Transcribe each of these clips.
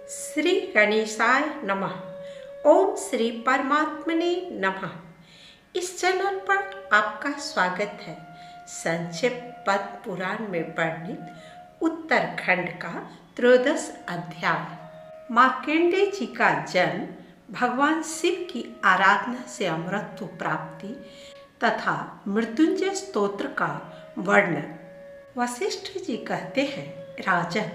श्री गणेशाय नमः। ओम श्री परमात्मने नमः। इस चैनल पर आपका स्वागत है। संक्षिप्त पद्म पुराण में वर्णित उत्तरखंड का 13 अध्याय। मार्कंडेय जी का जन्म, भगवान शिव की आराधना से अमरत्व प्राप्ति तथा मृत्युंजय स्तोत्र का वर्णन। वशिष्ठ जी कहते हैं, राजन,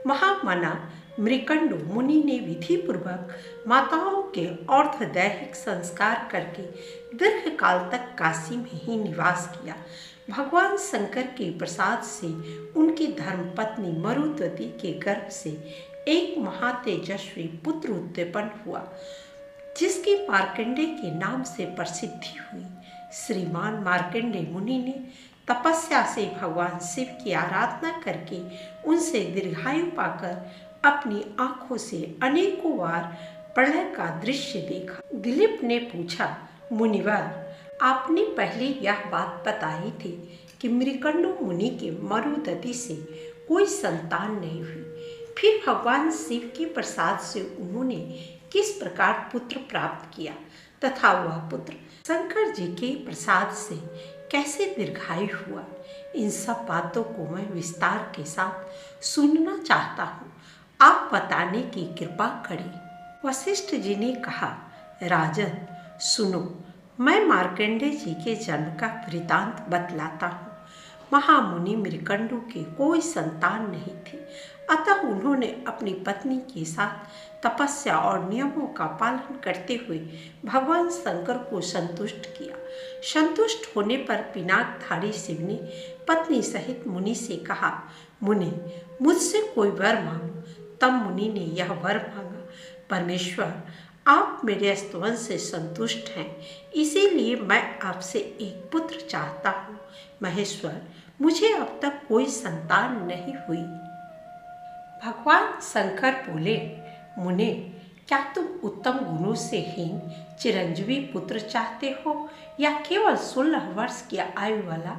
महामना मृकंडु मुनि ने विधि पूर्वक माताओं के अर्धदैहिक संस्कार करके दीर्घ काल तक काशी में ही निवास किया। भगवान शंकर के प्रसाद से उनकी धर्मपत्नी मरुद्वती के गर्भ से एक महातेजस्वी पुत्र उत्पन्न हुआ, जिसकी मार्कंडेय के नाम से प्रसिद्धि हुई। श्रीमान मार्कंडेय मुनि ने तपस्या से भगवान शिव की आराधना करके उनसे दीर्घायु पाकर अपनी आंखों से अनेकों बार प्रलय का दृश्य देखा। दिलीप ने पूछा, मुनिवर, आपने पहले यह बात बताई थी कि मृकंडु मुनि के मरुदति से कोई संतान नहीं हुई, फिर भगवान शिव के प्रसाद से उन्होंने किस प्रकार पुत्र प्राप्त किया तथा वह पुत्र शंकर जी के प्रसाद से कैसे दीर्घायु हुआ? इन सब बातों को मैं विस्तार के साथ सुनना चाहता हूँ, आप बताने की कृपा करें। वशिष्ठ जी ने कहा, राजन सुनो, मैं मार्कंडेय जी के जन्म का वृतांत बतलाता हूँ। महामुनि मृकंडु के कोई संतान नहीं थे, अतः उन्होंने अपनी पत्नी के साथ तपस्या और नियमों का पालन करते हुए भगवान शंकर को संतुष्ट किया। संतुष्ट होने पर पिनाकधारी शिव ने पत्नी सहित मुनि से कहा, मुनि, मुझसे कोई वर मांगो। तब मुनि ने यह वर मांगा, परमेश्वर, आप मेरे स्तवन से संतुष्ट हैं, इसीलिए मैं आपसे एक पुत्र चाहता हूँ। महेश्वर, मुझे अब तक कोई संतान नहीं हुई। भगवान शंकर बोले, मुने, क्या तुम उत्तम गुणों से हीन चिरंजीवी पुत्र चाहते हो या केवल 16 वर्ष की आयु वाला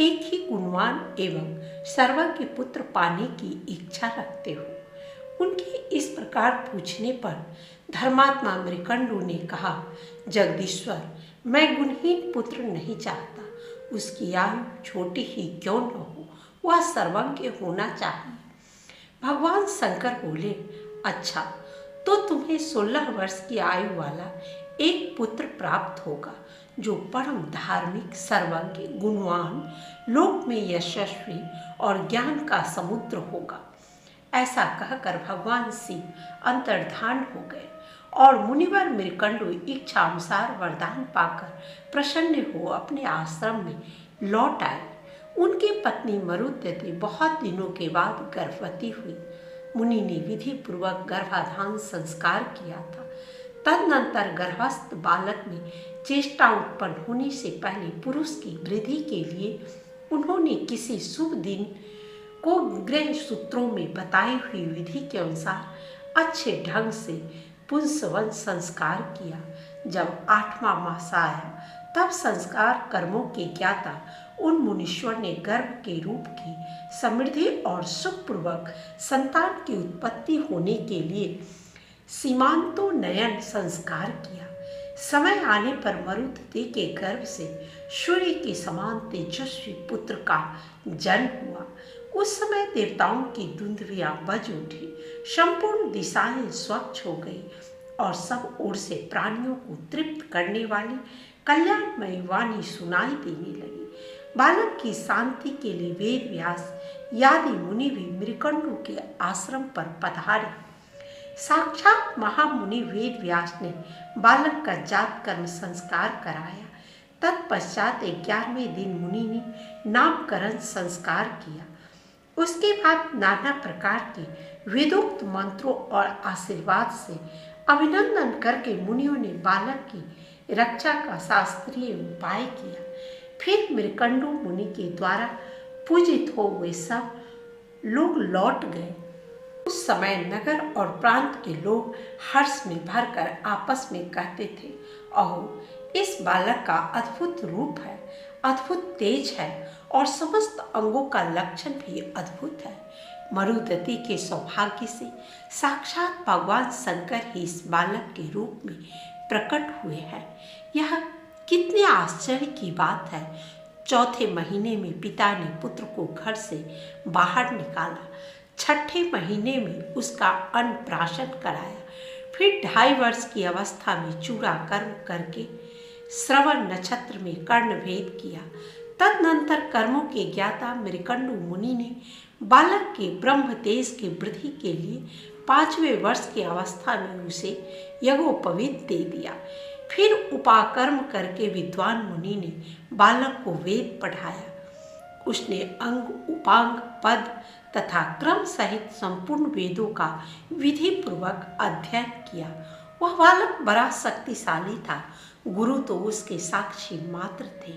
एक ही गुणवान एवं सर्वज्ञ पुत्र पाने की इच्छा रखते हो? उनके इस प्रकार पूछने पर धर्मात्मा मृकंडु ने कहा, जगदीश्वर, मैं गुणहीन पुत्र नहीं चाहता। उसकी आयु छोटी ही क्यों न हो, वह सर्वज्ञ होना चाहिए। भगवान शंकर बोले, अच्छा, तो तुम्हें 16 वर्ष की आयु वाला एक पुत्र प्राप्त होगा, जो परम धार्मिक, सर्वज्ञ, गुणवान, लोक में यशस्वी और ज्ञान का समुद्र होगा। ऐसा कहकर भगवान शिव अंतर्धान हो गए और मुनिवर मृकंडु इच्छा अनुसार वरदान पाकर प्रसन्न हो अपने आश्रम में लौट आए। उनकी पत्नी मरुद्वती बहुत दिनों के बाद गर्भवती हुई। मुनि ने विधि पूर्वक गर्भाधान संस्कार किया था। तदनंतर गर्भस्थ बालक में चेष्टा उत्पन्न होने से पहले पुरुष की वृद्धि के लिए उन्होंने किसी शुभ दिन को गृह सूत्रों में बताई हुई विधि के अनुसार अच्छे ढंग से पुंसवन संस्कार किया। जब 8वां मास आया, तब संस्कार कर्मों के ज्ञाता उन मुनीश्वर ने गर्भ के रूप की समृद्धि और सुखपूर्वक संतान की उत्पत्ति होने के लिए सीमांतोन्नयन संस्कार किया। समय आने पर मरुद्वती के गर्भ से सूर्य के समान तेजस्वी पुत्र का जन्म हुआ। उस समय देवताओं की धुंधलियां बज उठी, संपूर्ण दिशाएं स्वच्छ हो गई और सब ओर से प्राणियों को तृप्त करने वाली कल्याणमयी वाणी सुनाई देने लगी। बालक की शांति के लिए वेद व्यास आदि मुनि भी मृकंडु के आश्रम पर पधारे। साक्षात महामुनि वेद व्यास ने बालक का जात कर्म संस्कार कराया। तत्पश्चात 11वें दिन मुनि ने नामकरण संस्कार किया। उसके बाद नाना प्रकार के वेदोक्त मंत्रों और आशीर्वाद से अभिनंदन करके मुनियों ने बालक की रक्षा का शास्त्रीय उपाय किया। फिर मृकंडु मुनि के द्वारा पूजित हो हुए सब लोग लौट गए। उस समय नगर और प्रांत के लोग हर्ष में भरकर आपस में कहते थे, अहो, इस बालक का अद्भुत रूप है, अद्भुत तेज है और समस्त अंगों का लक्षण भी अद्भुत है। मरुदती के सौभाग्य से साक्षात भगवान शंकर ही इस बालक के रूप में प्रकट हुए हैं। यह कितने आश्चर्य की बात है। चौथे महीने में पिता ने पुत्र को घर से बाहर निकाला, छठे महीने में उसका अन्नप्राशन कराया, फिर 2.5 वर्ष की अवस्था में चूड़ा कर्म करके श्रवण नक्षत्र में कर्णभेद किया। तदनंतर कर्मों के ज्ञाता मृकंडु मुनि ने बालक के ब्रह्म तेज की वृद्धि के लिए 5वें वर्ष की अवस्था में उसे यज्ञोपवीत दे दिया। फिर उपाकर्म करके विद्वान मुनि ने बालक को वेद पढ़ाया। उसने अंग, उपांग, पद तथा क्रम सहित संपूर्ण वेदों का विधि पूर्वक अध्ययन किया। वह बालक बड़ा शक्तिशाली था। गुरु तो उसके साक्षी मात्र थे।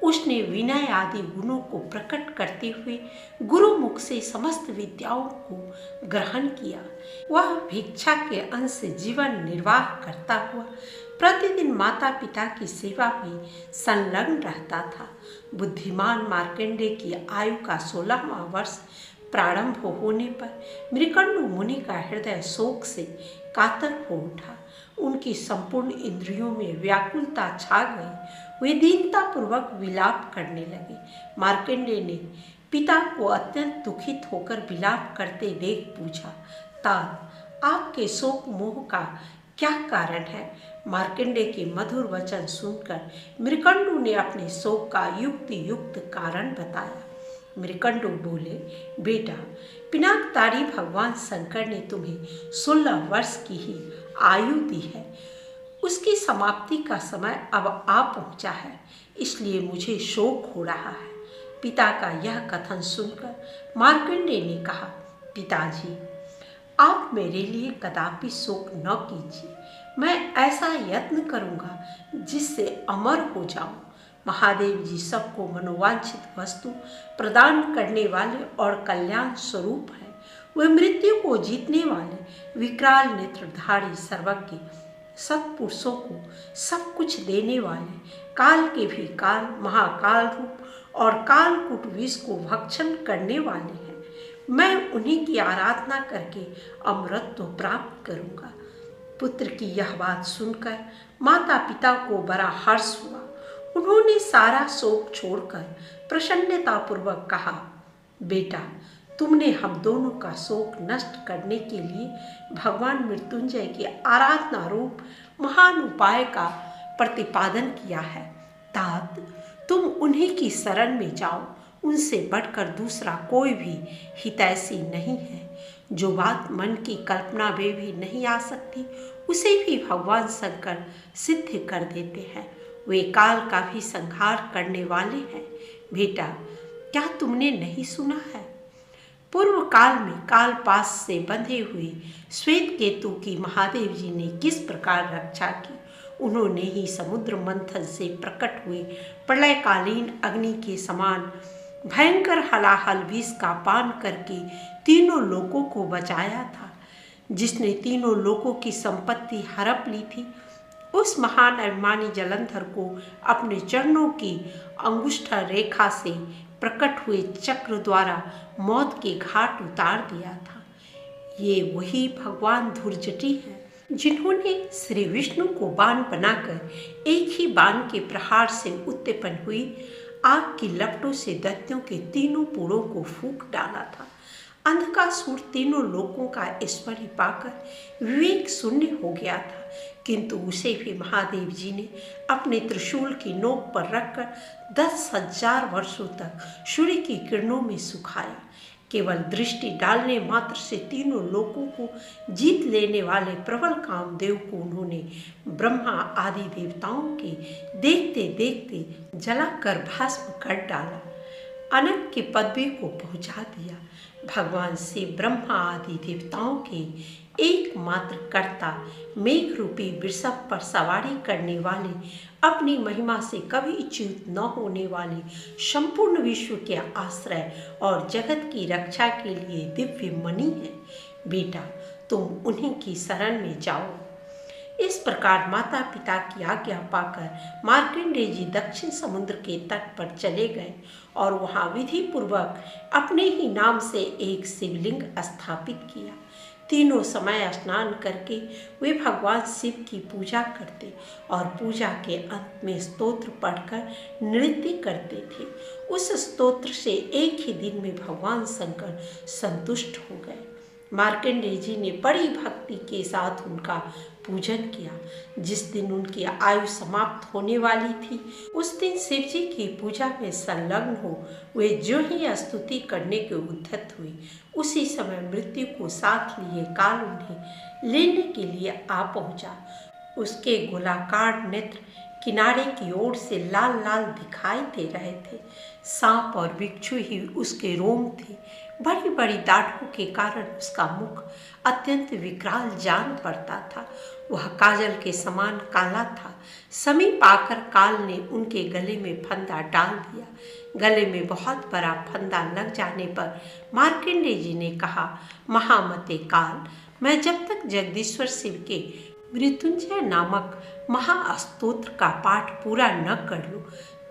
उसने विनय आदि गुणों को प्रकट करते हुए गुरु मुख से समस्त विद्याओं को ग्रहण किया। वह भिक्षा के अंश से जीवन निर्वाह करता हुआ प्रतिदिन माता पिता की सेवा में संलग्न रहता था। बुद्धिमान मार्कंडेय की आयु का 16वां वर्ष प्रारंभ होने पर मृकंडु मुनि का हृदय शोक से कातर हो उठा। उनकी संपूर्ण इंद्रियों में व्याकुलता छा गई। वे दीनता पूर्वक विलाप करने लगे। मार्कंडेय ने पिता को अत्यंत दुखित होकर विलाप करते देख पूछा, तात, आपके शोक मोह का क्या कारण है? मार्कंडेय के मधुर वचन सुनकर मृकंडु ने अपने शोक का युक्ति युक्त कारण बताया। मृकंडु बोले, बेटा, पिनाकधारी भगवान शंकर ने तुम्हें 16 वर्ष की ही आयु दी है। उसकी समाप्ति का समय अब आ पहुंचा है, इसलिए मुझे शोक हो रहा है। पिता का यह कथन सुनकर मार्कंडेय ने कहा, पिताजी, आप मेरे लिए कदापि शोक न कीजिए। मैं ऐसा यत्न करूंगा जिससे अमर हो जाऊं। महादेव जी सबको मनोवांछित वस्तु प्रदान करने वाले और कल्याण स्वरूप हैं। वे मृत्यु को जीतने वाले विकराल नेत्रधारी सर्वज्ञ सत्पुरुषों को सब कुछ देने वाले, काल के भी काल, महाकाल रूप और कालकूट विष को भक्षण करने वाले हैं। मैं उन्हीं की आराधना करके अमरत्व प्राप्त करूंगा। पुत्र की यह बात सुनकर माता पिता को बड़ा हर्ष हुआ। उन्होंने सारा शोक छोड़कर प्रसन्नतापूर्वक कहा, बेटा, तुमने हम दोनों का शोक नष्ट करने के लिए भगवान मृत्युंजय के आराधना रूप महान उपाय का प्रतिपादन किया है। तात, तुम उन्हीं की शरण में जाओ। उनसे बढ़कर दूसरा कोई भी हितैषी नहीं है। जो बात मन की कल्पना में भी नहीं आ सकती, उसे भी भगवान शंकर सिद्ध कर देते हैं। वे काल का भी संहार करने वाले हैं। बेटा, क्या तुमने नहीं सुना है? पूर्व काल में काल पास से बंधे हुए श्वेत केतु की महादेव जी ने किस प्रकार रक्षा की। उन्होंने ही समुद्र मंथन से प्रकट हुए प्रलयकालीन अग्नि के समान भयंकर हलाहल विष का पान करके तीनों लोकों को बचाया था। जिसने तीनों लोकों की संपत्ति हड़प ली थी, उस महान अभिमानी जलंधर को अपने चरणों की अंगुष्ठा रेखा से प्रकट हुए चक्र द्वारा मौत के घाट उतार दिया था। ये वही भगवान धुर्जटी हैं जिन्होंने श्री विष्णु को बाण बनाकर एक ही बाण के प्रहार से उत्पन्न हुई आग की लपटों से दैत्यों के तीनों पुरों को फूंक डाला था। अंधकासुर तीनों लोकों का ऐश्वर्य पाकर विवेक शून्य हो गया था, किंतु उसे भी महादेव जी ने अपने त्रिशूल की नोक पर रखकर 10,000 वर्षों तक सूर्य की किरणों में सुखाया। केवल दृष्टि डालने मात्र से तीनों लोकों को जीत लेने वाले प्रबल कामदेव को उन्होंने ब्रह्मा आदि देवताओं के देखते देखते जलाकर भस्म कर डाला, अनंत की पदवी को पहुंचा दिया। भगवान से ब्रह्मा आदि देवताओं के एकमात्र कर्ता, मेघ रूपी वृषभ पर सवारी करने वाले, अपनी महिमा से कभी च्युत न होने वाले, संपूर्ण विश्व के आश्रय और जगत की रक्षा के लिए दिव्य मणि है। बेटा, तुम उन्हीं की शरण में जाओ। इस प्रकार माता पिता की आज्ञा पाकर मार्कंडेय जी दक्षिण समुद्र के तट पर चले गए और वहां विधि पूर्वक अपने ही नाम से एक शिवलिंग स्थापित किया। तीनों समय स्नान करके वे भगवान शिव की पूजा करते और पूजा के अंत में स्तोत्र पढ़कर नृत्य करते थे। उस स्तोत्र से एक ही दिन में भगवान शंकर संतुष्ट हो गए। मार्कंडेय जी ने बड़ी भक्ति के साथ उनका पूजन किया। जिस दिन उनकी आयु समाप्त होने वाली थी, उस दिन शिव जी की पूजा में संलग्न हो वे जो ही स्तुति करने के उद्यत हुए, उसी समय मृत्यु को साथ लिए काल उन्हें लेने के लिए आ पहुंचा। उसके गोलाकार नेत्र किनारे की ओर से लाल लाल दिखाई दे रहे थे। सांप और बिच्छू ही उसके रोम थे। बड़ी बड़ी दाढ़ों के कारण उसका मुख अत्यंत विकराल जान पड़ता था। वह काजल के समान काला था। समीप आकर काल ने उनके गले में फंदा डाल दिया। गले में बहुत बड़ा फंदा लग जाने पर मार्कंडेय जी ने कहा, महामते काल, मैं जब तक जगदीश्वर शिव के मृत्युंजय नामक महास्तोत्र का पाठ पूरा न कर लूं,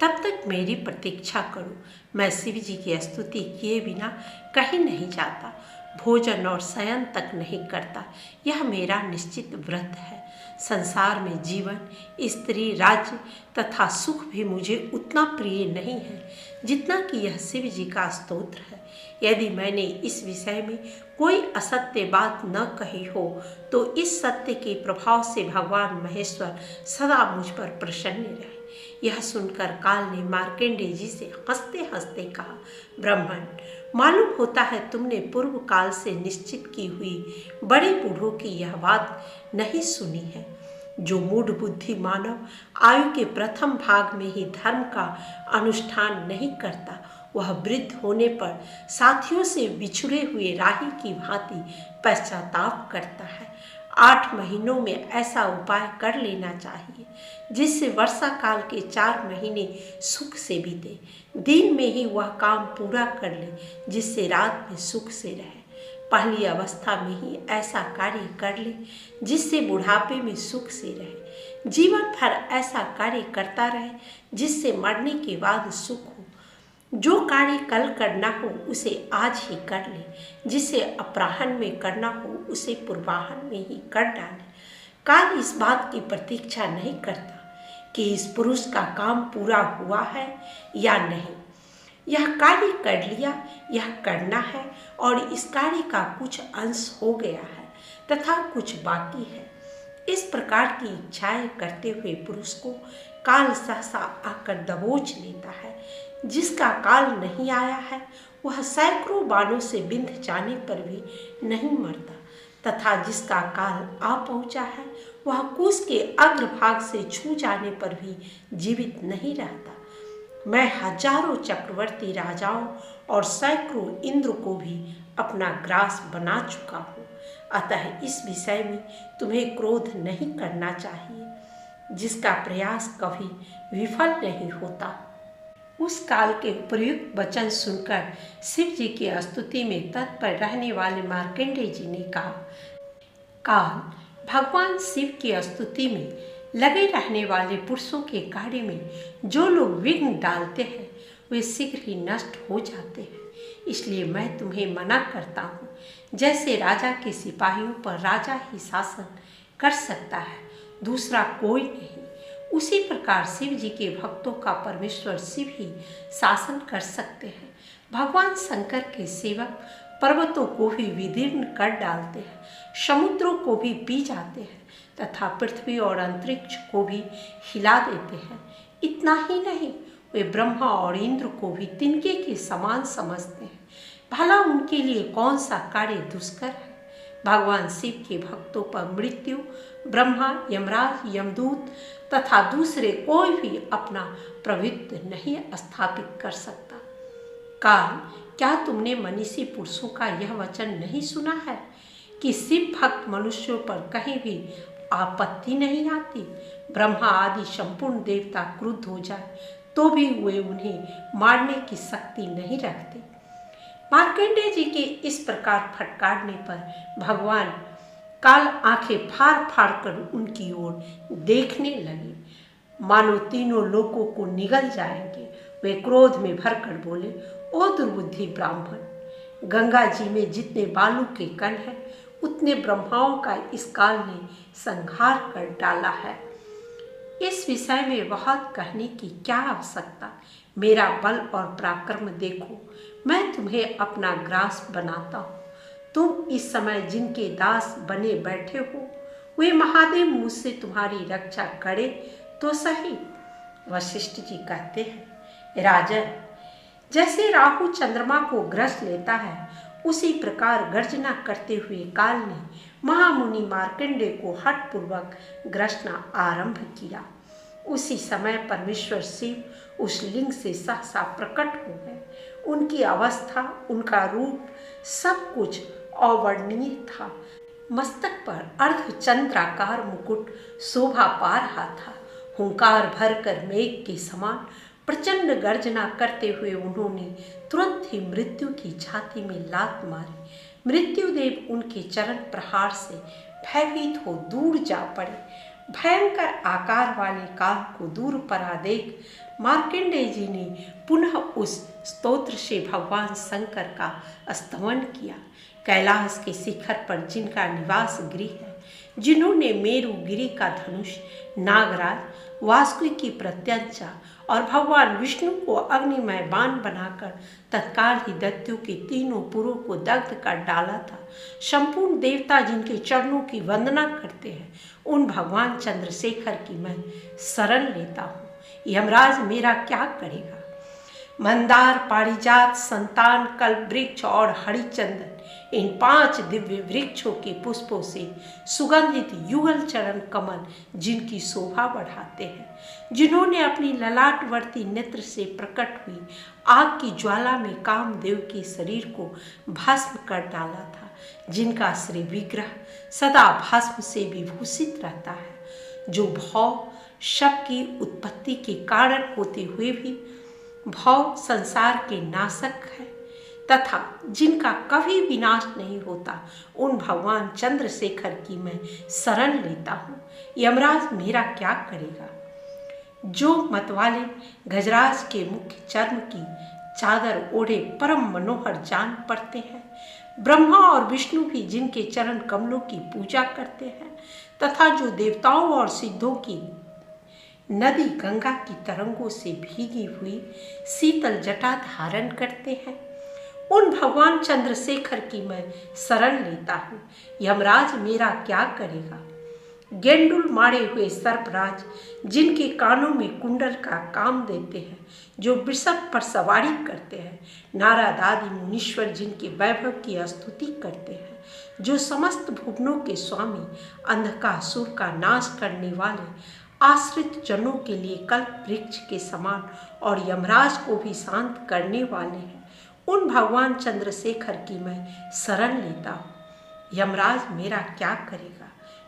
तब तक मेरी प्रतीक्षा करो। मैं शिव जी की स्तुति किए बिना कहीं नहीं जाता, भोजन और शयन तक नहीं करता। यह मेरा निश्चित व्रत है। संसार में जीवन, स्त्री, राज्य तथा सुख भी मुझे उतना प्रिय नहीं है जितना कि यह शिव जी का स्तोत्र है। यदि मैंने इस विषय में कोई असत्य बात न कही हो तो इस सत्य के प्रभाव से भगवान महेश्वर सदा मुझ पर प्रसन्न रहे। यह सुनकर काल ने मार्कंडेय जी से हंसते हंसते कहा, ब्राह्मण, मालूम होता है तुमने पूर्व काल से निश्चित की हुई बड़े बूढ़ों की यह बात नहीं सुनी है। जो मूढ़ बुद्धि मानव आयु के प्रथम भाग में ही धर्म का अनुष्ठान नहीं करता, वह वृद्ध होने पर साथियों से बिछुड़े हुए राही की भांति पश्चाताप करता है। 8 महीनों में ऐसा उपाय कर लेना चाहिए जिससे वर्षा काल के 4 महीने सुख से बीते। दिन में ही वह काम पूरा कर ले जिससे रात में सुख से रहे। पहली अवस्था में ही ऐसा कार्य कर ले जिससे बुढ़ापे में सुख से रहे। जीवन भर ऐसा कार्य करता रहे जिससे मरने के बाद सुख हो। जो कार्य कल करना हो उसे आज ही कर ले, जिसे अपराह्न में करना हो उसे पूर्वाह्न में ही कर डाले। काल इस बात की प्रतीक्षा नहीं करता कि इस पुरुष का काम पूरा हुआ है या नहीं। यह कार्य कर लिया, यह करना है और इस कार्य का कुछ अंश हो गया है तथा कुछ बाकी है। इस प्रकार की इच्छाएं करते हुए पुरुष को काल सहसा आकर दबोच लेता है। जिसका काल नहीं आया है वह सैकड़ों बाणों से बिंध जाने पर भी नहीं मरता तथा जिसका काल आ पहुंचा है वह कुश के अग्रभाग से छू जाने पर भी जीवित नहीं रहता। मैं हजारों चक्रवर्ती राजाओं और सैकड़ों इंद्र को भी अपना ग्रास बना चुका हूँ। अतः इस विषय में तुम्हें क्रोध नहीं करना चाहिए। जिसका प्रयास कभी विफल नहीं होता। उस काल के उपयुक्त वचन सुनकर शिव जी की स्तुति में तत्पर रहने वाले मार्कंडेय जी ने कहा, काल, भगवान शिव की स्तुति में लगे रहने वाले पुरुषों के कार्य में जो लोग विघ्न डालते हैं वे शीघ्र ही नष्ट हो जाते हैं। इसलिए मैं तुम्हें मना करता हूँ। जैसे राजा के सिपाहियों पर राजा ही शासन कर सकता है, दूसरा कोई नहीं, उसी प्रकार शिव जी के भक्तों का परमेश्वर शिव ही शासन कर सकते हैं। भगवान शंकर के सेवक पर्वतों को भी विदीर्ण कर डालते हैं, समुद्रों को भी पी जाते हैं तथा पृथ्वी और अंतरिक्ष को भी हिला देते हैं। इतना ही नहीं, वे ब्रह्मा और इंद्र को भी तिनके के समान समझते हैं। भला उनके लिए कौन सा कार्य दुष्कर है। भगवान शिव के भक्तों पर मृत्यु, ब्रह्मा, यमराज, यमदूत तथा दूसरे कोई भी अपना प्रभुत्व नहीं स्थापित कर सकता। काल, क्या तुमने मनीषी पुरुषों का यह वचन नहीं सुना है कि शिव भक्त मनुष्यों पर कहीं भी आपत्ति नहीं आती। ब्रह्मा आदि संपूर्ण देवता क्रुद्ध हो जाए तो भी वे उन्हें मारने की शक्ति नहीं रखते। मार्कंडेय जी के इस प्रकार फटकारने पर भगवान काल आंखें फाड़ फाड़ कर उनकी ओर देखने लगे, मानो तीनों लोगों को निगल जाएंगे। वे क्रोध में भरकर बोले, ओ दुर्बुद्धि ब्राह्मण, गंगा जी में जितने बालू के कण हैं, उतने ब्रह्माओं का इस काल ने संहार कर डाला है। इस विषय में बहुत कहने की क्या आवश्यकता। मेरा बल और पराक्रम देखो, मैं तुम्हें अपना ग्रास बनाता हूँ। तुम इस समय जिनके दास बने बैठे हो, वे महादेव मुझसे तुम्हारी रक्षा करे तो सही। वशिष्ठ जी कहते हैं, राजन, जैसे राहु चंद्रमा को ग्रस लेता है, उसी प्रकार गर्जना करते हुए काल ने महामुनि मार्कंडेय को हठपूर्वक ग्रसना आरंभ किया। उसी समय परमेश्वर शिव उस लिंग से सहसा प्रकट हो गए। उनकी अवस्था, उनका रूप, सब कुछ अवर्णनीय था। मस्तक पर अर्धचंद्राकार मुकुट शोभा पा रहा था। हुंकार भरकर मेघ के समान प्रचंड गर्जना करते हुए उन्होंने तुरंत ही मृत्यु की छाती में लात मारी। मृत्युदेव उनके चरण प्रहार से भयभीत हो दूर जा पड़े। भयंकर आकार वाले काल को दूर परा देख मार्कंडेय जी ने पुनः उस स्तोत्र से भगवान शंकर का स्तवन किया। कैलाश के शिखर पर जिनका निवास गृह है, जिन्होंने मेरुगिरी का धनुष, नागराज, वासुकी की प्रत्यंचा और भगवान विष्णु को अग्निमय बाण बनाकर तत्काल ही दैत्यों के तीनों पुरों को दग्ध कर डाला था, संपूर्ण देवता जिनके चरणों की वंदना करते हैं, उन भगवान चंद्रशेखर की मैं शरण लेता हूँ। यमराज मेरा क्या करेगा। मंदार, पारिजात, संतान, कल्प वृक्ष और हरिचंदन, इन 5 दिव्य वृक्षों के पुष्पों से सुगंधित युगल चरण कमल जिनकी शोभा बढ़ाते हैं, जिन्होंने अपनी ललाटवर्ती नेत्र से प्रकट हुई आग की ज्वाला में कामदेव के शरीर को भस्म कर डाला था, जिनका श्री विग्रह सदा भस्म से विभूषित रहता है, जो भव शब की उत्पत्ति के कारण होते हुए भी भव संसार के नाशक है तथा जिनका कभी विनाश नहीं होता, उन भगवान चंद्रशेखर की मैं शरण लेता हूँ। यमराज मेरा क्या करेगा। जो मतवाले गजराज के मुख्य चर्म की चादर ओढ़े परम मनोहर जान पड़ते हैं, ब्रह्मा और विष्णु भी जिनके चरण कमलों की पूजा करते हैं तथा जो देवताओं और सिद्धों की नदी गंगा की तरंगों से भीगी हुई शीतल जटा धारण करते हैं, उन भगवान चंद्रशेखर की मैं शरण लेता हूँ। यमराज मेरा क्या करेगा। गेंडुल मारे हुए सर्पराज जिनके कानों में कुंडल का काम देते हैं, जो वृषभ पर सवारी करते हैं, नारद आदि मुनीश्वर जिनके वैभव की स्तुति करते हैं, जो समस्त भुवनों के स्वामी, अंधकासुर का नाश करने वाले, आश्रित जनों के लिए कल्प वृक्ष के समान और यमराज को भी शांत करने वाले हैं, उन भगवान चंद्रशेखर की मैं शरण लेता हूँ। यमराज मेरा क्या करेगा।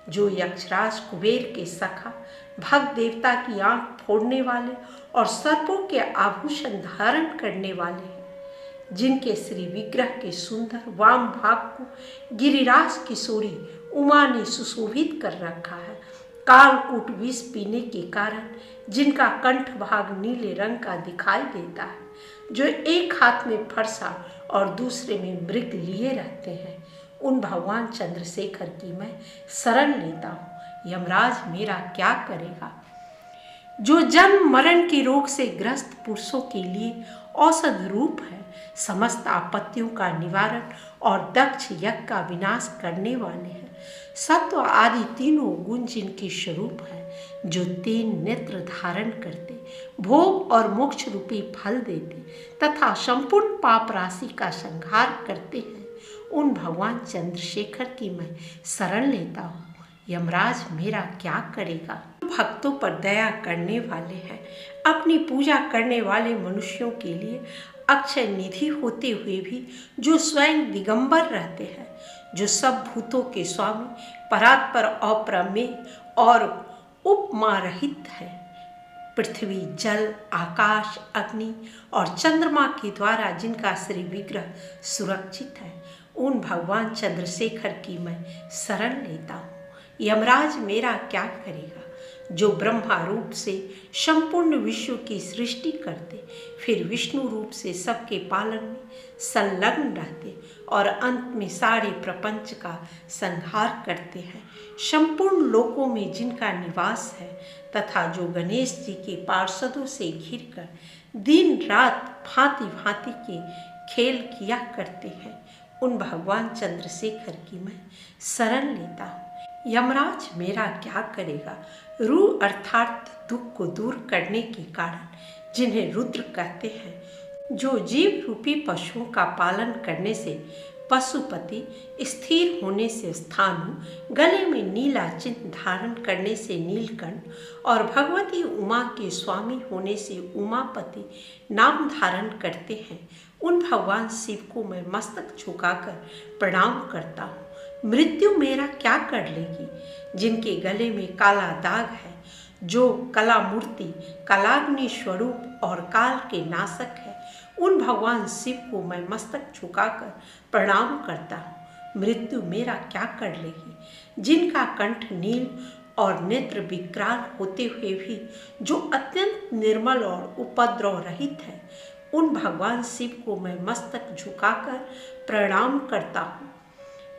जो यक्षराज कुबेर के सखा, भक्त देवता की आंख फोड़ने वाले और सर्पों के आभूषण धारण करने वाले हैं, जिनके श्री विग्रह के सुंदर वाम भाग को गिरिराज किशोरी उमा ने सुशोभित कर रखा है, कालकूट विष पीने के कारण जिनका कंठ भाग नीले रंग का दिखाई देता है, जो एक हाथ में फरसा और दूसरे में मृग लिए रहते हैं, उन भगवान चंद्रशेखर की मैं शरण लेता हूँ। यमराज मेरा क्या करेगा। जो जन्म मरण के रोग से ग्रस्त पुरुषों के लिए औषध रूप है, समस्त आपत्तियों का निवारण और दक्ष यज्ञ का विनाश करने वाले हैं, सत्व आदि तीनों गुण जिनके स्वरूप है, जो 3 नेत्र धारण करते, भोग और मोक्ष रूपी फल देते तथा संपूर्ण पाप राशि का संहार करते हैं, उन भगवान चंद्रशेखर की मैं शरण लेता हूँ। यमराज मेरा क्या करेगा। भक्तों पर दया करने वाले हैं, अपनी पूजा करने वाले मनुष्यों के लिए अक्षय निधि होते हुए भी जो स्वयं दिगंबर रहते हैं, जो सब भूतों के स्वामी, परात्पर, अप्रमेय और उपमा रहित है, पृथ्वी, जल, आकाश, अग्नि और चंद्रमा के द्वारा जिनका श्री विग्रह सुरक्षित है, उन भगवान चंद्रशेखर की मैं शरण लेता हूँ। यमराज मेरा क्या करेगा, जो ब्रह्मा रूप से संपूर्ण विश्व की सृष्टि करते, फिर विष्णु रूप से सबके पालन में संलग्न रहते और अंत में सारे प्रपंच का संहार करते हैं, संपूर्ण लोकों में जिनका निवास है, तथा जो गणेश जी के पार्षदों से घिरकर दिन रात भांति भांति के खेल किया करते हैं, उन भगवान चंद्रशेखर की मैं शरण लेता हूँ। यमराज मेरा क्या करेगा, रूह अर्थात दुख को दूर करने के कारण, जिन्हें रुद्र कहते हैं, जो जीव रूपी पशुओं का पालन करने से पशुपति, स्थिर होने से स्थानु, गले में नीला चिन्ह धारण करने से नीलकंठ और भगवती उमा के स्वामी होने से उमापति नाम धारण करते हैं, उन भगवान शिव को मैं मस्तक झुकाकर प्रणाम करता हूँ। मृत्यु मेरा क्या कर लेगी, जिनके गले में काला दाग है, जो कला मूर्ति, कलाग्नि स्वरूप और काल के नाशक है, उन भगवान शिव को मैं मस्तक झुकाकर प्रणाम करता हूँ। मृत्यु मेरा क्या कर लेगी, जिनका कंठ नील और नेत्र विकराल होते हुए भी जो अत्यंत निर्मल और उपद्रव रहित है, उन भगवान शिव को मैं मस्तक झुकाकर प्रणाम करता हूँ।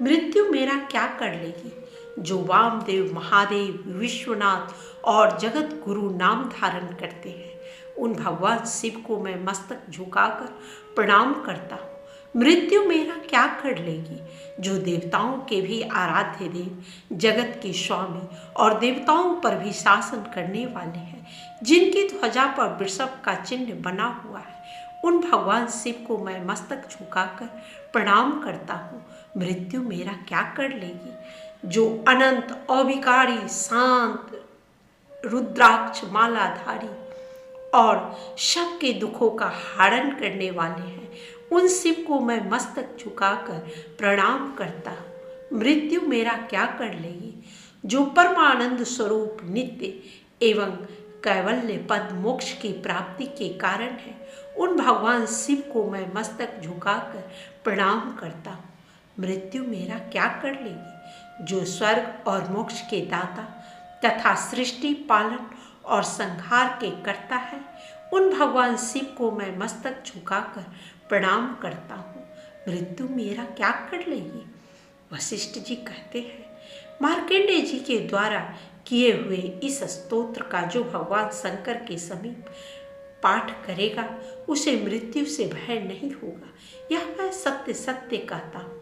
मृत्यु मेरा क्या कर लेगी, जो वामदेव, महादेव, विश्वनाथ और जगत गुरु नाम धारण करते हैं, उन भगवान शिव को मैं मस्तक झुकाकर प्रणाम करता हूँ। मृत्यु मेरा क्या कर लेगी, जो देवताओं के भी आराध्य देव, जगत के स्वामी और देवताओं पर भी शासन करने वाले हैं, जिनकी ध्वजा पर वृषभ का चिन्ह बना हुआ है, उन भगवान शिव को मैं मस्तक झुकाकर प्रणाम करता हूँ। मृत्यु मेरा क्या कर लेगी, जो अनंत, अविकारी, शांत, रुद्राक्ष मालाधारी और सबके दुखों का हरण करने वाले हैं, उन शिव को मैं मस्तक झुकाकर प्रणाम करता हूँ। मृत्यु मेरा क्या कर लेगी, जो परमानंद स्वरूप, नित्य एवं कैवल्य पद मोक्ष की प्राप्ति के कारण है, उन भगवान शिव को मैं मस्तक झुकाकर प्रणाम करता हूँ। मृत्यु मेरा क्या कर लेगी, जो स्वर्ग और मोक्ष के दाता तथा सृष्टि, पालन और संहार के कर्ता है, उन भगवान शिव को मैं मस्तक झुकाकर प्रणाम करता हूँ। मृत्यु मेरा क्या कर लेगी। वशिष्ठ जी कहते हैं, मार्कंडेय जी के द्वारा किए हुए इस स्तोत्र का जो भगवान शंकर के समीप पाठ करेगा, उसे मृत्यु से भय नहीं होगा। यह मैं सत्य सत्य कहता हूँ।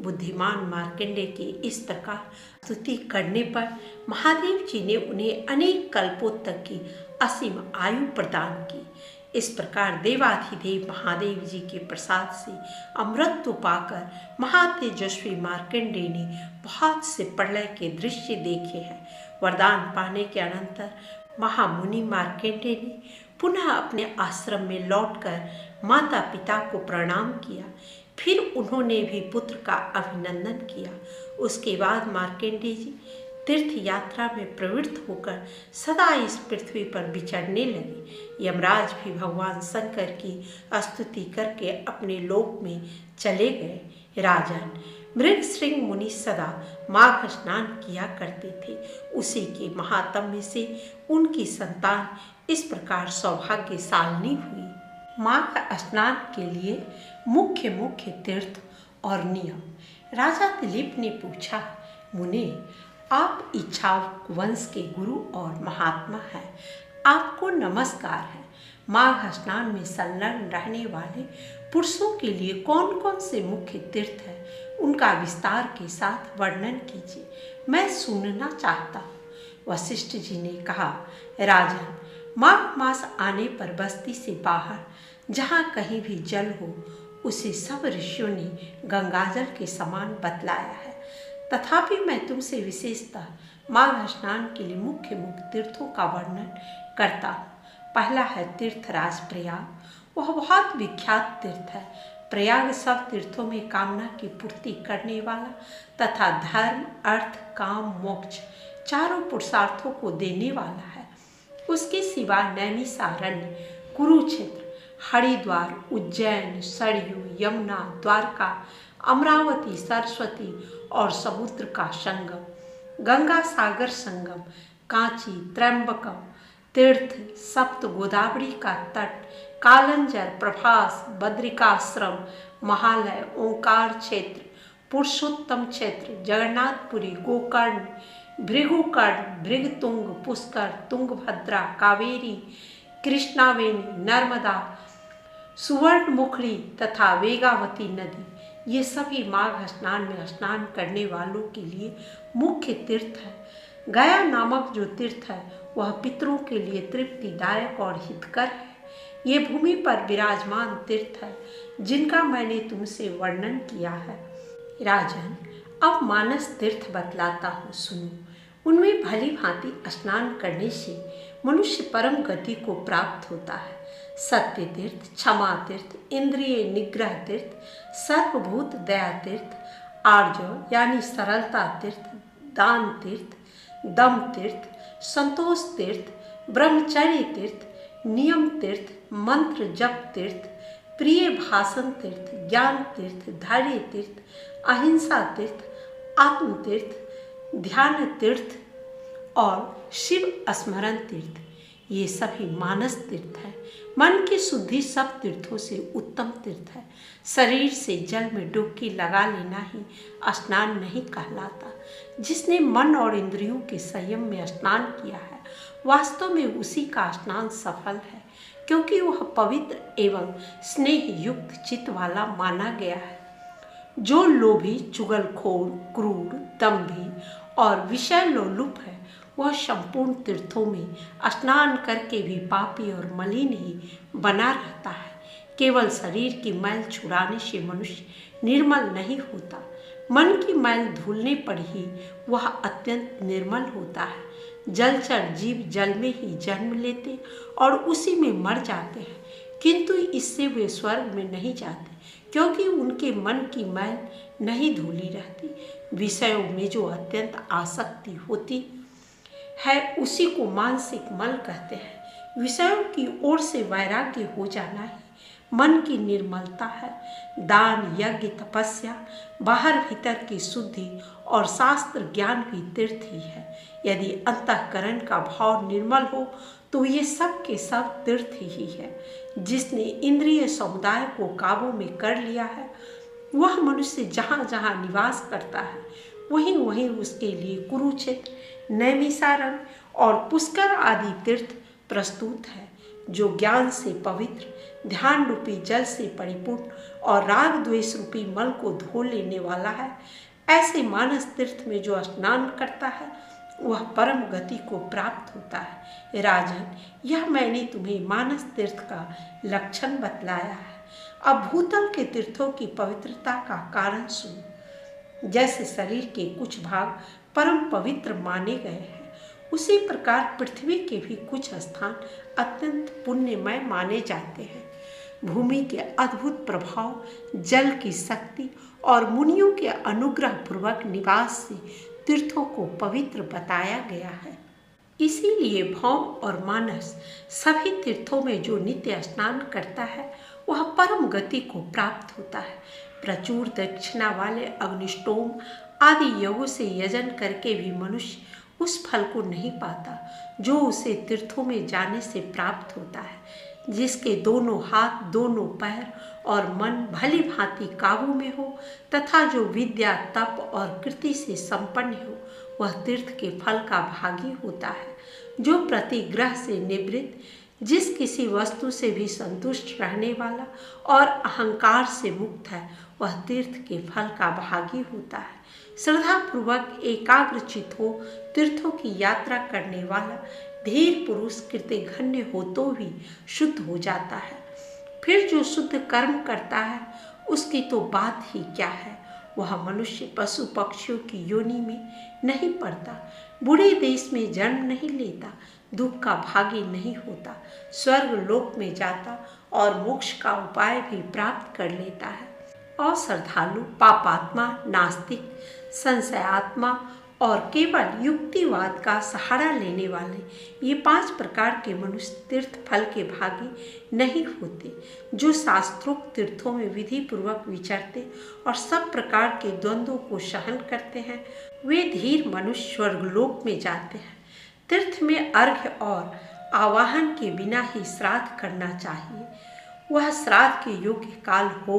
बुद्धिमान मार्कंडेय के इस प्रकार स्तुति करने पर महादेव जी ने उन्हें अनेक कल्पों तक की असीम आयु प्रदान की। इस प्रकार देवाधिदेव महादेव जी के प्रसाद से अमृत पाकर महातेजस्वी मार्कंडेय ने बहुत से प्रलय के दृश्य देखे हैं। वरदान पाने के अनंतर महामुनि मार्कंडेय ने पुनः अपने आश्रम में लौटकर माता पिता को प्रणाम किया। फिर उन्होंने भी पुत्र का अभिनंदन किया। उसके बाद मार्कंडेय जी तीर्थ यात्रा में प्रवृत्त होकर सदा इस पृथ्वी पर विचरने लगे। यमराज भी भगवान शंकर की स्तुति करके अपने लोक में चले गए। राजन, मृगश्रृंग मुनि सदा माघ स्नान किया करते थे। उसी के महात्म्य से उनकी संतान इस प्रकार सौभाग्यशालिनी हुई। माघ स्नान के लिए मुख्य तीर्थ और नियम। राजा दिलीप ने पूछा, मुने, आप इक्ष्वाकु वंश के गुरु और महात्मा हैं, आपको नमस्कार है। माघ स्नान में संलग्न रहने वाले पुरुषों के लिए कौन कौन से मुख्य तीर्थ हैं, उनका विस्तार के साथ वर्णन कीजिए, मैं सुनना चाहता हूँ। वशिष्ठ जी ने कहा, राजन, माघ मास आने पर बस्ती से बाहर जहाँ कहीं भी जल हो, उसे सब ऋषियों ने गंगाजल के समान बतलाया है। तथापि मैं तुमसे विशेषतः माघ स्नान के लिए मुख्य तीर्थों का वर्णन करता हूँ। पहला है तीर्थराज प्रयाग। वह बहुत विख्यात तीर्थ है। प्रयाग सब तीर्थों में कामना की पूर्ति करने वाला तथा धर्म, अर्थ, काम, मोक्ष चारों पुरुषार्थों को देने वाला है। उसके सिवा नैमिषारण्य, कुरुक्षेत्र, हरिद्वार, उज्जैन, सरयू, यमुना, द्वारका, अमरावती, सरस्वती और समुद्र का संगम, गंगा सागर संगम, कांची, त्र्यंबकम तीर्थ, सप्त गोदावरी का तट, कालंजर, प्रभास, बद्रिकाश्रम, महालय, ओंकार क्षेत्र, पुरुषोत्तम क्षेत्र, जगन्नाथपुरी, गोकर्ण, भृगुकर्ण, भृगतुंग, पुष्कर, तुंगभद्रा, कावेरी, कृष्णावेणी, नर्मदा, सुवर्णमुखी तथा वेगावती नदी, ये सभी माघ स्नान में स्नान करने वालों के लिए मुख्य तीर्थ है। गया नामक जो तीर्थ है वह पितरों के लिए तृप्तिदायक और हितकर है। ये भूमि पर विराजमान तीर्थ है जिनका मैंने तुमसे वर्णन किया है। राजन, अब मानस तीर्थ बतलाता हूँ, सुनो। उनमें भली भांति स्नान करने से मनुष्य परम गति को प्राप्त होता है। सत्य तीर्थ, क्षमा तीर्थ, इंद्रिय निग्रह तीर्थ, सर्वभूत दया तीर्थ, आर्जव यानी सरलता तीर्थ, दान तीर्थ, दम तीर्थ, संतोष तीर्थ, ब्रह्मचर्य तीर्थ, नियम तीर्थ, मंत्र जप तीर्थ, प्रिय भाषण तीर्थ, ज्ञान तीर्थ, धैर्य तीर्थ, अहिंसा तीर्थ, आत्म तीर्थ, ध्यान तीर्थ और शिव स्मरण तीर्थ, ये सभी मानस तीर्थ है। मन की शुद्धि सब तीर्थों से उत्तम तीर्थ है। शरीर से जल में डुबकी लगा लेना ही स्नान नहीं कहलाता। जिसने मन और इंद्रियों के संयम में स्नान किया है वास्तव में उसी का स्नान सफल है, क्योंकि वह पवित्र एवं स्नेह युक्त चित्त वाला माना गया है। जो लोभी, चुगलखोर, क्रूर, दंभी और विषय लोलुप है वह संपूर्ण तीर्थों में स्नान करके भी पापी और मलिन ही बना रहता है। केवल शरीर की मैल छुड़ाने से मनुष्य निर्मल नहीं होता, मन की मैल धुलने पर ही वह अत्यंत निर्मल होता है। जलचर जीव जल में ही जन्म लेते और उसी में मर जाते हैं, किंतु इससे वे स्वर्ग में नहीं जाते, क्योंकि उनके मन की मैल नहीं धुली रहती। विषयों में जो अत्यंत आसक्ति होती है उसी को मानसिक मल कहते हैं। विषयों की ओर से वैराग्य हो जाना ही मन की निर्मलता है। दान, यज्ञ, तपस्या, बाहर भीतर की शुद्धि और शास्त्र ज्ञान भी तीर्थ ही है। यदि अंतःकरण का भाव निर्मल हो तो ये सब के सब तीर्थ ही है। जिसने इंद्रिय समुदाय को काबू में कर लिया है वह मनुष्य जहाँ जहाँ निवास करता है वहीं वहीं उसके लिए कुरुक्षेत्र, नैमिषारण्य और पुष्कर आदि तीर्थ प्रस्तुत है। जो ज्ञान से पवित्र, ध्यान रूपी जल से परिपूर्ण और राग द्वेष रूपी मल को धो लेने वाला है, ऐसे मानस तीर्थ में जो स्नान करता है वह परम गति को प्राप्त होता है। राजन, यह मैंने तुम्हें मानस तीर्थ का लक्षण बतलाया है। अब भूतल के तीर्थों की पवित्रता का कारण सुनो। जैसे शरीर के कुछ भाग परम पवित्र माने गए हैं, उसी प्रकार पृथ्वी के भी कुछ स्थान अत्यंत पुण्यमय माने जाते हैं। भूमि के अद्भुत प्रभाव, जल की शक्ति और मुनियों के अनुग्रह पूर्वक निवास से तीर्थों को पवित्र बताया गया है। इसीलिए भौम और मानस सभी तीर्थों में जो नित्य स्नान करता है वह परम गति को प्राप्त होता है। प्रचुर दक्षिणा वाले अग्निष्टोम आदि यज्ञों से यजन करके भी मनुष्य उस फल को नहीं पाता जो उसे तीर्थों में जाने से प्राप्त होता है। जिसके दोनों हाथ, दोनों पैर और मन भली भांति काबू में हो तथा जो विद्या, तप और कृति से संपन्न हो वह तीर्थ के फल का भागी होता है। जो प्रतिग्रह से निवृत्त, जिस किसी वस्तु से भी संतुष्ट रहने वाला और अहंकार से मुक्त है वह तीर्थ के फल का भागी होता है। श्रद्धा पूर्वक एकाग्रचित हो तीर्थों की यात्रा करने वाला धीर पुरुष कृतघ्न हो तो भी शुद्ध हो जाता है। फिर जो शुद्ध कर्म करता है उसकी तो बात ही क्या है। वह मनुष्य पशु पक्षियों की योनि में नहीं पड़ता, बुरे देश में जन्म नहीं लेता, दुख का भागी नहीं होता, स्वर्ग लोक में जाता और मोक्ष का उपाय भी प्राप्त कर लेता है। और श्रद्धालु, पापात्मा, नास्तिक, संशयात्मा और केवल युक्तिवाद का सहारा लेने वाले ये 5 प्रकार के मनुष्य तीर्थ फल के भागी नहीं होते। जो शास्त्रोक्त तीर्थों में विधि पूर्वक विचरते और सब प्रकार के द्वंद्वों को सहन करते हैं, वे धीर मनुष्य स्वर्गलोक में जाते हैं। तीर्थ में अर्घ्य और आवाहन के बिना ही श्राद्ध करना चाहिए, वह श्राद्ध के योग्य काल हो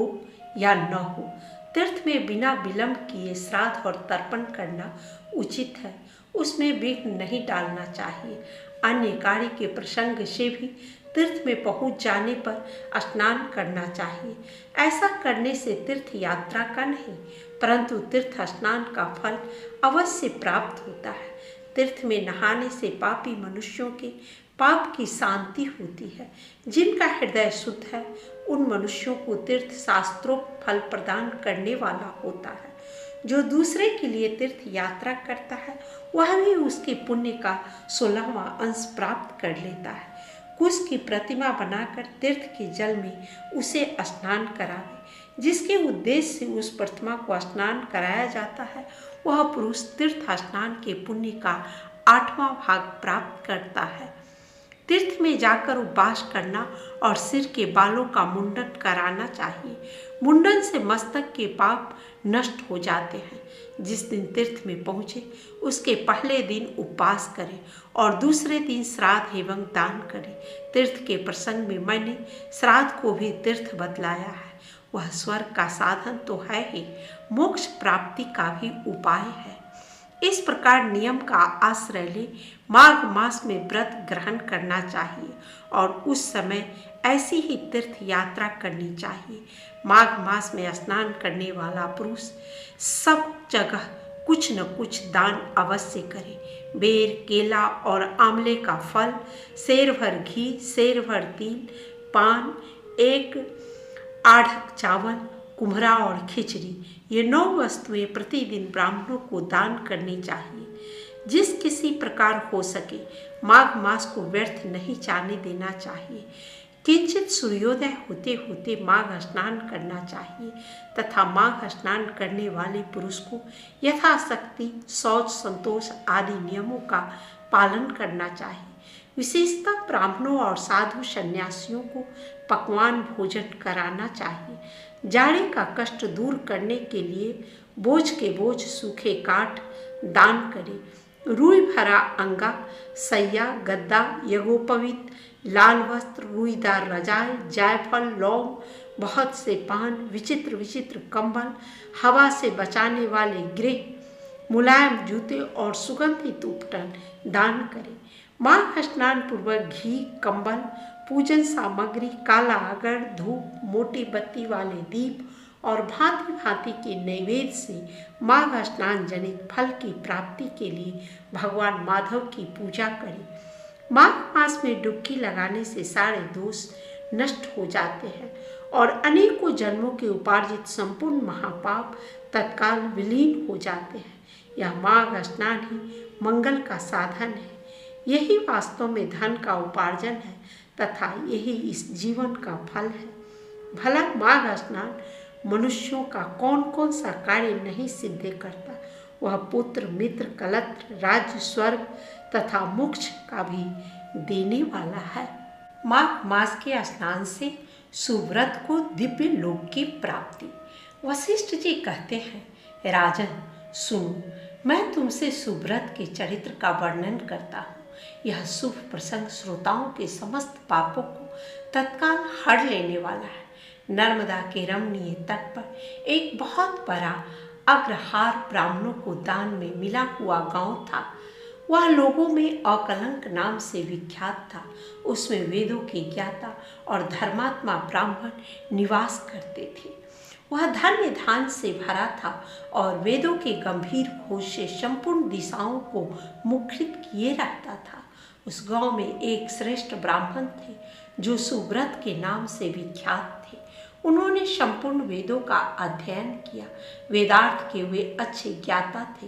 या न हो। तीर्थ में बिना विलंब किए श्राद्ध और तर्पण करना उचित है, उसमें विघ्न नहीं डालना चाहिए। अन्य कार्य के प्रसंग से भी तीर्थ में पहुंच जाने पर स्नान करना चाहिए। ऐसा करने से तीर्थ यात्रा का नहीं परंतु तीर्थ स्नान का फल अवश्य प्राप्त होता है। तीर्थ में नहाने से पापी मनुष्यों के पाप की शांति होती है। जिनका हृदय शुद्ध है उन मनुष्यों को तीर्थ शास्त्रोक्त फल प्रदान करने वाला होता है। जो दूसरे के लिए तीर्थ यात्रा करता है वह भी उसके पुण्य का 16वां अंश प्राप्त कर लेता है। कुश की प्रतिमा बनाकर तीर्थ के जल में उसे स्नान करावे। जिसके उद्देश्य से उस प्रतिमा को स्नान कराया जाता है वह पुरुष तीर्थ स्नान के पुण्य का 8वां भाग प्राप्त करता है। तीर्थ में जाकर उपवास करना और सिर के बालों का मुंडन कराना चाहिए। मुंडन से मस्तक के पाप नष्ट हो जाते हैं। जिस दिन तीर्थ में पहुँचे उसके पहले दिन उपवास करें और दूसरे दिन श्राद्ध एवं दान करें। तीर्थ के प्रसंग में मैंने श्राद्ध को भी तीर्थ बतलाया है। वह स्वर्ग का साधन तो है ही, मोक्ष प्राप्ति का भी उपाय है। इस प्रकार नियम का आश्रय ले माघ मास में व्रत ग्रहण करना चाहिए और उस समय ऐसी ही तीर्थ यात्रा करनी चाहिए। माघ मास में स्नान करने वाला पुरुष सब जगह कुछ न कुछ दान अवश्य करे। बेर, केला और आंवले का फल, सेर भर घी, सेर भर तिल, पान, 1 आढ़क चावल, कुम्हरा और खिचड़ी, ये 9 वस्तुएं प्रतिदिन ब्राह्मणों को दान करनी चाहिए। जिस किसी प्रकार हो सके माघ मास को व्यर्थ नहीं जाने देना चाहिए। किंचित सूर्योदय होते होते माघ स्नान करना चाहिए तथा माघ स्नान करने वाले पुरुष को यथाशक्ति शौच, संतोष आदि नियमों का पालन करना चाहिए। विशेषतः ब्राह्मणों और साधु सन्यासियों को पकवान भोजन कराना चाहिए। जाड़े का कष्ट दूर करने के लिए बोझ के बोझ सूखे काठ दान करें। रुई भरा अंगा, सैया, गद्दा, यज्ञोपवीत, लाल वस्त्र, रुईदार रजाई, जायफल, लौंग, बहुत से पान, विचित्र विचित्र कंबल, हवा से बचाने वाले गृह, मुलायम जूते और सुगंधित उपटन दान करें। माघ स्नान पूर्वक घी, कंबल, पूजन सामग्री, काला अगर, धूप, मोटी बत्ती वाले दीप और भांति भांति के नैवेद्य से माघ स्नान जनित फल की प्राप्ति के लिए भगवान माधव की पूजा करें। माघ मास में डुबकी लगाने से सारे दोष नष्ट हो जाते हैं और अनेकों जन्मों के उपार्जित संपूर्ण महापाप तत्काल विलीन हो जाते हैं। यह माघ स्नान ही मंगल का साधन है। यही वास्तव में धन का उपार्जन है तथा यही इस जीवन का फल है। भला माघ स्नान मनुष्यों का कौन कौन सा कार्य नहीं सिद्ध करता। वह पुत्र, मित्र, कलत्र, राज्य, स्वर्ग तथा मोक्ष का भी देने वाला है। माघ मास के स्नान से सुव्रत को दिव्य लोक की प्राप्ति। वशिष्ठ जी कहते हैं, राजन सुनो, मैं तुमसे सुव्रत के चरित्र का वर्णन करता हूँ। यह शुभ प्रसंग श्रोताओं के समस्त पापों को तत्काल हर लेने वाला है। नर्मदा के रमणीय तट पर एक बहुत बड़ा अग्रहार ब्राह्मणों को दान में मिला हुआ गांव था। वह लोगों में अकलंक नाम से विख्यात था। उसमें वेदों के ज्ञाता और धर्मात्मा ब्राह्मण निवास करते थे। वह धन्य धान से भरा था और वेदों के गंभीर घोष से संपूर्ण दिशाओं को मुखरित किए रहता था। उस गांव में एक श्रेष्ठ ब्राह्मण थे जो सुव्रत के नाम से विख्यात थे। उन्होंने संपूर्ण वेदों का अध्ययन किया। वेदार्थ के वे अच्छे ज्ञाता थे।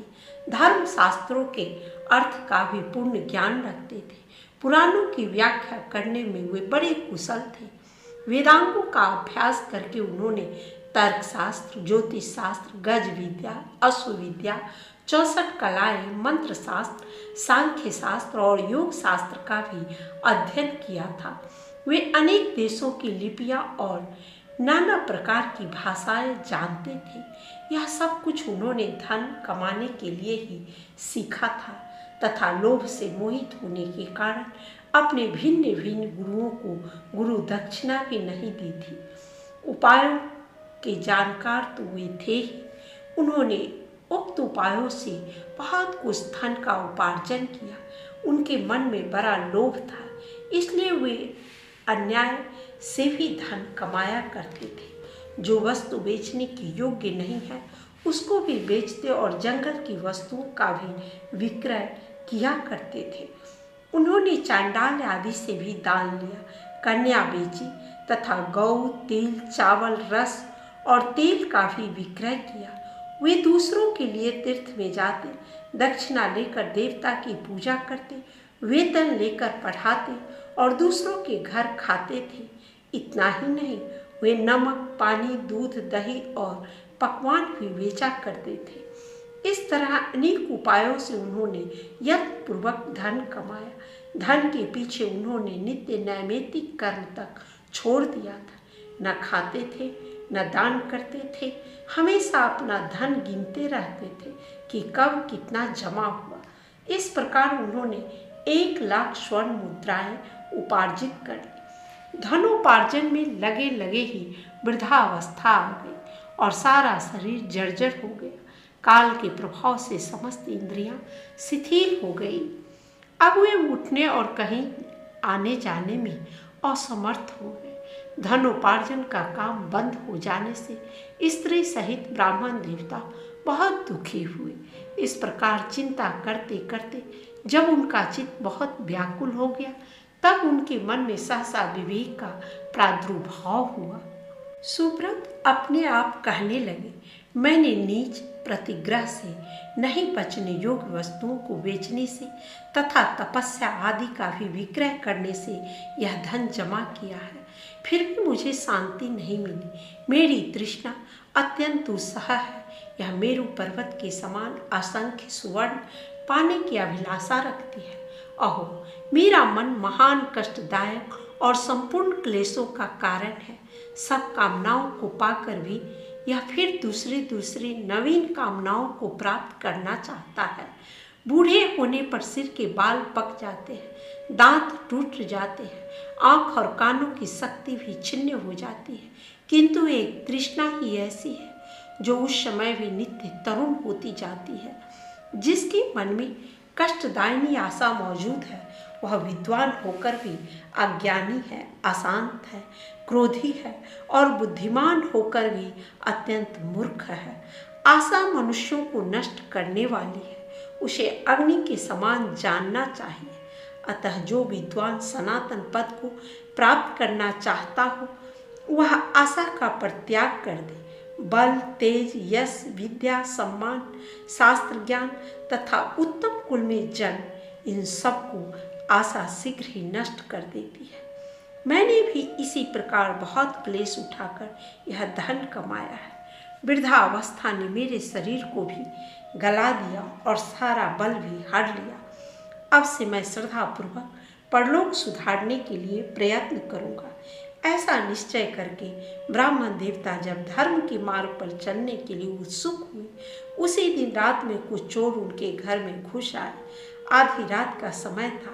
धर्म शास्त्रों के अर्थ का भी पूर्ण ज्ञान रखते थे। पुराणों की व्याख्या करने में वे बड़े कुशल थे। वेदांगों का अभ्यास करके उन्होंने तर्कशास्त्र, ज्योतिष शास्त्र, गज विद्या, अश्व विद्या, 64 कलाएं, मंत्र शास्त्र, सांख्य शास्त्र और योग शास्त्र का भी अध्ययन किया था। वे अनेक देशों की लिपियां और नाना प्रकार की भाषाएं जानते थे। यह सब कुछ उन्होंने धन कमाने के लिए ही सीखा था तथा लोभ से मोहित होने के कारण अपने भिन्न भिन्न गुरुओं को गुरु दक्षिणा भी नहीं दी थी। उपायों के जानकार तो वे थे ही। उन्होंने उक्त उपायों से बहुत कुछ धन का उपार्जन किया। उनके मन में बड़ा लोभ था, इसलिए वे अन्याय से भी धन कमाया करते थे। जो वस्तु बेचने की योग्य नहीं है उसको भी बेचते और जंगल की वस्तुओं का भी विक्रय किया करते थे। उन्होंने चांडाल आदि से भी दान लिया, कन्या बेची तथा गौ, तेल, चावल, रस और तेल का भी विक्रय किया। वे दूसरों के लिए तीर्थ में जाते, दक्षिणा लेकर देवता की पूजा करते, वेतन लेकर पढ़ाते और दूसरों के घर खाते थे। इतना ही नहीं, वे नमक, पानी, दूध, दही और पकवान भी बेचा करते थे। इस तरह अनेक उपायों से उन्होंने यत्नपूर्वक धन कमाया। धन के पीछे उन्होंने नित्य नैमित्तिक कर्म तक छोड़ दिया था। न खाते थे, न दान करते थे, हमेशा अपना धन गिनते रहते थे कि कब कितना जमा हुआ। इस प्रकार उन्होंने 1 लाख स्वर्ण मुद्राएं उपार्जित कर ली। धनोपार्जन में लगे लगे ही वृद्धावस्था आ गई और सारा शरीर जर्जर हो गया। काल के प्रभाव से समस्त इंद्रियां शिथिल हो गई। अब वे उठने और कहीं आने जाने में असमर्थ हो गए। धनोपार्जन का काम बंद हो जाने से स्त्री सहित ब्राह्मण देवता बहुत दुखी हुए। इस प्रकार चिंता करते करते जब उनका चित्त बहुत व्याकुल हो गया तब उनके मन में सहसा विवेक का प्रादुर्भाव हुआ। सुब्रत अपने आप कहने लगे, मैंने नीच प्रतिग्रह से, नहीं पचने योग्य वस्तुओं को बेचने से तथा तपस्या आदि का भी विक्रय करने से यह धन जमा किया है, फिर भी मुझे शांति नहीं मिली। मेरी तृष्णा अत्यंत दुस्सह है। यह मेरु पर्वत के समान असंख्य सुवर्ण पाने की अभिलाषा रखती है। अहो, मेरा मन महान कष्टदायक और संपूर्ण क्लेशों का कारण है। सब कामनाओं को पाकर भी यह फिर दूसरी नवीन कामनाओं को प्राप्त करना चाहता है। बूढ़े होने पर सिर के बाल पक जाते हैं, दांत टूट जाते हैं, आँख और कानों की शक्ति भी छिन्न हो जाती है, किंतु एक तृष्णा ही ऐसी है जो उस समय भी नित्य तरुण होती जाती है। जिसके मन में कष्टदायिनी आशा मौजूद है वह विद्वान होकर भी अज्ञानी है, अशांत है, क्रोधी है और बुद्धिमान होकर भी अत्यंत मूर्ख है। आशा मनुष्यों को नष्ट करने वाली है, उसे अग्नि के समान जानना चाहिए। अतः जो विद्वान सनातन पद को प्राप्त करना चाहता हो वह आशा का परित्याग कर दे। बल, तेज, यश, विद्या, सम्मान, शास्त्र ज्ञान तथा उत्तम कुल में जन्म, इन सब को आशा शीघ्र ही नष्ट कर देती है। मैंने भी इसी प्रकार बहुत क्लेश उठाकर यह धन कमाया है। वृद्धावस्था ने मेरे शरीर को भी गला दिया और सारा बल भी हर लिया। अब से मैं श्रद्धापूर्वक परलोक सुधारने के लिए प्रयत्न करूँगा। ऐसा निश्चय करके ब्राह्मण देवता जब धर्म के मार्ग पर चलने के लिए उत्सुक हुए, उसी दिन रात में कुछ चोर उनके घर में घुस आए। आधी रात का समय था।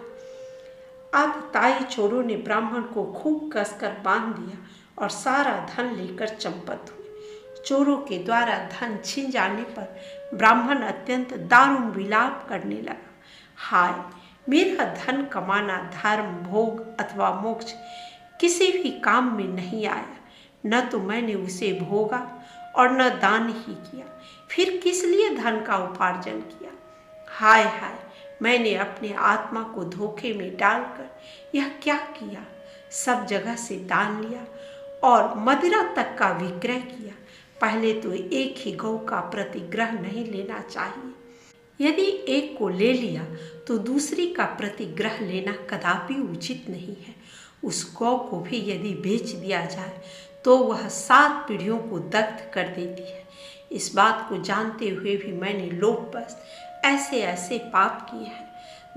आतताई चोरों ने ब्राह्मण को खूब कसकर बांध दिया और सारा धन लेकर चंपत हुए। चोरों के द्वारा धन छिन जाने पर ब्राह्मण अत्यंत दारुण विलाप करने लगा। हाय, मेरा धन कमाना धर्म, भोग अथवा मोक्ष किसी भी काम में नहीं आया। न तो मैंने उसे भोगा और न दान ही किया, फिर किस लिए धन का उपार्जन किया। हाय हाय, मैंने अपने आत्मा को धोखे में डालकर यह क्या किया। सब जगह से दान लिया और मदिरा तक का विक्रय किया। पहले तो एक ही गौ का प्रतिग्रह नहीं लेना चाहिए। यदि एक को ले लिया तो दूसरी का प्रतिग्रह लेना कदापि उचित नहीं है। उस गौ को भी यदि बेच दिया जाए तो वह 7 पीढ़ियों को दग्ध कर देती है। इस बात को जानते हुए भी मैंने लोभवश ऐसे ऐसे पाप किए हैं।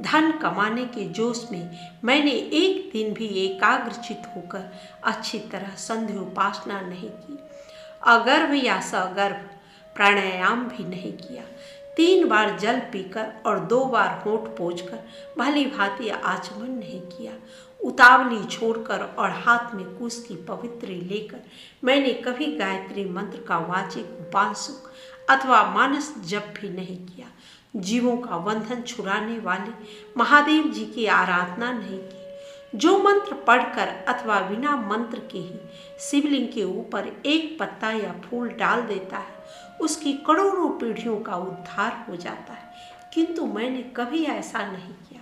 धन कमाने के जोश में मैंने एक दिन भी एकाग्रचित होकर अच्छी तरह संध्या उपासना नहीं की, अगर्भ या सगर्भ प्राणायाम भी नहीं किया। 3 बार जल पीकर और 2 बार होंठ पोंछकर भली भांति आचमन नहीं किया। उतावली छोड़कर और हाथ में कुश की पवित्री लेकर मैंने कभी गायत्री मंत्र का वाचिक उपांशुक अथवा मानस जप भी नहीं किया। जीवों का बंधन छुड़ाने वाले महादेव जी की आराधना नहीं की। जो मंत्र पढ़कर अथवा बिना मंत्र के ही शिवलिंग के ऊपर एक पत्ता या फूल डाल देता है, उसकी करोड़ों पीढ़ियों का उद्धार हो जाता है, किंतु मैंने कभी ऐसा नहीं किया।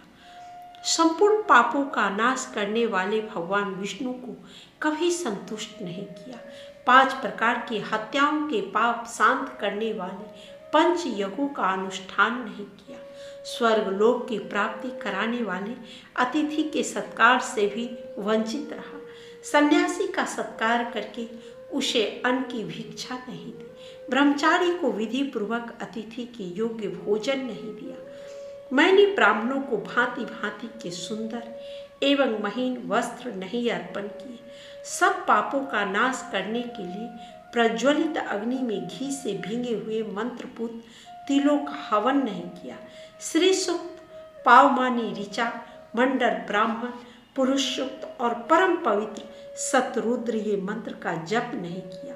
संपूर्ण पापों का नाश करने वाले भगवान विष्णु को कभी संतुष्ट नहीं किया। 5 प्रकार की हत्याओं के पाप शांत करने वाले 5 यज्ञों का अनुष्ठान नहीं किया। स्वर्ग लोक की प्राप्ति कराने वाले अतिथि के सत्कार से भी वंचित रहा। सन्यासी का सत्कार करके उसे अन्न की भिक्षा नहीं दी। ब्रह्मचारी को विधि पूर्वक अतिथि के योग्य भोजन नहीं दिया। मैंने ब्राह्मणों को भांति भांति के सुंदर एवं महीन वस्त्र नहीं अर्पण किए। सब पापों का नाश करने के लिए प्रज्वलित अग्नि में घी से भींगे हुए मंत्रपूत तिलों का हवन नहीं किया। श्री सूक्त, पावमानी ऋचा, मंडल ब्राह्मण, पुरुष सूक्त और परम पवित्र शतरुद्र ये मंत्र का जप नहीं किया।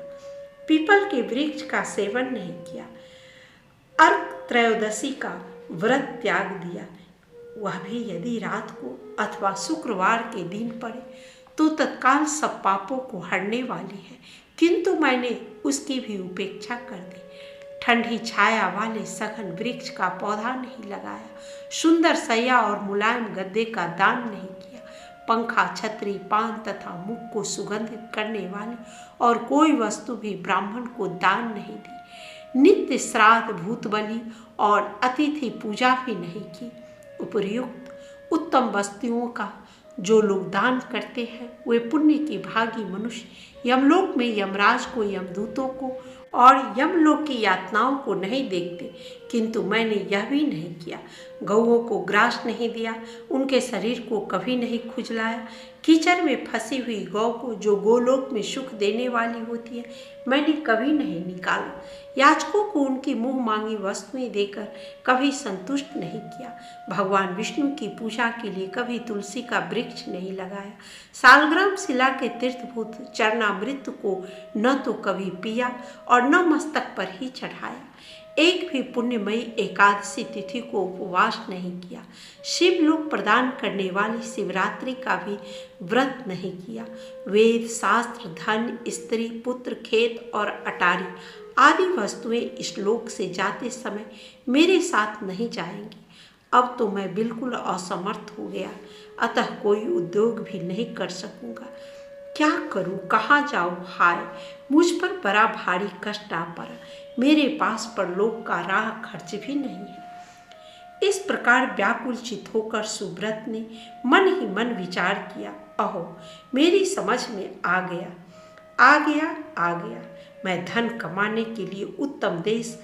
पीपल के वृक्ष का सेवन नहीं किया। अर्क त्रयोदशी का व्रत त्याग दिया, वह भी यदि रात को अथवा शुक्रवार के दिन पड़े तो तत्काल सब पापों को हरने वाली है, किंतु मैंने उसकी भी उपेक्षा कर दी। ठंडी छाया वाले सघन वृक्ष का पौधा नहीं लगाया। सुंदर सैया और मुलायम गद्दे का दान नहीं किया। पंखा, छतरी, पान तथा मुख को सुगंधित करने वाली और कोई वस्तु भी ब्राह्मण को दान नहीं दी। नित्य श्राद्ध, भूत बलि और अतिथि पूजा भी नहीं की। उपर्युक्त उत्तम वस्तुओं का जो लोग दान करते हैं वे पुण्य की भागी मनुष्य यमलोक में यमराज को, यमदूतों को और यमलोक की यातनाओं को नहीं देखते, किंतु मैंने यह भी नहीं किया। गौओं को ग्रास नहीं दिया, उनके शरीर को कभी नहीं खुजलाया। कीचड़ में फंसी हुई गौ को, जो गोलोक में सुख देने वाली होती है, मैंने कभी नहीं निकाला। याचकों को उनकी मुंह मांगी वस्तुएं देकर कभी संतुष्ट नहीं किया। भगवान विष्णु की पूजा के लिए कभी तुलसी का वृक्ष नहीं लगाया। सालग्राम शिला के तीर्थभूत चरणामृत को न तो कभी पिया और न मस्तक पर ही चढ़ाया। एक भी पुण्यमयी एकादशी तिथि को उपवास नहीं किया। शिवलोक प्रदान करने वाली शिवरात्रि का भी व्रत नहीं किया। वेद, शास्त्र, धन, स्त्री, पुत्र, खेत और अटारी आदि वस्तुएं इस लोक से जाते समय मेरे साथ नहीं जाएंगी। अब तो मैं बिल्कुल असमर्थ हो गया, अतः कोई उद्योग भी नहीं कर सकूंगा। क्या करूं, कहाँ जाऊं? हाय, मुझ पर बड़ा भारी कष्ट आ पड़ा। मेरे पास परलोक का राह खर्च भी नहीं है। इस प्रकार व्याकुलचित होकर सुब्रत ने मन ही मन विचार किया। अहो, मेरी समझ में आ गया। मैं धन कमाने के लिए उत्तम देश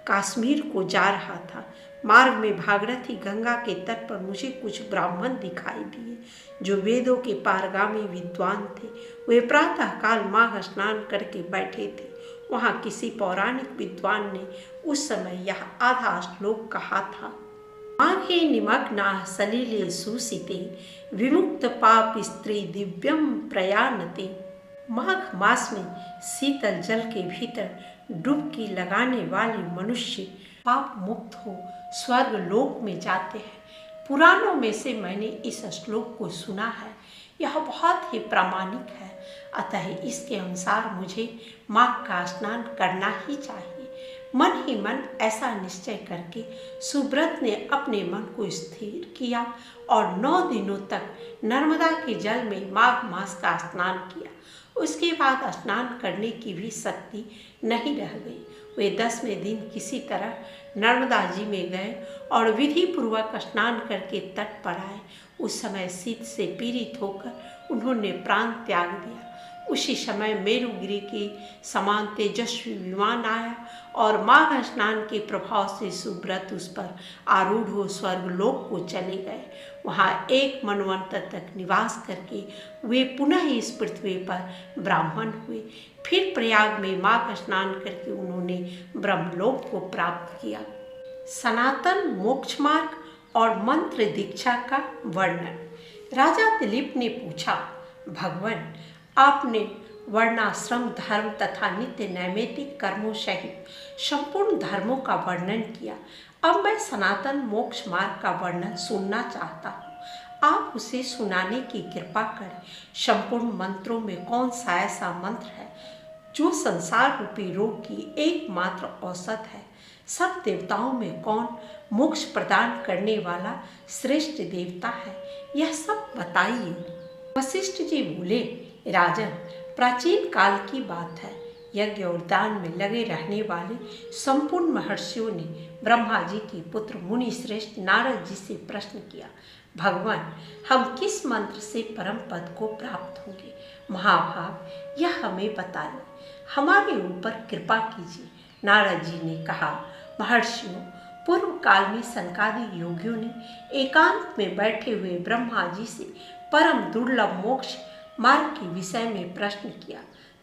काश्मीर को जा रहा था। मार्ग में भागीरथी गंगा के तट पर मुझे कुछ ब्राह्मण दिखाई दिए, जो वेदों के पारगामी विद्वान थे। वे प्रातःकाल माघ स्नान करके बैठे थे। वहाँ किसी पौराणिक विद्वान ने उस समय यह आधा श्लोक कहा था। माघे निमग्नाः सलिले सुसिते, विमुक्त पाप स्त्री दिव्यम प्रयानते। माघ मास में शीतल जल के भीतर डुबकी लगाने वाले मनुष्य पाप मुक्त हो स्वर्ग लोक में जाते हैं। पुराणों में से मैंने इस श्लोक को सुना है। यह बहुत ही प्रामाणिक है, अतः इसके अनुसार मुझे माघ का स्नान करना ही चाहिए। मन ही मन ऐसा निश्चय करके सुब्रत ने अपने मन को स्थिर किया और 9 दिनों तक नर्मदा के जल में माघ मास का स्नान किया। उसके बाद स्नान करने की भी शक्ति नहीं रह गई। वे 10वें दिन किसी तरह नर्मदा जी में गए और विधि पूर्वक स्नान करके तट पर आए। उस समय शीत से पीड़ित होकर उन्होंने प्राण त्याग दिया। उसी समय मेरुगिरी के समान तेजस्वी विमान आया और माघ स्नान के प्रभाव से सुब्रत उस पर आरूढ़ हो स्वर्गलोक को चले गए। वहाँ एक मनवंतर तक निवास करके वे पुनः इस पृथ्वी पर ब्राह्मण हुए। फिर प्रयाग में माघ स्नान करके उन्होंने ब्रह्मलोक को प्राप्त किया। सनातन मोक्ष मार्ग और मंत्र दीक्षा का वर्णन। राजा दिलीप ने पूछा, भगवान, आपने वर्णाश्रम धर्म तथा नित्य नैमित्तिक कर्मों सहित संपूर्ण धर्मों का वर्णन किया। अब मैं सनातन मोक्ष मार्ग का वर्णन सुनना चाहता हूँ। आप उसे सुनाने की कृपा करें। संपूर्ण मंत्रों में कौन सा ऐसा मंत्र है जो संसार रूपी रोग की एकमात्र औषध है? सब देवताओं में कौन मोक्ष प्रदान करने वाला श्रेष्ठ देवता है? यह सब बताइए। वशिष्ठ जी बोले, राजन, प्राचीन काल की बात है। यज्ञ और दान में लगे रहने वाले संपूर्ण महर्षियों ने ब्रह्मा जी के पुत्र मुनि श्रेष्ठ नारद जी से प्रश्न किया, भगवान, हम किस मंत्र से परम पद को प्राप्त होंगे? महाभाग, यह हमें बताइए, हमारे ऊपर कृपा कीजिए। नारद जी ने कहा, महर्षियों, पूर्व काल में सनकादि योगियों ने एकांत में बैठे हुए ब्रह्मा जी से परम दुर्लभ मोक्ष मार्ग के विषय में प्रश्न किया।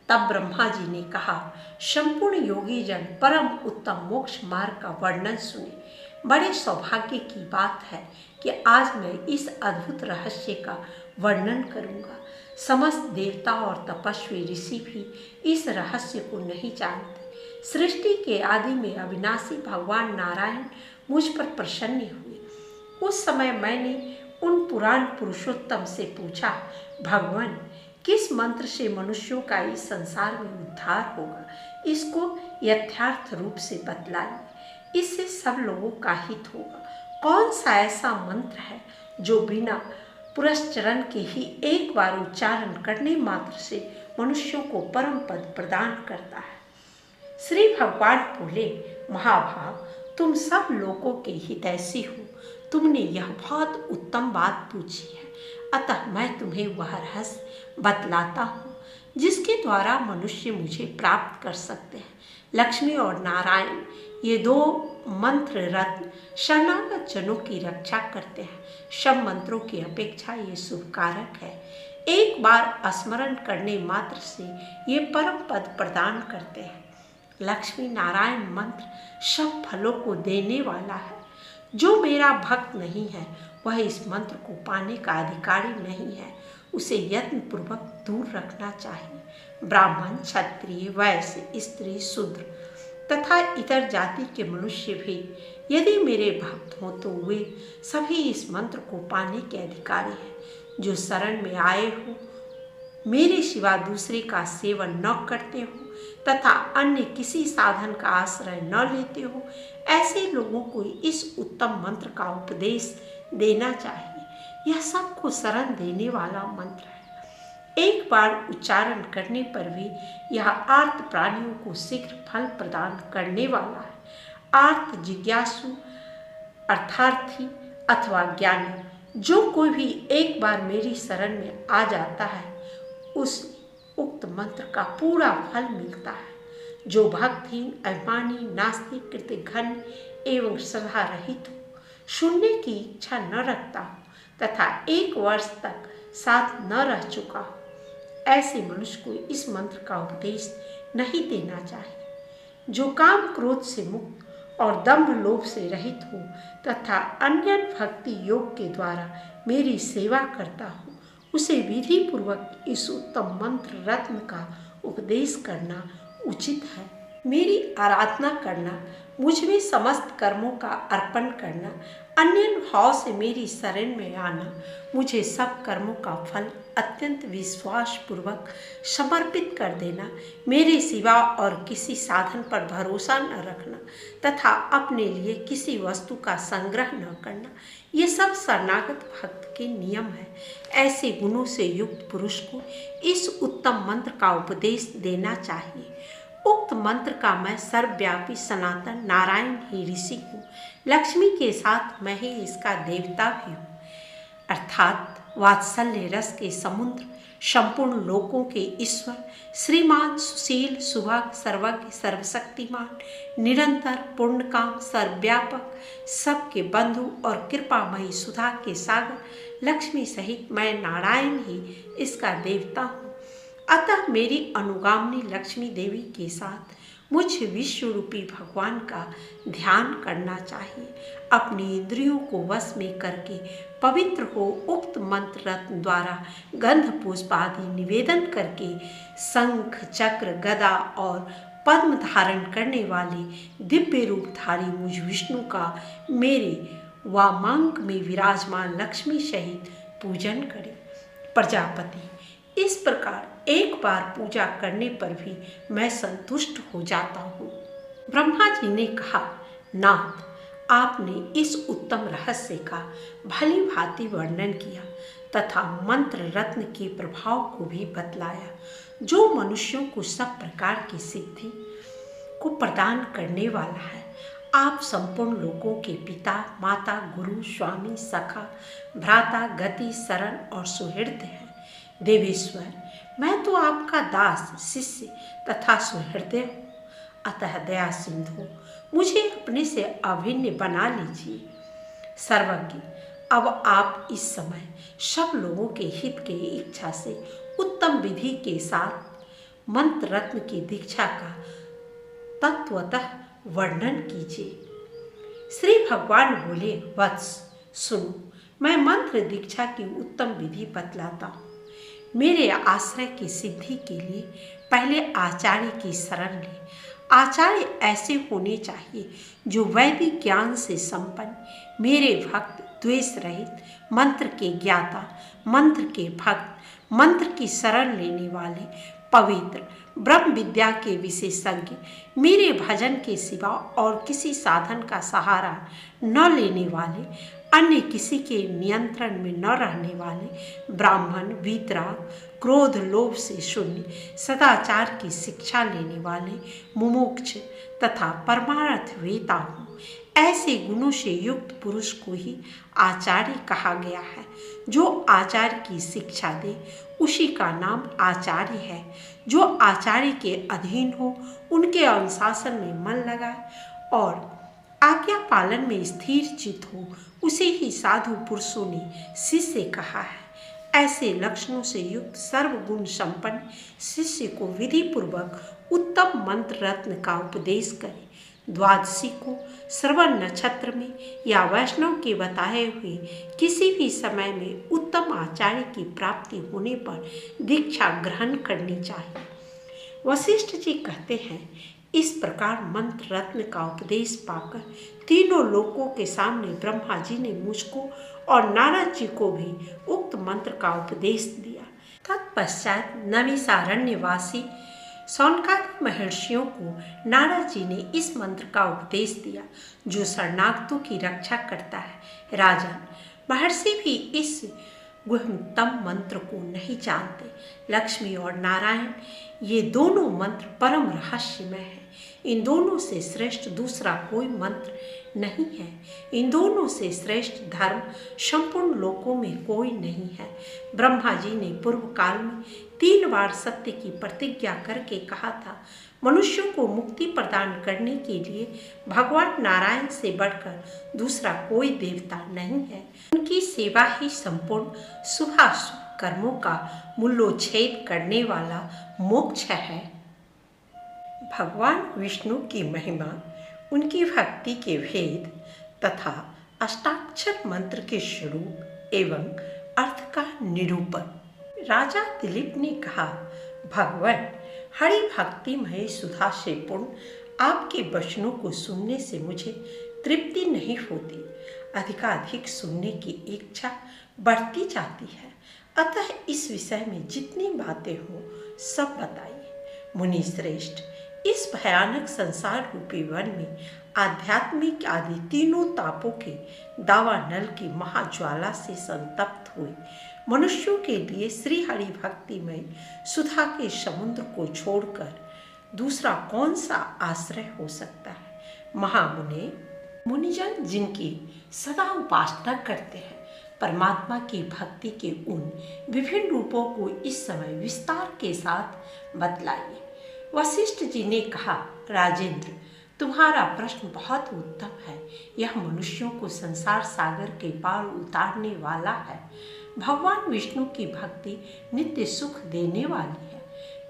तब ब्रह्मा जी ने कहा, संपूर्ण योगी जन परम उत्तम मोक्ष मार्ग का वर्णन सुने। बड़े सौभाग्य की बात है कि आज मैं इस अद्भुत रहस्य का वर्णन करूंगा। समस्त देवता और तपस्वी ऋषि भी इस रहस्य को नहीं जानते। सृष्टि के आदि में अविनाशी भगवान नारायण मुझ पर प्रसन्न हुए। उस समय मैंने उन पुराण पुरुषोत्तम से पूछा, भगवान, किस मंत्र से मनुष्यों का इस संसार में उद्धार होगा? इसको यथार्थ रूप से बतलाइए। इससे सब लोगों का हित होगा। कौन सा ऐसा मंत्र है जो बिना पुरस्चरण के ही एक बार उच्चारण करने मात्र से मनुष्यों को परम पद प्रदान करता है? श्री भगवान बोले, महाभाग, तुम सब लोगों के हितैषी हो। तुमने यह बहुत उत्तम बात पूछी है, अतः मैं तुम्हें वह रहस्य बतलाता हूँ जिसके द्वारा मनुष्य मुझे प्राप्त कर सकते हैं। लक्ष्मी और नारायण, ये दो मंत्र रत्न शरणागत जनों की रक्षा करते हैं। सब मंत्रों की अपेक्षा ये शुभकारक है। एक बार स्मरण करने मात्र से ये परम पद प्रदान करते हैं। लक्ष्मी नारायण मंत्र सब फलों को देने वाला है। जो मेरा भक्त नहीं है वह इस मंत्र को पाने का अधिकारी नहीं है। उसे यत्न पूर्वक दूर रखना चाहिए। ब्राह्मण, क्षत्रिय, वैश्य, स्त्री, शूद्र तथा इतर जाति के मनुष्य भी यदि मेरे भक्त हों तो वे सभी इस मंत्र को पाने के अधिकारी हैं। जो शरण में आए हो, मेरे सिवा दूसरे का सेवन न करते हो तथा अन्य किसी साधन का आश्रय न लेते हो, ऐसे लोगों को इस उत्तम मंत्र का उपदेश देना चाहिए। यह सबको शरण देने वाला मंत्र है। एक बार उच्चारण करने पर भी यह आर्त प्राणियों को शीघ्र फल प्रदान करने वाला है। आर्त, जिज्ञासु, अर्थार्थी अथवा ज्ञानी, जो कोई भी एक बार मेरी शरण में आ जाता है उस उक्त मंत्र का पूरा फल मिलता है। जो भक्तिहीन, अभिमानी, नास्तिक, कृतघ्न एवं सदा रहित हो, सुनने की इच्छा न रखता हो तथा 1 वर्ष तक साथ न रह चुका हो, ऐसे मनुष्य को इस मंत्र का उपदेश नहीं देना चाहिए। जो काम क्रोध से मुक्त और दंभ लोभ से रहित हो तथा अन्य भक्ति योग के द्वारा मेरी सेवा करता हो, उसे विधि पूर्वक इस उत्तम मंत्र रत्न का उपदेश करना उचित है। मेरी आराधना करना, मुझ में समस्त कर्मों का अर्पण करना, अन्य भाव से मेरी शरण में आना, मुझे सब कर्मों का फल अत्यंत विश्वास पूर्वक समर्पित कर देना, मेरे सिवा और किसी साधन पर भरोसा न रखना तथा अपने लिए किसी वस्तु का संग्रह न करना, ये सब शरणागत भक्त के नियम है। ऐसे गुणों से युक्त पुरुष को इस उत्तम मंत्र का उपदेश देना चाहिए। उक्त मंत्र का मैं सर्वव्यापी सनातन नारायण ही ऋषि हूँ। लक्ष्मी के साथ मैं ही इसका देवता भी हूँ। अर्थात वात्सल्य रस के समुद्र संपूर्ण लोकों के ईश्वर, श्रीमान सुशील सुभग सर्वज्ञ सर्वशक्तिमान, निरंतर पूर्णकाम सर्वव्यापक, सबके बंधु और कृपामयी सुधा के सागर लक्ष्मी सहित मैं नारायण ही इसका देवता हूँ। अतः मेरी अनुगामिनी लक्ष्मी देवी के साथ मुझ विश्व रूपी भगवान का ध्यान करना चाहिए। अपनी इंद्रियों को वश में करके पवित्र हो उक्त मंत्र रत्न द्वारा गंध पुष्प आदि निवेदन करके शंख चक्र गदा और पद्म धारण करने वाले दिव्य रूपधारी मुझ विष्णु का मेरे वामांग में विराजमान लक्ष्मी सहित पूजन करें। प्रजापति, इस प्रकार एक बार पूजा करने पर भी मैं संतुष्ट हो जाता हूँ। ब्रह्मा जी ने कहा, नाथ, आपने इस उत्तम रहस्य का भली भांति वर्णन किया तथा मंत्र रत्न के प्रभाव को भी बतलाया, जो मनुष्यों को सब प्रकार की सिद्धि को प्रदान करने वाला है। आप संपूर्ण लोगों के पिता, माता, गुरु, स्वामी, सखा, भ्राता, गति, शरण और सुहृद हैं। देवेश्वर, मैं तो आपका दास, शिष्य तथा सुहृदय हूँ, अतः दया सिंधु मुझे अपने से अभिन्न बना लीजिए। सर्वज्ञ, अब आप इस समय सब लोगों के हित के इच्छा से उत्तम विधि के साथ मंत्र रत्न की दीक्षा का तत्वतः वर्णन कीजिए। श्री भगवान बोले, वत्स सुनो, मैं मंत्र दीक्षा की उत्तम विधि बतलाता हूँ। मेरे आश्रय की सिद्धि के लिए पहले आचार्य की शरण लें। आचार्य ऐसे होने चाहिए जो वैदिक ज्ञान से संपन्न, मेरे भक्त, द्वेष रहित, मंत्र के ज्ञाता, मंत्र के भक्त, मंत्र की शरण लेने वाले, पवित्र, ब्रह्म विद्या के विशेषज्ञ, मेरे भजन के सिवा और किसी साधन का सहारा न लेने वाले, अन्य किसी के नियंत्रण में न रहने वाले, ब्राह्मण, वीतराग, क्रोध लोभ से शून्य, सदाचार की शिक्षा लेने वाले, मुमुक्ष तथा परमार्थ वेता हूँ। ऐसे गुणों से युक्त पुरुष को ही आचार्य कहा गया है। जो आचार्य की शिक्षा दे उसी का नाम आचार्य है। जो आचार्य के अधीन हो, उनके अनुशासन में मन लगाए और आज्ञा पालन में स्थिर चित हो, उसे ही साधु पुरुषों ने शिष्य कहा है। ऐसे लक्षणों से युक्त सर्वगुण संपन्न शिष्य को विधि पूर्वक उत्तम मंत्र रत्न का उपदेश करें। द्वादशी को श्रवण नक्षत्र में या वैष्णव के बताए हुए किसी भी समय में उत्तम आचार्य की प्राप्ति होने पर दीक्षा ग्रहण करनी चाहिए। वशिष्ठ जी कहते हैं, इस प्रकार मंत्र रत्न का उपदेश पाकर तीनों लोकों के सामने ब्रह्मा जी ने मुझको और नारद जी को भी उक्त मंत्र का उपदेश दिया। तत्पश्चात नैमिषारण्यवासी शौनकादि महर्षियों को नारद जी ने इस मंत्र का उपदेश दिया, जो शरणागतों की रक्षा करता है। राजन, महर्षि भी इस गुह्यतम मंत्र को नहीं जानते। लक्ष्मी और नारायण, ये दोनों मंत्र परम रहस्यमय हैं। इन दोनों से श्रेष्ठ दूसरा कोई मंत्र नहीं है। इन दोनों से श्रेष्ठ धर्म संपूर्ण लोकों में कोई नहीं है। ब्रह्मा जी ने पूर्व काल में 3 बार सत्य की प्रतिज्ञा करके कहा था, मनुष्यों को मुक्ति प्रदान करने के लिए भगवान नारायण से बढ़कर दूसरा कोई देवता नहीं है। उनकी सेवा ही संपूर्ण शुभाशुभ कर्मों का मूल्योच्छेद करने वाला मोक्ष है। भगवान विष्णु की महिमा, उनकी भक्ति के भेद तथा अष्टाक्षर मंत्र के स्वरूप एवं अर्थ का निरूपण। राजा दिलीप ने कहा, भगवान, हरि भक्तिमय सुधा से पूर्ण आपके वचनों को सुनने से मुझे तृप्ति नहीं होती, अधिकाधिक सुनने की इच्छा बढ़ती जाती है। अतः इस विषय में जितनी बातें हों सब बताइए। मुनि श्रेष्ठ, इस भयानक संसार रूपी वन में आध्यात्मिक आदि तीनों तापों के दावानल की महाज्वाला से संतप्त हुए मनुष्यों के लिए श्री हरि भक्तिमय सुधा के समुद्र को छोड़कर दूसरा कौन सा आश्रय हो सकता है। महामुने, मुनिजन जिनकी सदा उपासना करते हैं परमात्मा की भक्ति के उन विभिन्न रूपों को इस समय विस्तार के साथ बतलाइए। वशिष्ठ जी ने कहा, राजेंद्र, तुम्हारा प्रश्न बहुत उत्तम है। यह मनुष्यों को संसार सागर के पार उतारने वाला है। भगवान विष्णु की भक्ति नित्य सुख देने वाली है।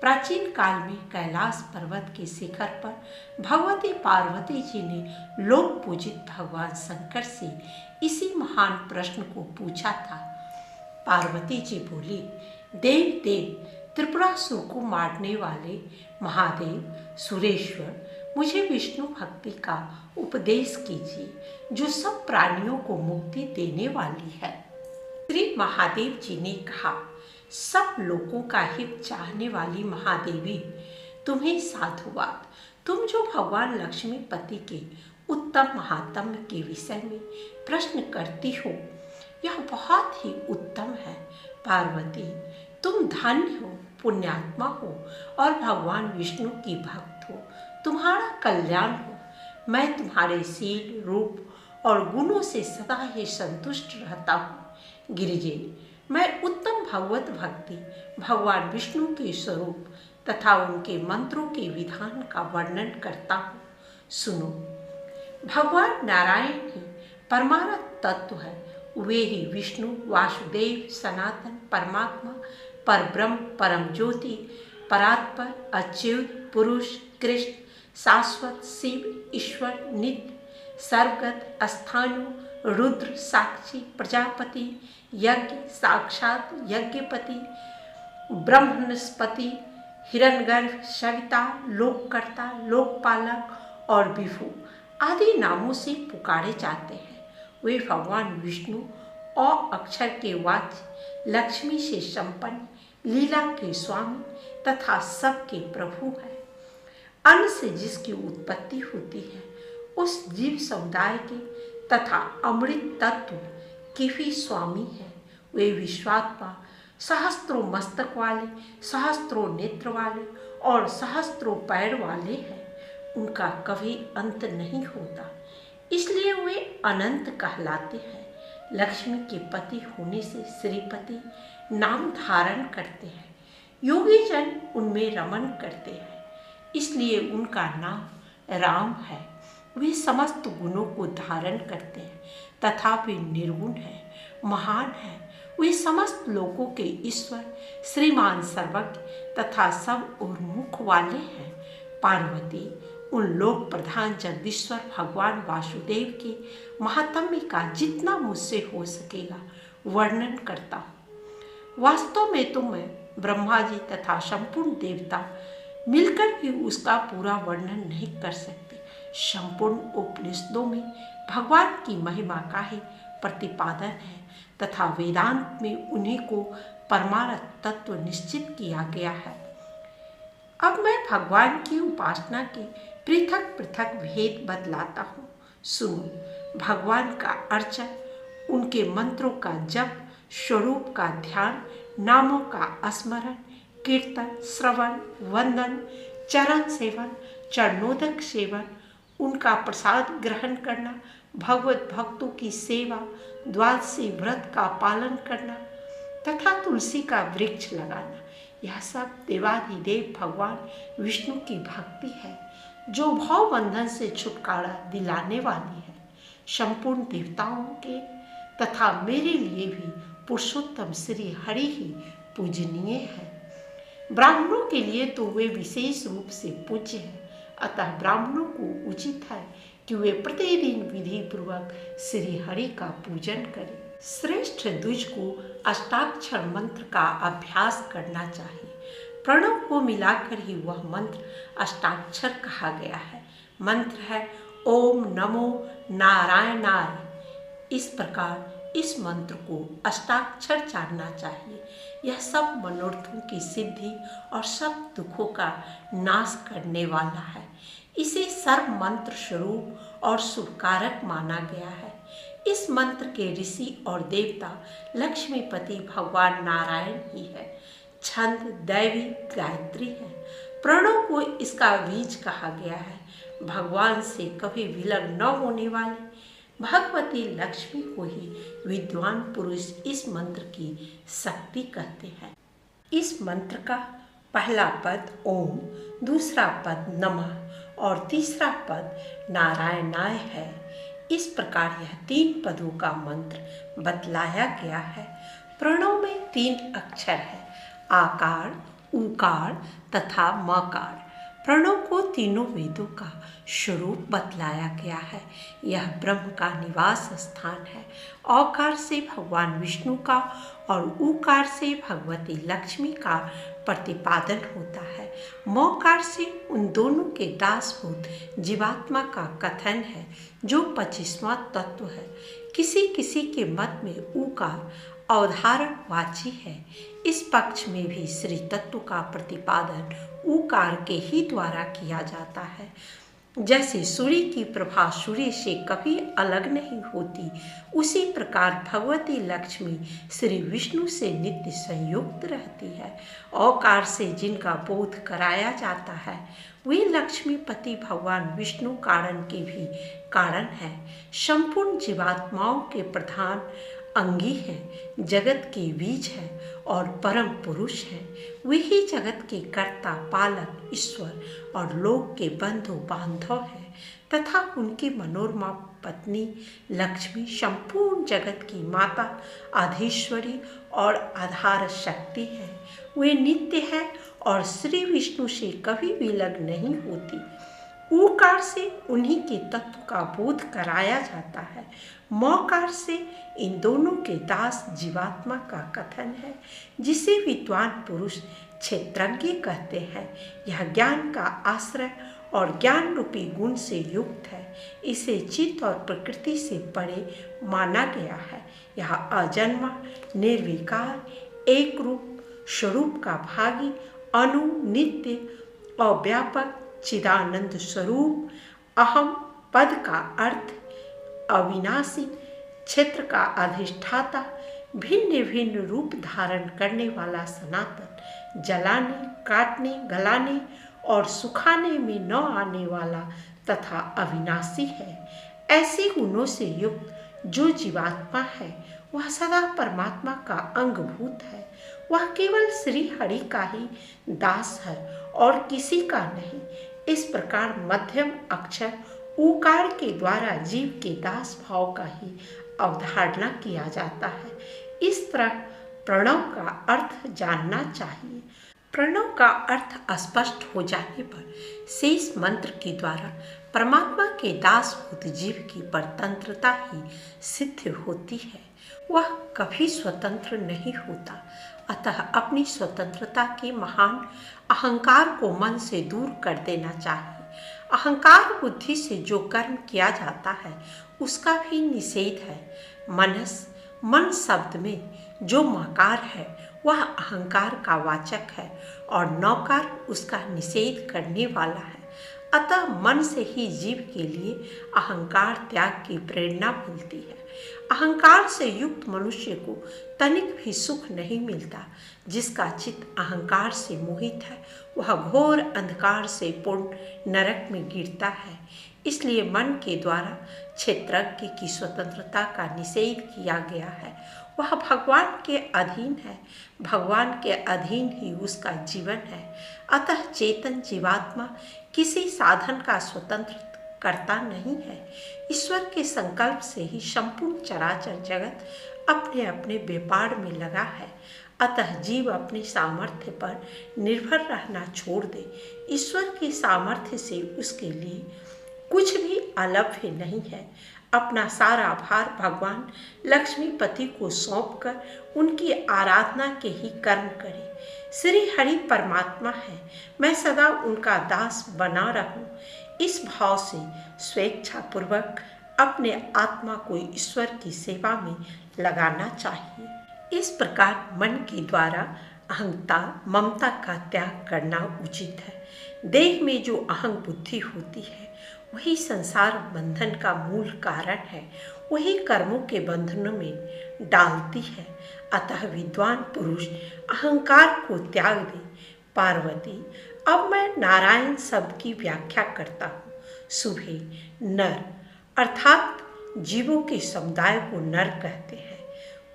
प्राचीन काल में कैलाश पर्वत के शिखर पर भगवती पार्वती जी ने लोक पूजित भगवान शंकर से इसी महान प्रश्न को पूछा था। पार्वती जी बोली, देव देव, त्रिपुरासुर को मारने वाले महादेव सुरेश्वर, मुझे विष्णु भक्ति का उपदेश कीजिए जो सब प्राणियों को मुक्ति देने वाली है। श्री महादेव जी ने कहा, सब लोगों का हित चाहने वाली महादेवी, तुम्हें साधुवाद। तुम जो भगवान लक्ष्मीपति के उत्तम महात्म्य के विषय में प्रश्न करती हो, यह बहुत ही उत्तम है। पार्वती, तुम धन्य हो, पुण्यात्मा हो और भगवान विष्णु की भक्त हो। तुम्हारा कल्याण हो। मैं तुम्हारे शील, रूप और गुणों से सदा ही संतुष्ट रहता हूँ। गिरिजे, मैं उत्तम भगवत भक्ति, भगवान विष्णु के स्वरूप तथा उनके मंत्रों के विधान का वर्णन करता हूँ। सुनो, भगवान नारायण ही परमार्थ तत्व है। वे ही विष्णु, वासुदेव, सनातन परमात्मा, परब्रह्म, परम ज्योति, परात्पर, अच्युत, पुरुष, कृष्ण, शाश्वत, शिव, ईश्वर, नित्य, सर्वगत, अस्थानु, रुद्र, साक्षी, प्रजापति, यज्ञ, साक्षात यज्ञपति, ब्रह्मस्पति, हिरण्यगर्भ, सविता, लोककर्ता, लोकपालक और विभु आदि नामों से पुकारे जाते हैं। वे भगवान विष्णु और अक्षर के वाच्य, लक्ष्मी से संपन्न, लीला के स्वामी तथा सबके प्रभु हैं। अन्न से जिसकी उत्पत्ति होती है, उस जीव समुदाय के तथा अमृत तत्व के भी स्वामी हैं। वे विश्वात्मा, सहस्त्रों मस्तक वाले, सहस्त्रों नेत्र वाले और सहस्त्रों पैर वाले हैं। उनका कभी अंत नहीं होता, इसलिए वे अनंत कहलाते हैं। लक्ष्मी के पति होने से श्रीपति नाम धारण करते हैं। योगी जन उनमें रमन करते हैं, इसलिए उनका नाम राम है। वे समस्त गुणों को धारण करते हैं तथा वे निर्गुण हैं, महान हैं। वे समस्त लोगों के ईश्वर, श्रीमान, सर्वज्ञ तथा सब और मुख वाले हैं। पार्वती, उन लोक प्रधान जगदीश्वर भगवान वासुदेव के महात्म्य का जितना मुझसे हो सकेगा वर्णन करता हूँ। वास्तव में तो मैं, ब्रह्मा जी तथा संपूर्ण देवता मिलकर भी उसका पूरा वर्णन नहीं कर सकते। संपूर्ण उपनिषदों में भगवान की महिमा का ही प्रतिपादन है तथा वेदांत में उन्हीं को परमार्थ तत्व निश्चित किया गया है। अब मैं भगवान की उपासना के पृथक पृथक भेद बतलाता हूँ। सुनो, भगवान का अर्चन, उनके मंत्रों का जप, स्वरूप का ध्यान, नामों का स्मरण, कीर्तन, श्रवण, वंदन, चरण सेवन, चरणोदक सेवन, उनका प्रसाद ग्रहण करना, भगवत भक्तों की सेवा, द्वादशी व्रत का पालन करना तथा तुलसी का वृक्ष लगाना, यह सब देवाधिदेव भगवान विष्णु की भक्ति है जो भाव बंधन से छुटकारा दिलाने वाली है। संपूर्ण देवताओं के तथा मेरे लिए भी पुरुषोत्तम श्री हरि ही पूजनीय है। ब्राह्मणों के लिए तो वे विशेष रूप से पूज्य हैं, अतः ब्राह्मणों को उचित है कि वे प्रतिदिन विधि पूर्वक श्री हरि का पूजन करें। श्रेष्ठ द्विज को अष्टाक्षर मंत्र का अभ्यास करना चाहिए। प्रणव को मिलाकर ही वह मंत्र अष्टाक्षर कहा गया है। मंत्र है ओम नमो नारायणाय। इस प्रकार इस मंत्र को अष्टाक्षर जानना चाहिए। यह सब मनोरथों की सिद्धि और सब दुखों का नाश करने वाला है। इसे सर्व मंत्र स्वरूप और शुभकारक माना गया है। इस मंत्र के ऋषि और देवता लक्ष्मीपति भगवान नारायण ही है। छंद दैवी गायत्री है। प्रणव को इसका बीज कहा गया है। भगवान से कभी विलग न होने वाले, भगवती लक्ष्मी को ही विद्वान पुरुष इस मंत्र की शक्ति कहते हैं। इस मंत्र का पहला पद ओम, दूसरा पद नमः और तीसरा पद नारायणाय है। इस प्रकार यह 3 पदों का मंत्र बतलाया गया है। प्रणव में 3 अक्षर है, आकार, उकार तथा मकार। प्रणव को तीनों वेदों का स्वरूप बतलाया गया है। यह ब्रह्म का निवास स्थान है। औकार से भगवान विष्णु का और उकार से भगवती लक्ष्मी का प्रतिपादन होता है। मौकार से उन दोनों के दासभूत जीवात्मा का कथन है जो 25वां तत्व है। किसी किसी के मत में उकार अवधारणवाची है। इस पक्ष में भी श्री तत्व का प्रतिपादन उकार के ही द्वारा किया जाता है। जैसे सूर्य की प्रभा सूर्य से कभी अलग नहीं होती, उसी प्रकार भगवती लक्ष्मी श्री विष्णु से नित्य संयुक्त रहती है। औकार से जिनका बोध कराया जाता है वे लक्ष्मीपति भगवान विष्णु कारण के भी कारण है। संपूर्ण जीवात्माओं के प्रधान अंगी हैं, जगत के बीज हैं और परम पुरुष हैं। वही जगत के कर्ता, पालक, ईश्वर और लोक के बंधु बांधव हैं तथा उनकी मनोरमा पत्नी लक्ष्मी संपूर्ण जगत की माता, आधीश्वरी और आधार शक्ति है। वे नित्य है और श्री विष्णु से कभी विलग नहीं होती। ऊकार से उन्हीं के तत्व का बोध कराया जाता है। मौकार से इन दोनों के दास जीवात्मा का कथन है, जिसे विद्वान पुरुष क्षेत्रज्ञ कहते हैं। यह ज्ञान का आश्रय और ज्ञान रूपी गुण से युक्त है। इसे चित्त और प्रकृति से परे माना गया है। यह अजन्मा, निर्विकार, एक रूप स्वरूप का भागी, अनु, नित्य, अव्यापक, चिदानंद स्वरूप, अहम पद का अर्थ अविनाशी, क्षेत्र का अधिष्ठाता, भिन्न भिन्न रूप धारण करने वाला सनातन, जलाने, काटने, गलाने और सुखाने में न आने वाला तथा अविनाशी है। ऐसे गुणों से युक्त जो जीवात्मा है वह सदा परमात्मा का अंगभूत है। वह केवल श्री हरि का ही दास है और किसी का नहीं। इस प्रकार मध्यम अक्षर ऊकार के द्वारा जीव के दास भाव का ही अवधारणा किया जाता है। इस तरह प्रणव का अर्थ जानना चाहिए। प्रणव का अर्थ स्पष्ट हो जाने पर शेष मंत्र के द्वारा परमात्मा के दासभूत जीव की परतंत्रता ही सिद्ध होती है। वह कभी स्वतंत्र नहीं होता। अतः अपनी स्वतंत्रता के महान अहंकार को मन से दूर कर देना चाहिए। अहंकार बुद्धि से जो कर्म किया जाता है उसका भी निषेध है। मनस, मन शब्द में जो मकार है वह अहंकार का वाचक है और नौकार उसका निषेध करने वाला है। अतः मन से ही जीव के लिए अहंकार त्याग की प्रेरणा मिलती है। अहंकार से युक्त मनुष्य को तनिक भी सुख नहीं मिलता। जिसका चित्त अहंकार से मोहित है वह घोर अंधकार से पूर्ण नरक में गिरता है। इसलिए मन के द्वारा क्षेत्रज्ञ की स्वतंत्रता का निषेध किया गया है। वह भगवान के अधीन है, भगवान के अधीन ही उसका जीवन है। अतः चेतन जीवात्मा किसी साधन का स्वतंत्र करता नहीं है। ईश्वर के संकल्प से ही संपूर्ण चराचर जगत अपने अपने व्यापार में लगा है। अतः जीव अपने सामर्थ्य पर निर्भर रहना छोड़ दे। ईश्वर के सामर्थ्य से उसके लिए कुछ भी अलभ्य नहीं है। अपना सारा भार भगवान लक्ष्मीपति को सौंपकर उनकी आराधना के ही कर्म करे। श्री हरि परमात्मा है, मैं सदा उनका दास बना रहूं। इस भाव से स्वेच्छापूर्वक अपने आत्मा को ईश्वर की सेवा में लगाना चाहिए। इस प्रकार मन के द्वारा अहंता, ममता का त्याग करना उचित है। देह में जो अहंग बुद्धि होती है वही संसार बंधन का मूल कारण है, वही कर्मों के बंधनों में डालती है। अतः विद्वान पुरुष अहंकार को त्याग दे। पार्वती, अब मैं नारायण शब्द की व्याख्या करता हूँ। सुबह नर अर्थात जीवों के समुदाय को नर कहते हैं।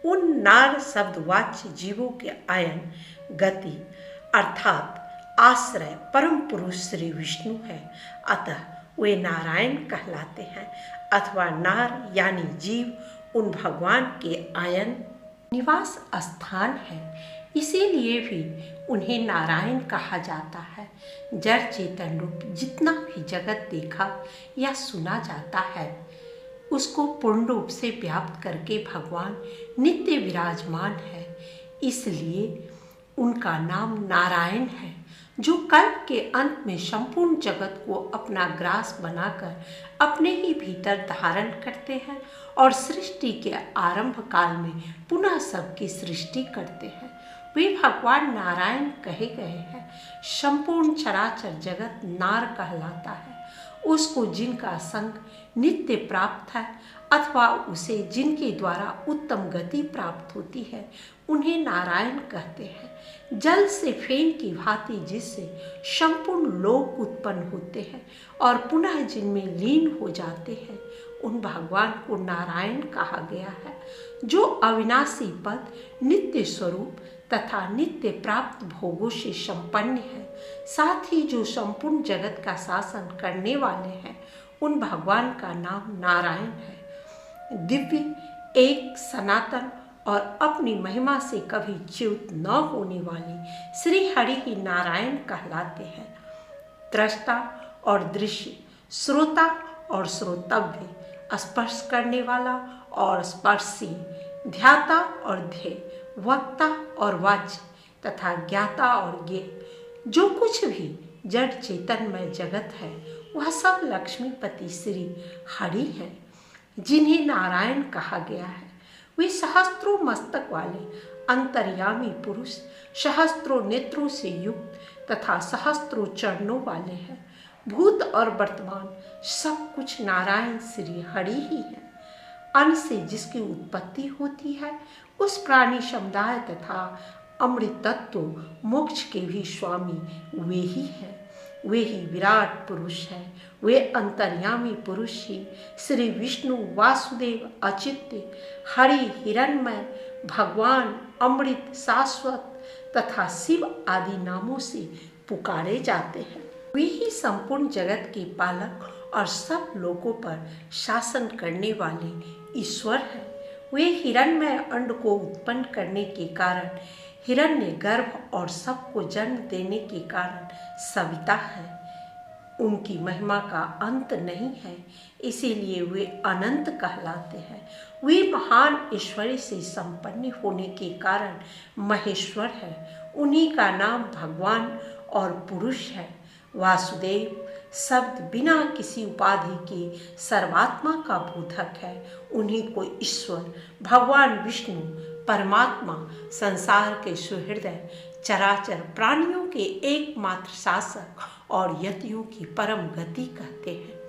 उन नार शब्दवाच्य जीवों के आयन, गति अर्थात आश्रय परम पुरुष श्री विष्णु है। अतः वे नारायण कहलाते हैं, अथवा नार यानी जीव उन भगवान के आयन निवास स्थान है। इसीलिए भी उन्हें नारायण कहा जाता है। जड़ चेतन रूप जितना भी जगत देखा या सुना जाता है, उसको पूर्ण रूप से व्याप्त करके भगवान नित्य विराजमान है। इसलिए उनका नाम नारायण है, जो कल्प के अंत में संपूर्ण जगत को अपना ग्रास बनाकर अपने ही भीतर धारण करते हैं और सृष्टि के आरंभ काल में पुनः सबकी सृष्टि करते हैं। वे भगवान नारायण कहे गए हैं। संपूर्ण चराचर जगत नार कहलाता है। उसको जिनका संग नित्य प्राप्त है अथवा उसे जिनके द्वारा उत्तम गति प्राप्त होती है, उन्हें नारायण कहते हैं। जल से फेन की भांति जिससे संपूर्ण लोक उत्पन्न होते हैं और पुनः जिनमें लीन हो जाते हैं, उन भगवान को नारायण कहा गया है। जो अविनाशी पद, नित्य स्वरूप तथा नित्य प्राप्त भोगों से संपन्न है, साथ ही जो संपूर्ण जगत का शासन करने वाले हैं, उन भगवान का नाम नारायण है। दिव्य, एक, सनातन और अपनी महिमा से कभी च्युत न होने वाले श्री हरि ही नारायण कहलाते हैं। दृष्टा और दृश्य, श्रोता और श्रोतव्य, स्पर्श करने वाला और स्पर्शी, ध्याता और ध्येय, वक्ता और वाच्य तथा ज्ञाता और ज्ञेय, जो कुछ भी जड़ चेतनमय जगत है, वह सब लक्ष्मीपति श्री हरि हैं, जिन्हें नारायण कहा गया है। वे सहस्त्रों मस्तक वाले अंतर्यामी पुरुष, सहस्त्रों नेत्रों से युक्त तथा सहस्त्रों चरणों वाले हैं। भूत और वर्तमान सब कुछ नारायण श्री हरि ही है। अन्न से जिसकी उत्पत्ति होती है, उस प्राणी समुदाय तथा अमृत तत्व मोक्ष के भी स्वामी वे ही हैं। वे ही विराट पुरुष हैं। वे अंतर्यामी पुरुष ही श्री विष्णु, वासुदेव, अचित्य, हरि, हिरण्मय, भगवान, अमृत, शाश्वत तथा शिव आदि नामों से पुकारे जाते हैं। वे ही संपूर्ण जगत के पालक और सब लोगों पर शासन करने वाले ईश्वर हैं। वे हिरण्मय अंड को उत्पन्न करने के कारण हिरण्य गर्भ और सबको जन्म देने के कारण सविता है। उनकी महिमा का अंत नहीं है, इसीलिए वे अनंत कहलाते हैं। वे महान ऐश्वर्य से संपन्न होने के कारण महेश्वर है। उन्हीं का नाम भगवान और पुरुष है। वासुदेव शब्द बिना किसी उपाधि के सर्वात्मा का बोधक है। उन्हीं को ईश्वर भगवान विष्णु परमात्मा, संसार के सुहृदय, चराचर प्राणियों के एकमात्र शासक और यतियों की परम गति कहते हैं,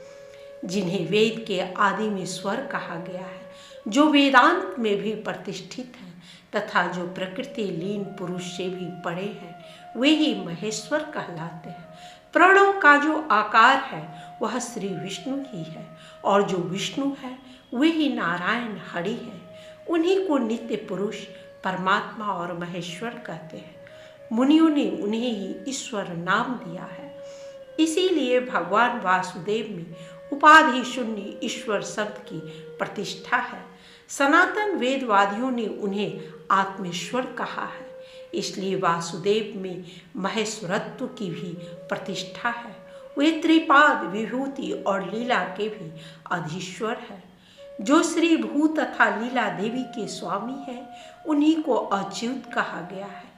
जिन्हें वेद के आदि में स्वर कहा गया है, जो वेदांत में भी प्रतिष्ठित हैं तथा जो प्रकृति लीन पुरुष से भी परे हैं, वे ही महेश्वर कहलाते हैं। प्रणव का जो आकार है वह श्री विष्णु ही है, और जो विष्णु है वे ही नारायण हरि है। उन्हीं को नित्य पुरुष, परमात्मा और महेश्वर कहते हैं। मुनियों ने उन्हें ही ईश्वर नाम दिया है। इसीलिए भगवान वासुदेव में उपाधि शून्य ईश्वर शब्द की प्रतिष्ठा है। सनातन वेदवादियों ने उन्हें आत्मेश्वर कहा है। इसलिए वासुदेव में महेश्वरत्व की भी प्रतिष्ठा है। वे त्रिपाद, विभूति और लीला के भी अधीश्वर है। जो श्री भू तथा लीला देवी के स्वामी है, उन्हीं को अच्युत कहा गया है।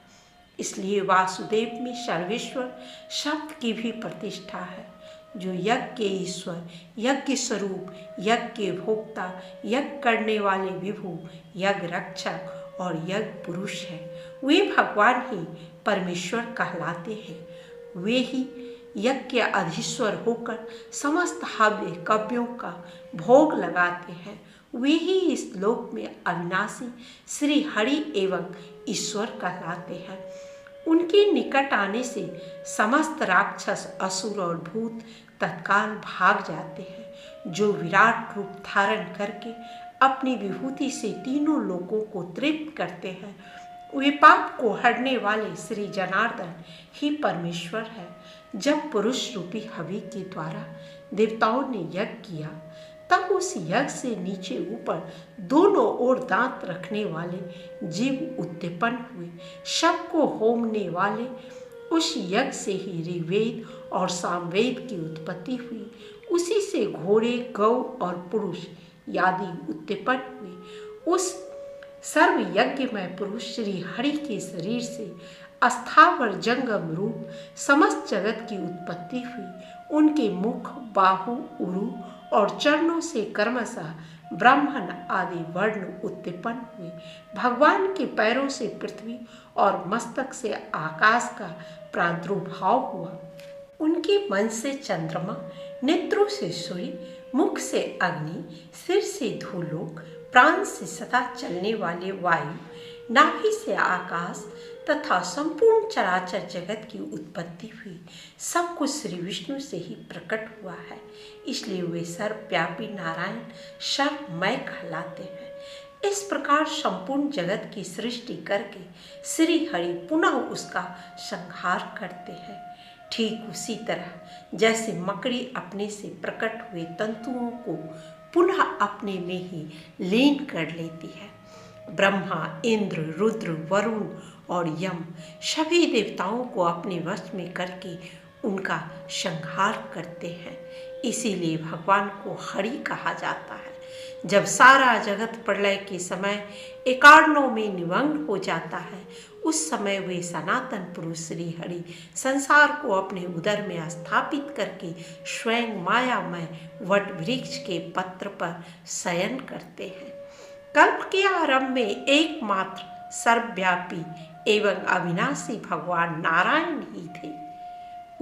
इसलिए वासुदेव में सर्वेश्वर शब्द की भी प्रतिष्ठा है। जो यज्ञ के ईश्वर, यज्ञ स्वरूप, यज्ञ के भोक्ता, यज्ञ करने वाले विभु, यज्ञ रक्षक और यज्ञ पुरुष है, वे भगवान ही परमेश्वर कहलाते हैं। वे ही यज्ञ के अधीश्वर होकर समस्त हव्य कव्यों का भोग लगाते हैं। वे ही इस लोक में अविनाशी श्री हरि एवं ईश्वर कहलाते हैं। उनके निकट आने से समस्त राक्षस, असुर और भूत तत्काल भाग जाते हैं। जो विराट रूप धारण करके अपनी विभूति से तीनों लोगों को तृप्त करते हैं, वे पाप को हरने वाले श्री जनार्दन ही परमेश्वर है। जब पुरुष रूपी हवि के द्वारा देवताओं ने यज्ञ किया, तब उस यज्ञ से नीचे ऊपर दोनों ओर दांत रखने वाले जीव उत्पन्न हुए। शव को होमने वाले उस यज्ञ से ही ऋग्वेद और सामवेद की उत्पत्ति हुई। उसी से घोड़े, गौ और पुरुष आदि उत्पन्न हुए। उस सर्व यज्ञमय पुरुष श्री हरि के शरीर से अस्थावर जंगम रूप समस्त जगत की उत्पत्ति हुई। उनके मुख, बाहु, उरु और चरणों से क्रमशः ब्राह्मण आदि वर्ण उत्पन्न हुए। भगवान के पैरों से पृथ्वी और मस्तक से आकाश का प्रादुर्भाव हुआ। उनके मन से चंद्रमा, नेत्रों से सूर्य, मुख से अग्नि, सिर से धूलोक, प्राण से सदा चलने वाले वायु, नाभि से आकाश तथा संपूर्ण चराचर जगत की उत्पत्ति हुई। सब कुछ श्री विष्णु से ही प्रकट हुआ है, इसलिए वे सर्वव्यापी नारायण सर्वमय कहलाते हैं। इस प्रकार संपूर्ण जगत की सृष्टि करके श्री हरि पुनः उसका संहार करते हैं। ठीक उसी तरह जैसे मकड़ी अपने से प्रकट हुए तंतुओं को पुनः अपने में ही लीन कर लेती है। ब्रह्मा, इंद्र, रुद्र, वरुण और यम सभी देवताओं को अपने वश में करके उनका संहार करते हैं। इसीलिए भगवान को हरि कहा जाता है। जब सारा जगत प्रलय के समय एकार्णों में निमग्न हो जाता है, उस समय वे सनातन पुरुष श्री हरि संसार को अपने उदर में स्थापित करके स्वयं मायामय वट वृक्ष के पत्र पर शयन करते हैं। कल्प के आरंभ में एकमात्र सर्वव्यापी एवं अविनाशी भगवान नारायण ही थे।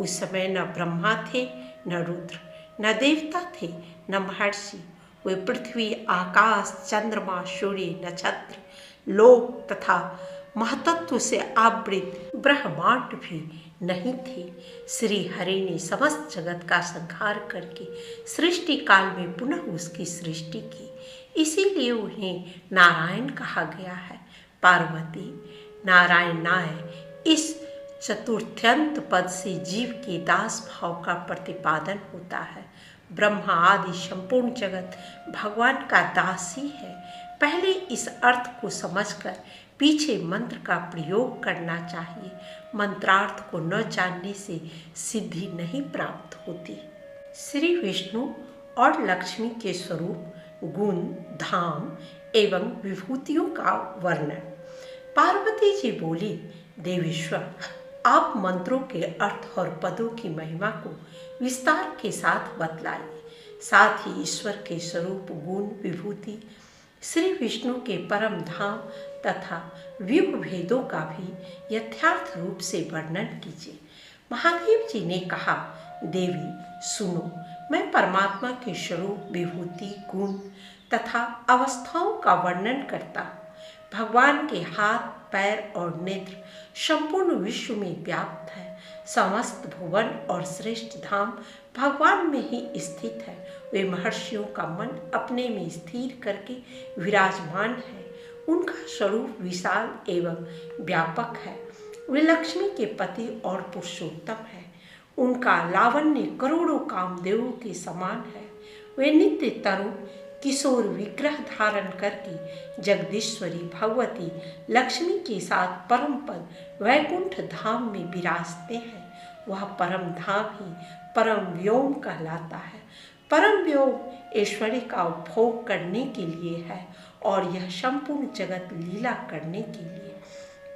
उस समय न ब्रह्मा थे, न रुद्र, न देवता थे, न महर्षि। वे पृथ्वी, आकाश, चंद्रमा, सूर्य, नक्षत्र, लोक तथा महतत्व से आवृत ब्रह्मांड भी नहीं थे। श्री हरि ने समस्त जगत का संहार करके सृष्टि काल में पुनः उसकी सृष्टि की, इसीलिए उन्हें नारायण कहा गया है। पार्वती नारायणाय इस चतुर्थ्यंत पद से जीव के दास भाव का प्रतिपादन होता है। ब्रह्मा आदि संपूर्ण जगत भगवान का दास ही है। पहले इस अर्थ को समझकर पीछे मंत्र का प्रयोग करना चाहिए। मंत्रार्थ को न जानने से सिद्धि नहीं प्राप्त होती। श्री विष्णु और लक्ष्मी के स्वरूप, गुण, धाम एवं विभूतियों का वर्णन। पार्वती जी बोली, देवेश्वर, आप मंत्रों के अर्थ और पदों की महिमा को विस्तार के साथ बतलाइए। साथ ही ईश्वर के स्वरूप, गुण, विभूति, श्री विष्णु के परम धाम तथा विभ भेदों का भी यथार्थ रूप से वर्णन कीजिए। महादेव जी ने कहा, देवी सुनो, मैं परमात्मा के स्वरूप, विभूति, गुण तथा अवस्थाओं का वर्णन करता हूँ। भगवान के हाथ, पैर और नेत्र संपूर्ण विश्व में व्याप्त है। समस्त भुवन और श्रेष्ठ धाम भगवान में ही स्थित है। वे महर्षियों का मन अपने में स्थिर करके विराजमान है। उनका स्वरूप विशाल एवं व्यापक है। वे लक्ष्मी के पति और पुरुषोत्तम है। उनका लावण्य करोड़ों कामदेवों के समान है। वे नित्य तरुण किशोर विग्रह धारण करके जगदीश्वरी भगवती लक्ष्मी के साथ परम पद वैकुंठ धाम में विराजते हैं। वह परम धाम ही परम व्योम कहलाता है। परम व्योम ऐश्वर्य का उपभोग करने के लिए है और यह संपूर्ण जगत लीला करने के लिए।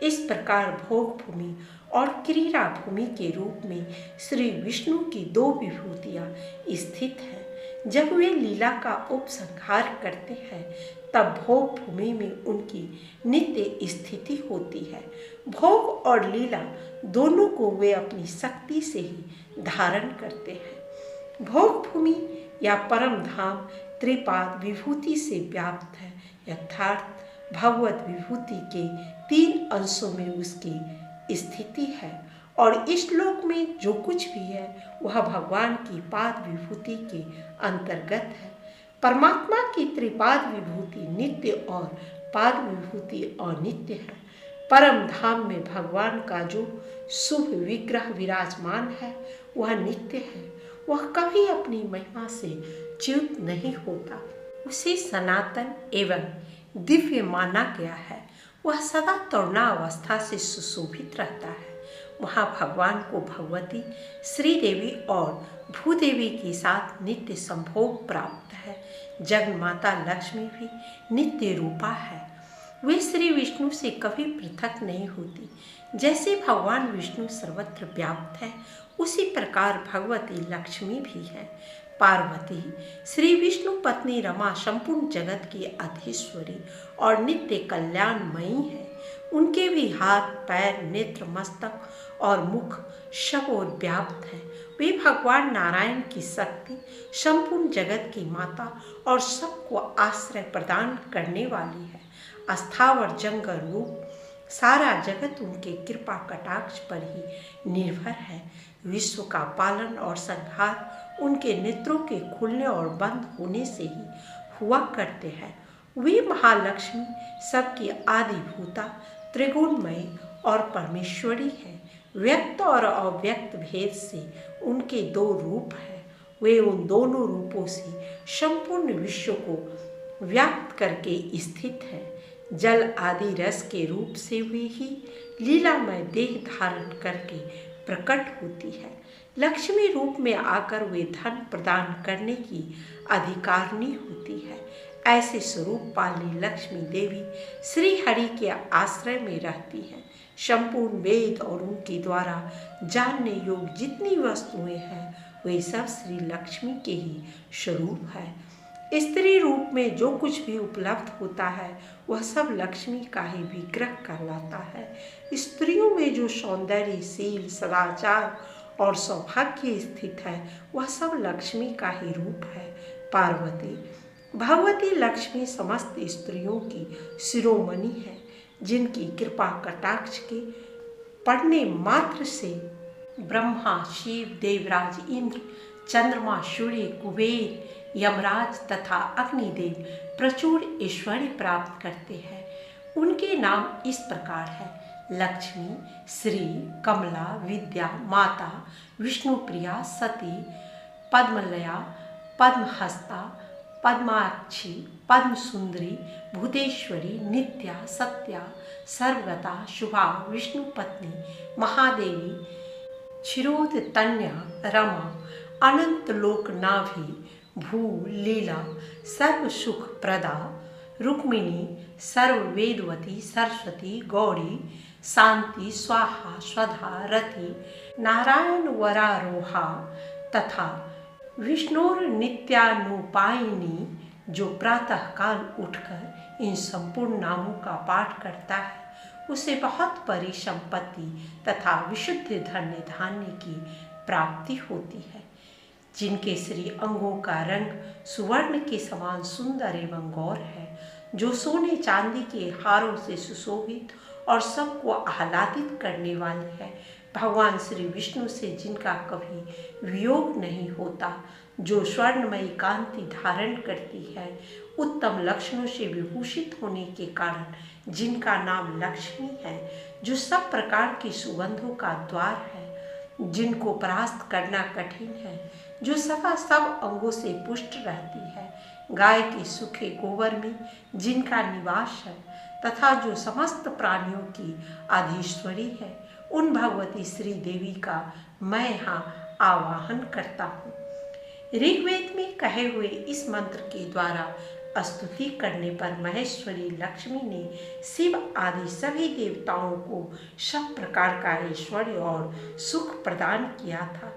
इस प्रकार भोग भूमि और क्रीड़ा भूमि के रूप में श्री विष्णु की दो विभूतियां स्थित हैं। जब वे लीला का उपसंहार करते हैं, तब भोग भूमि में उनकी नित्य स्थिति होती है। भोग और लीला दोनों को वे अपनी शक्ति से ही धारण करते हैं। भोग भूमि या परम धाम त्रिपाद विभूति से व्याप्त है। यथार्थ भगवत विभूति के 3 अंशों में उसकी स्थिति है और इस लोक में जो कुछ भी है वह भगवान की पाद विभूति के अंतर्गत है। परमात्मा की त्रिपाद विभूति नित्य और पाद विभूति अनित्य है। परम धाम में भगवान का जो शुभ विग्रह विराजमान है वह नित्य है, वह कभी अपनी महिमा से च्युत नहीं होता, उसे सनातन एवं दिव्य माना गया है। वह सदा तरुणावस्था से सुशोभित रहता है। वहाँ भगवान को भगवती श्रीदेवी और भूदेवी के साथ नित्य संभोग प्राप्त है। जगन्माता लक्ष्मी भी नित्य रूपा है। वे श्री विष्णु से कभी पृथक नहीं होती। जैसे भगवान विष्णु सर्वत्र व्याप्त है, उसी प्रकार भगवती लक्ष्मी भी है। पार्वती श्री विष्णु पत्नी रमा संपूर्ण जगत की अधीश्वरी और नित्य कल्याणमयी है। उनके भी हाथ, पैर, नेत्र, मस्तक और मुख सब ओर व्याप्त है। वे भगवान नारायण की शक्ति, संपूर्ण जगत की माता और सबको आश्रय प्रदान करने वाली है। अस्थावर जंगल रूप सारा जगत उनके कृपा कटाक्ष पर ही निर्भर है। विश्व का पालन और संहार उनके नेत्रों के खुलने और बंद होने से ही हुआ करते हैं। वे महालक्ष्मी सबकी आदिभूता, त्रिगुणमयी और परमेश्वरी है। व्यक्त और अव्यक्त भेद से उनके दो रूप हैं। वे उन दोनों रूपों से संपूर्ण विश्व को व्याप्त करके स्थित है। जल आदि रस के रूप से वे ही लीलामय देह धारण करके प्रकट होती है। लक्ष्मी रूप में आकर वे धन प्रदान करने की अधिकारिणी होती है। ऐसे स्वरूप पाली लक्ष्मी देवी श्री हरि के आश्रय में रहती है। संपूर्ण वेद और उनके द्वारा जानने योग्य जितनी वस्तुएं हैं वे सब श्री लक्ष्मी के ही स्वरूप है। स्त्री रूप में जो कुछ भी उपलब्ध होता है वह सब लक्ष्मी का ही विग्रह कहलाता है। स्त्रियों में जो सौंदर्य, शील, सदाचार और सौभाग्य स्थित है वह सब लक्ष्मी का ही रूप है। पार्वती भगवती लक्ष्मी समस्त स्त्रियों की शिरोमणि है, जिनकी कृपा कटाक्ष के पढ़ने मात्र से ब्रह्मा, शिव, देवराज, इंद्र, चंद्रमा, सूर्य, कुबेर, यमराज तथा अग्निदेव प्रचुर ऐश्वर्य प्राप्त करते हैं। उनके नाम इस प्रकार है: लक्ष्मी, श्री, कमला, विद्या, माता, विष्णुप्रिया, सती, पद्मलया, पद्महस्ता, पद्माक्षी, पद्म सुंदरी, भूतेश्वरी, नित्या, सत्या, सर्वगता, शुभा, विष्णु पत्नी, महादेवी, क्षीरोदतन्या, रमा, अनंत लोकनाभि, भू, लीला, सर्व सुख प्रदा, रुक्मिणी, सर्ववेदवती, सरस्वती, गौरी, शांति, स्वाहा, स्वधा, रति, नारायण वरारोहा तथा विष्णुर नित्यानुपायिनी, जो प्रातः काल उठकर इन संपूर्ण नामों का पाठ करता है उसे बहुत बड़ी संपत्ति तथा विशुद्ध धन्य धान्य की प्राप्ति होती है। जिनके श्री अंगों का रंग सुवर्ण के समान सुंदर एवं गौर है, जो सोने चांदी के हारों से सुशोभित और सबको आह्लादित करने वाली है। भगवान श्री विष्णु से जिनका कभी वियोग नहीं होता, जो स्वर्णमयी कांति धारण करती है, उत्तम लक्षणों से विभूषित होने के कारण जिनका नाम लक्ष्मी है, जो सब प्रकार की सुगंधों का द्वार है, जिनको परास्त करना कठिन है, जो सदा सब अंगों से पुष्ट रहती है, गाय के सूखे गोबर में जिनका निवास है तथा जो समस्त प्राणियों की आधीश्वरी है, उन भगवती श्री देवी का मैं यहाँ आवाहन करता हूँ। ऋग्वेद में कहे हुए इस मंत्र के द्वारा स्तुति करने पर महेश्वरी लक्ष्मी ने शिव आदि सभी देवताओं को सब प्रकार का ऐश्वर्य और सुख प्रदान किया था।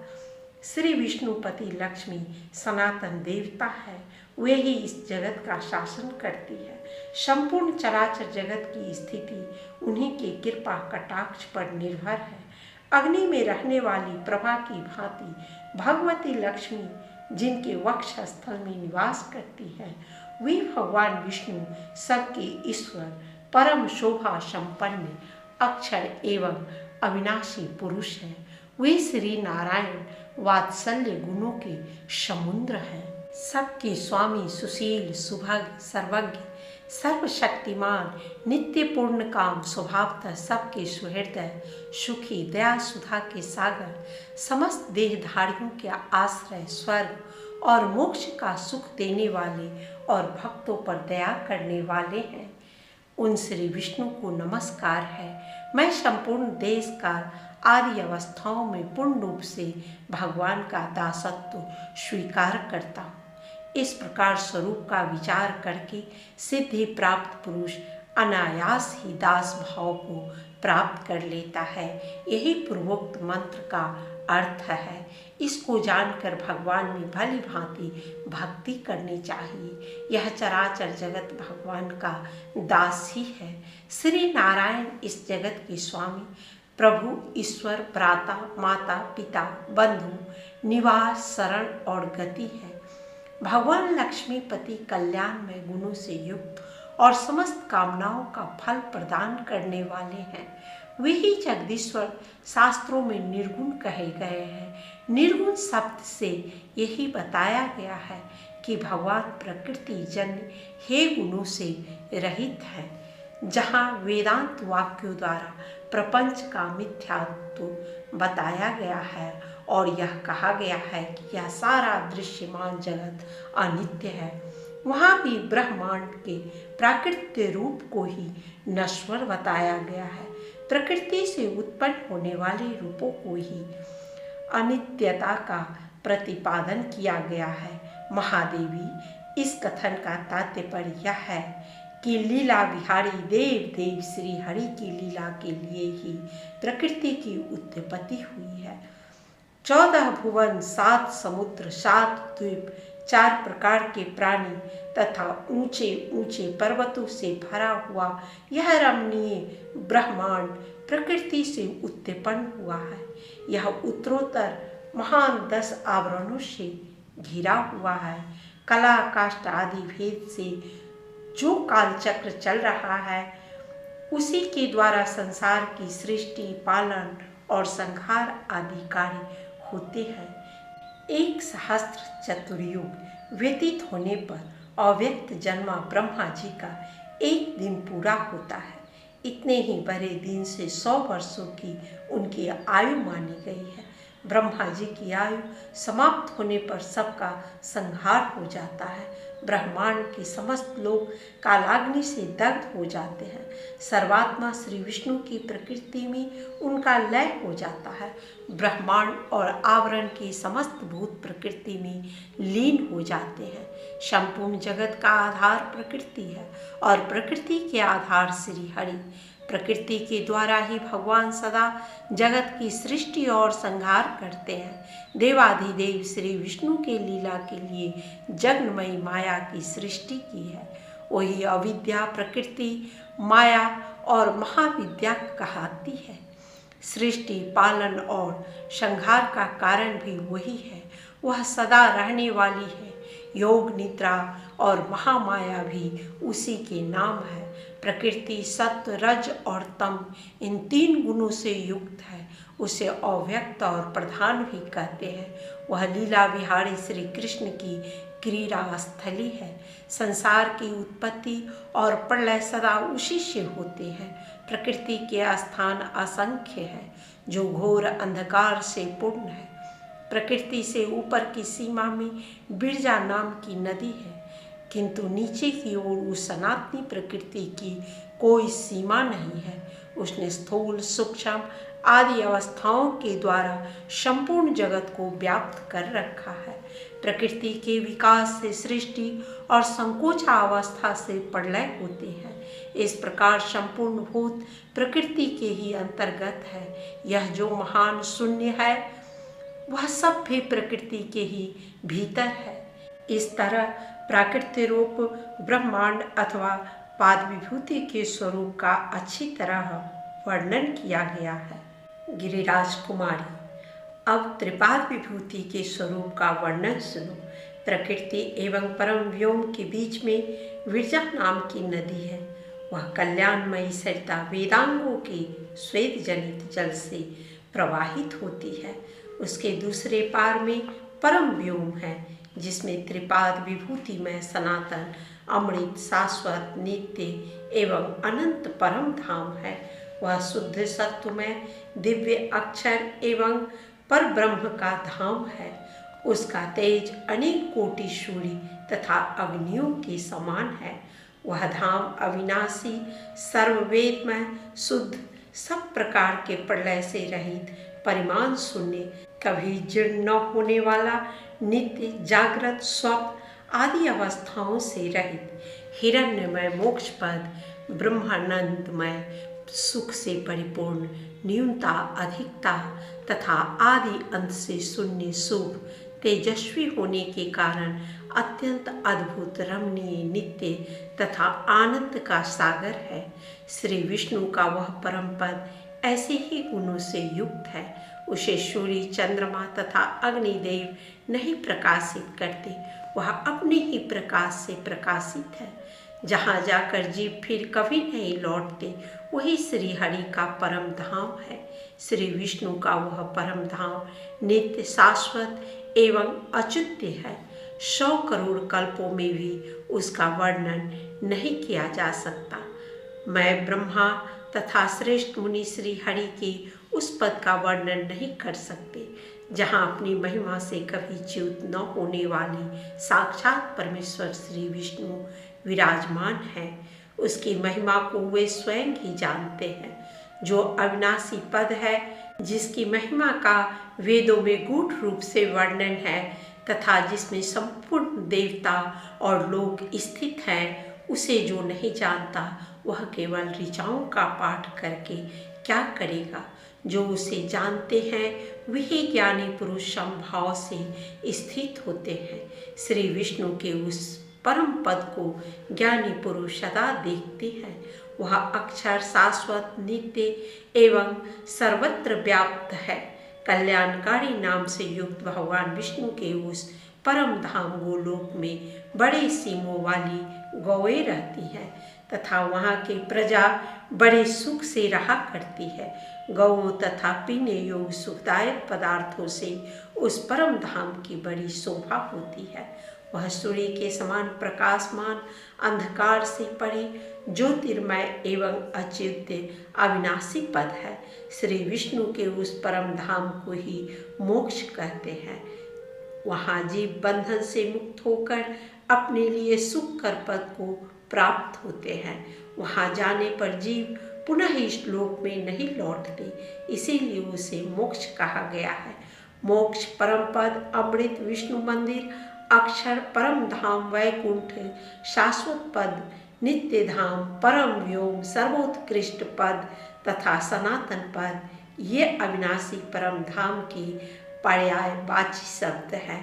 श्री विष्णुपति लक्ष्मी सनातन देवता है, वे ही इस जगत का शासन करती है। संपूर्ण चराचर जगत की स्थिति उन्हीं के कृपा कटाक्ष पर निर्भर है। अग्नि में रहने वाली प्रभा की भांति भगवती लक्ष्मी जिनके वक्ष स्थल में निवास करती है, वे भगवान विष्णु सबके ईश्वर, परम शोभा संपन्न, अक्षर एवं अविनाशी पुरुष हैं। वे श्री नारायण वात्सल्य गुणों के समुद्र हैं। सबके स्वामी, सुशील, सुभग, सर्वज्ञ, सर्वशक्तिमान, नित्य पूर्ण काम, स्वभावतः सबके सुहृदय, सुखी, दया सुधा के सागर, समस्त देहधारियों के आश्रय, स्वर्ग और मोक्ष का सुख देने वाले और भक्तों पर दया करने वाले हैं। उन श्री विष्णु को नमस्कार है। मैं संपूर्ण देश काल आदि अवस्थाओं में पूर्ण रूप से भगवान का दासत्व स्वीकार करता हूँ। इस प्रकार स्वरूप का विचार करके सिद्धि प्राप्त पुरुष अनायास ही दास भाव को प्राप्त कर लेता है। यही पूर्वोक्त मंत्र का अर्थ है। इसको जानकर भगवान में भली भांति भक्ति करनी चाहिए। यह चराचर जगत भगवान का दास ही है। श्री नारायण इस जगत के स्वामी, प्रभु, ईश्वर, भ्राता, माता, पिता, बंधु, निवास, शरण और गति है। भगवान लक्ष्मीपति कल्याणमय गुणों से युक्त और समस्त कामनाओं का फल प्रदान करने वाले हैं। वे ही जगदीश्वर शास्त्रों में निर्गुण कहे गए हैं। निर्गुण शब्द से यही बताया गया है कि भगवान प्रकृति जन्य हे गुणों से रहित है। जहाँ वेदांत वाक्यों द्वारा प्रपंच का मिथ्यात्व बताया गया है और यह कहा गया है कि यह सारा दृश्यमान जगत अनित्य है, वहाँ भी ब्रह्मांड के प्राकृतिक रूप को ही नश्वर बताया गया है। प्रकृति से उत्पन्न होने वाले रूपों को ही अनित्यता का प्रतिपादन किया गया है। महादेवी, इस कथन का तात्पर्य यह है कि लीला विहारी देव श्री हरि की लीला के लिए ही प्रकृति की उत्पत्ति हुई है। 14 भुवन, 7 समुद्र, 7 द्वीप, 4 प्रकार के प्राणी तथा ऊंचे ऊंचे पर्वतों से भरा हुआ यह रमणीय ब्रह्मांड प्रकृति से उत्पन्न हुआ है। यह उत्तरोत्तर महान 10 आवरणों से घिरा हुआ है। कला, काष्ठ आदि भेद से जो कालचक्र चल रहा है, उसी के द्वारा संसार की सृष्टि, पालन और संहार आदि कार्य होते हैं। 1 सहस्त्र चतुर्युग व्यतीत होने पर अव्यक्त जन्मा ब्रह्मा जी का एक दिन पूरा होता है। इतने ही बड़े दिन से 100 वर्षों की उनकी आयु मानी गई है। ब्रह्मा जी की आयु समाप्त होने पर सबका संहार हो जाता है। ब्रह्मांड के समस्त लोग कालाग्नि से दग्ध हो जाते हैं। सर्वात्मा श्री विष्णु की प्रकृति में उनका लय हो जाता है। ब्रह्मांड और आवरण की समस्त भूत प्रकृति में लीन हो जाते हैं। संपूर्ण जगत का आधार प्रकृति है और प्रकृति के आधार श्री हरि। प्रकृति के द्वारा ही भगवान सदा जगत की सृष्टि और संहार करते हैं। देवाधिदेव श्री विष्णु के लीला के लिए जगन्मयी माया की सृष्टि की है। वही अविद्या, प्रकृति, माया और महाविद्या कहलाती है। सृष्टि, पालन और संहार का कारण भी वही है। वह सदा रहने वाली है। योग, निद्रा और महामाया भी उसी के नाम है। प्रकृति सत्व, रज और तम इन 3 गुणों से युक्त है। उसे अव्यक्त और प्रधान भी कहते हैं। वह लीला विहारी श्री कृष्ण की क्रीड़ा स्थली है। संसार की उत्पत्ति और प्रलय सदा उसी से होते हैं। प्रकृति के स्थान असंख्य है जो घोर अंधकार से पूर्ण है। प्रकृति से ऊपर की सीमा में बिरजा नाम की नदी है, किंतु नीचे की ओर उस सनातनी प्रकृति की कोई सीमा नहीं है। उसने स्थूल, सूक्ष्म आदि अवस्थाओं के द्वारा संपूर्ण जगत को व्याप्त कर रखा है। प्रकृति के विकास से सृष्टि और संकोचा अवस्था से प्रलय होते हैं। इस प्रकार संपूर्ण भूत प्रकृति के ही अंतर्गत है। यह जो महान शून्य है वह सब भी प्रकृति के ही भीतर है। इस तरह प्राकृतिक रूप ब्रह्मांड अथवा पाद विभूति के स्वरूप का अच्छी तरह वर्णन किया गया है। गिरिराज कुमारी, अब त्रिपाद विभूति के स्वरूप का वर्णन सुनो। प्रकृति एवं परम व्योम के बीच में विरजा नाम की नदी है। वह कल्याणमयी सरिता वेदांगों के श्वेत जनित जल से प्रवाहित होती है। उसके दूसरे पार में परम व्योम है, जिसमें त्रिपाद विभूति में सनातन अमृत शाश्वत नित्य एवं अनंत परम धाम है। वह शुद्ध सत्व में दिव्य अक्षर एवं पर ब्रह्म का धाम है। उसका तेज अनेक कोटि सूर्य तथा अग्नियों के समान है। वह धाम अविनाशी सर्ववेदमय शुद्ध सब प्रकार के प्रलय से रहित परिमाण शून्य कभी जीर्ण न होने वाला नित्य जागृत स्वप्न आदि अवस्थाओं से रहित हिरण्यमय मोक्षपद ब्रह्मानंदमय सुख से परिपूर्ण न्यूनता अधिकता तथा आदि अंत से शून्य शुभ तेजस्वी होने के कारण अत्यंत अद्भुत रमणीय नित्य तथा आनंद का सागर है। श्री विष्णु का वह परम पद ऐसे ही गुणों से युक्त है। उसे सूर्य चंद्रमा तथा अग्निदेव नहीं प्रकाशित करते, वह अपने ही प्रकाश से प्रकाशित है। जहाँ जाकर जीव फिर कभी नहीं लौटते, वही श्री हरि का परम धाम है। श्री विष्णु का वह परम धाम नित्य शाश्वत एवं अच्युत्य है। 100 करोड़ कल्पों में भी उसका वर्णन नहीं किया जा सकता। मैं ब्रह्मा तथा श्रेष्ठ मुनि श्री हरि के उस पद का वर्णन नहीं कर सकते, जहाँ अपनी महिमा से कभी च्युत न होने वाली साक्षात परमेश्वर श्री विष्णु विराजमान है। उसकी महिमा को वे स्वयं ही जानते हैं। जो अविनाशी पद है, जिसकी महिमा का वेदों में गूढ़ रूप से वर्णन है तथा जिसमें संपूर्ण देवता और लोग स्थित हैं, उसे जो नहीं जानता वह केवल ऋचाओं का पाठ करके क्या करेगा। जो उसे जानते हैं वही ज्ञानी पुरुष समभाव से स्थित होते हैं। श्री विष्णु के उस परम पद को ज्ञानी पुरुष सदा देखते हैं। वह अक्षर शाश्वत नित्य एवं सर्वत्र व्याप्त है। कल्याणकारी नाम से युक्त भगवान विष्णु के उस परम धाम गोलोक में बड़े सीमों वाली गौएं रहती हैं तथा वहाँ की प्रजा बड़े सुख से रहा करती है। गौओं तथा पीने योग्य सुखदायक पदार्थों से उस परम धाम की बड़ी शोभा होती है। वह सूर्य के समान प्रकाशमान अंधकार से परे ज्योतिर्मय एवं अच्युत्य अविनाशी पद है। श्री विष्णु के उस परम धाम को ही मोक्ष कहते हैं। वहाँ जीव बंधन से मुक्त होकर अपने लिए सुख कर पद को प्राप्त होते हैं। वहाँ जाने पर जीव पुनः इस लोक में नहीं लौटते, इसीलिए उसे मोक्ष कहा गया है। मोक्ष परम पद अमृत विष्णु मंदिर अक्षर परम धाम वैकुंठ शाश्वत पद नित्य धाम परम व्योम सर्वोत्कृष्ट पद तथा सनातन पद, ये अविनाशी परम धाम की पर्यायवाची शब्द है।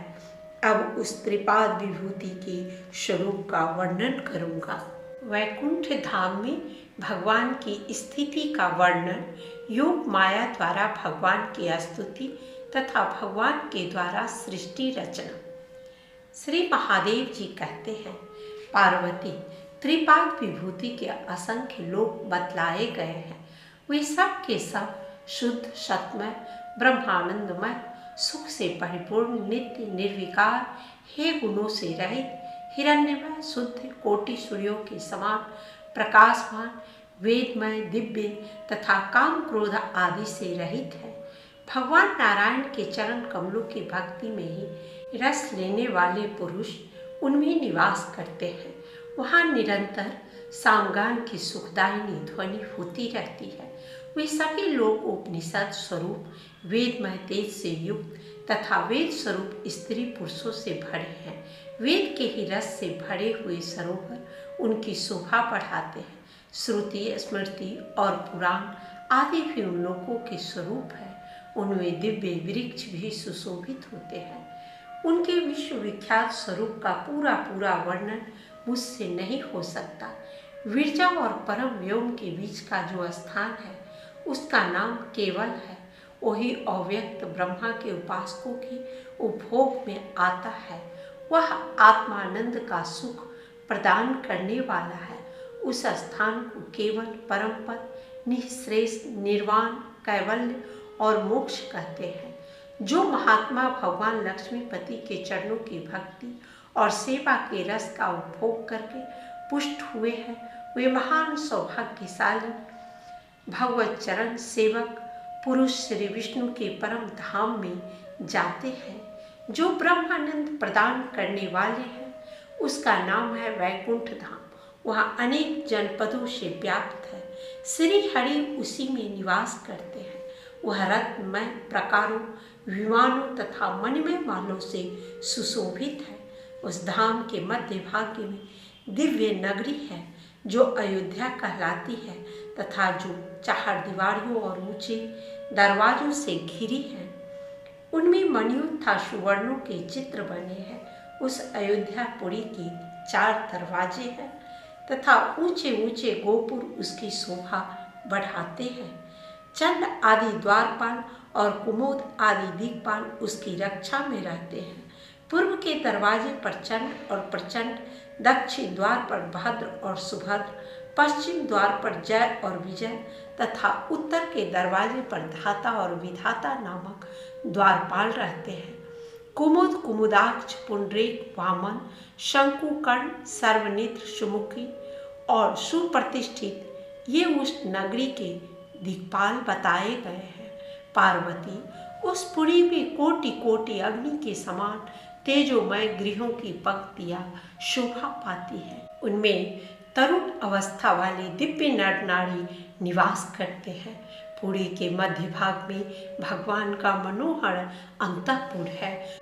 अब उस त्रिपाद विभूति के स्वरूप का वर्णन करूँगा। वैकुंठ धाम में भगवान की स्थिति का वर्णन योग माया द्वारा भगवान की स्तुति तथा भगवान के द्वारा सृष्टि रचना। श्री महादेव जी कहते हैं, पार्वती त्रिपाद विभूति के असंख्य लोक बतलाए गए हैं। वे सब के सब शुद्ध सत्मय ब्रह्मानंदमय सुख से परिपूर्ण नित्य निर्विकार हे गुणों से रहित हिरण्यमय शुद्ध कोटि सूर्यों के समान प्रकाशमान वेदमय दिव्य तथा काम क्रोध आदि से रहित है। भगवान नारायण के चरण कमलों की भक्ति में ही रस लेने वाले पुरुष उनमें निवास करते हैं। वहाँ निरंतर सामगान की सुखदायिनी ध्वनि होती रहती है। वे सभी लोग उपनिषद स्वरूप वेदमय तेज से युक्त तथा वेद स्वरूप स्त्री पुरुषों से भरे हैं। वेद के ही रस से भरे हुए सरोवर उनकी शोभा बढ़ाते हैं। श्रुति स्मृति और पुराण आदि भी उन लोगों के स्वरूप है। उनमें दिव्य वृक्ष भी सुशोभित होते हैं। उनके विश्वविख्यात स्वरूप का पूरा पूरा वर्णन मुझसे नहीं हो सकता। विरजा और परम व्योम के बीच का जो स्थान है उसका नाम केवल है। वही अव्यक्त ब्रह्मा के उपासकों के उपभोग में आता है। वह आत्मानंद का सुख प्रदान करने वाला है। उस स्थान को केवल परम पद, निःश्रेष्ठ, निर्वाण, कैवल्य और मोक्ष कहते हैं। जो महात्मा भगवान लक्ष्मीपति के चरणों की भक्ति और सेवा के रस का उपभोग करके पुष्ट हुए हैं, वे महान सौभाग्यशाली भगवत चरण सेवक पुरुष श्री विष्णु के परम धाम में जाते हैं। जो ब्रह्मानंद प्रदान करने वाले हैं, उसका नाम है वैकुंठ धाम। वहाँ अनेक जनपदों से व्याप्त है। श्री हरि उसी में निवास करते हैं। वह रत्नमय प्रकारों, विमानों तथा मनमय मालों से सुशोभित है। उस धाम के मध्य भाग में दिव्य नगरी है जो अयोध्या कहलाती है तथा जो 4 दीवारों और ऊंचे दरवाजों से घिरी है। उनमें मणियों तथा सुवर्णों के चित्र बने हैं। उस अयोध्यापुरी के 4 दरवाजे हैं तथा ऊंचे ऊंचे गोपुर उसकी शोभा बढ़ाते हैं। चंड आदि द्वारपाल और कुमुद आदि दिक्पाल उसकी रक्षा में रहते हैं। पूर्व के दरवाजे पर चंड और प्रचंड, दक्षिण द्वार पर भद्र और सुभद्र, पश्चिम द्वार पर जय और विजय तथा उत्तर के दरवाजे पर धाता और विधाता नामक द्वारपाल रहते हैं। कुमुद, कुमुदाक्ष, पुंडरीक, वामन, शंकुकर्ण, सर्वनेत्र, सुमुखी और सुप्रतिष्ठित ये उस नगरी के दिक्पाल बताए गए हैं। पार्वती उस पुरी में कोटि कोटि अग्नि के समान तेजोमय गृहों की पंक्तियां शोभा पाती है। उनमें तरुण अवस्था वाले दिव्य नर नारी निवास करते हैं। पुरी के मध्य भाग में भगवान का मनोहर अंतःपुर है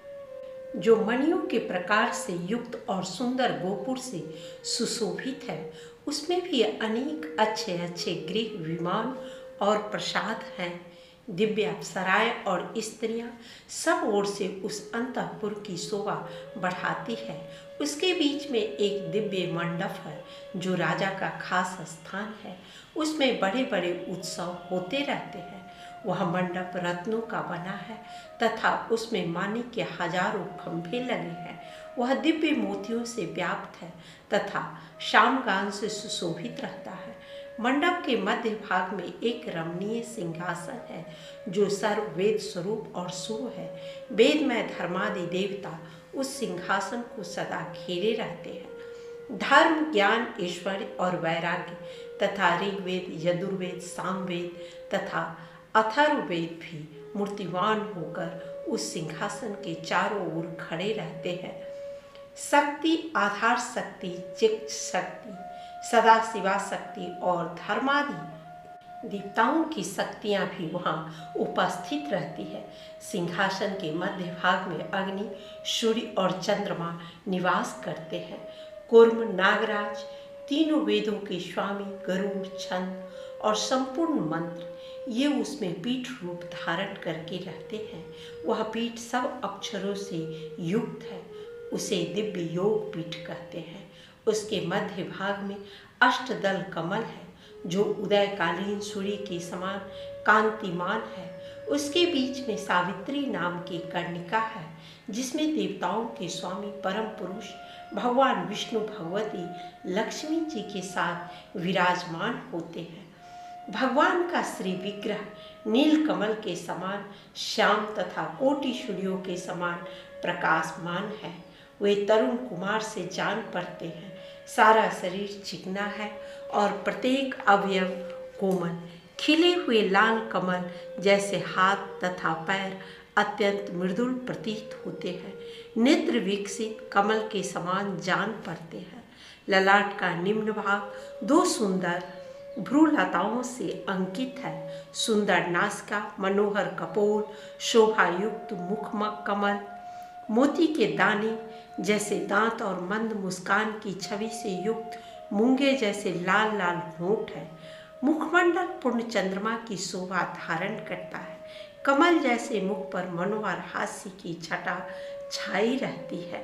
जो मणियों के प्रकार से युक्त और सुंदर गोपुर से सुशोभित है। उसमें भी अनेक अच्छे अच्छे गृह, विमान और प्रसाद हैं। दिव्य अप्सराएं और स्त्रियां सब ओर से उस अंतःपुर की शोभा बढ़ाती है। उसके बीच में एक दिव्य मंडप है जो राजा का खास स्थान है। उसमें बड़े बड़े उत्सव होते रहते हैं। वह मंडप रत्नों का बना है तथा उसमें मानिक के हजारों खंभे लगे हैं। वह दिव्य मोतियों से व्याप्त है तथा शामगान से सुशोभित रहता है। मंडप के मध्य भाग में एक रमणीय सिंहासन है जो सर्व वेद स्वरूप और शुभ है। वेदमय धर्मादि देवता उस सिंहासन को सदा घेरे रहते हैं। धर्म, ज्ञान, ऐश्वर्य और वैराग्य तथा ऋग्वेद, यजुर्वेद, सामवेद तथा अथर्ववेद भी मूर्तिवान होकर उस सिंहासन के चारों ओर खड़े रहते हैं। शक्ति, आधार शक्ति, चित्त शक्ति, सदा शिवा शक्ति और धर्मादि देवताओं की शक्तियां भी वहाँ उपस्थित रहती है। सिंहासन के मध्य भाग में अग्नि, सूर्य और चंद्रमा निवास करते हैं। कूर्म, नागराज, तीनों वेदों के स्वामी, गरुड़, छंद और संपूर्ण मंत्र ये उसमें पीठ रूप धारण करके रहते हैं। वह पीठ सब अक्षरों से युक्त है। उसे दिव्य योग पीठ कहते हैं। उसके मध्य भाग में अष्टदल कमल है जो उदयकालीन सूर्य के समान कांतिमान है। उसके बीच में सावित्री नाम की कर्णिका है जिसमें देवताओं के स्वामी परम पुरुष भगवान विष्णु भगवती लक्ष्मी जी के साथ विराजमान होते हैं। भगवान का श्री विग्रह नील कमल के समान श्याम तथा कोटि सूर्यों के समान प्रकाशमान है। वे तरुण कुमार से जान पड़ते हैं। सारा शरीर चिकना है और प्रत्येक अवयव कोमल। खिले हुए लाल कमल जैसे हाथ तथा पैर अत्यंत मृदुल प्रतीत होते हैं। नेत्र विकसित कमल के समान जान पड़ते हैं। ललाट का निम्न भाग 2 सुंदर भ्रूलताओं से अंकित है। सुंदर नासिका, मनोहर कपोल, शोभायुक्त मुखमक कमल, मोती के दाने जैसे दांत और मंद मुस्कान की छवि से युक्त मूंगे जैसे लाल लाल होंठ है। मुखमंडल पूर्ण चंद्रमा की शोभा धारण करता है। कमल जैसे मुख पर मनोहर हास्य की छटा छाई रहती है।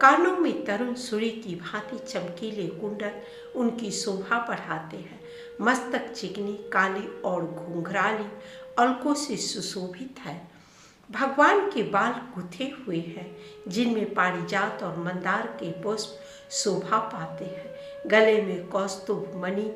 कानों में तरुण सूर्य की भांति चमकीले कुंडल उनकी शोभा बढ़ाते हैं। मस्तक चिकनी, काली और घुंघराली अलकों से सुशोभित है। भगवान के बाल गुथे हुए हैं, जिनमें पारिजात और मंदार के पुष्प शोभा पाते हैं। गले में कौस्तुभ मणि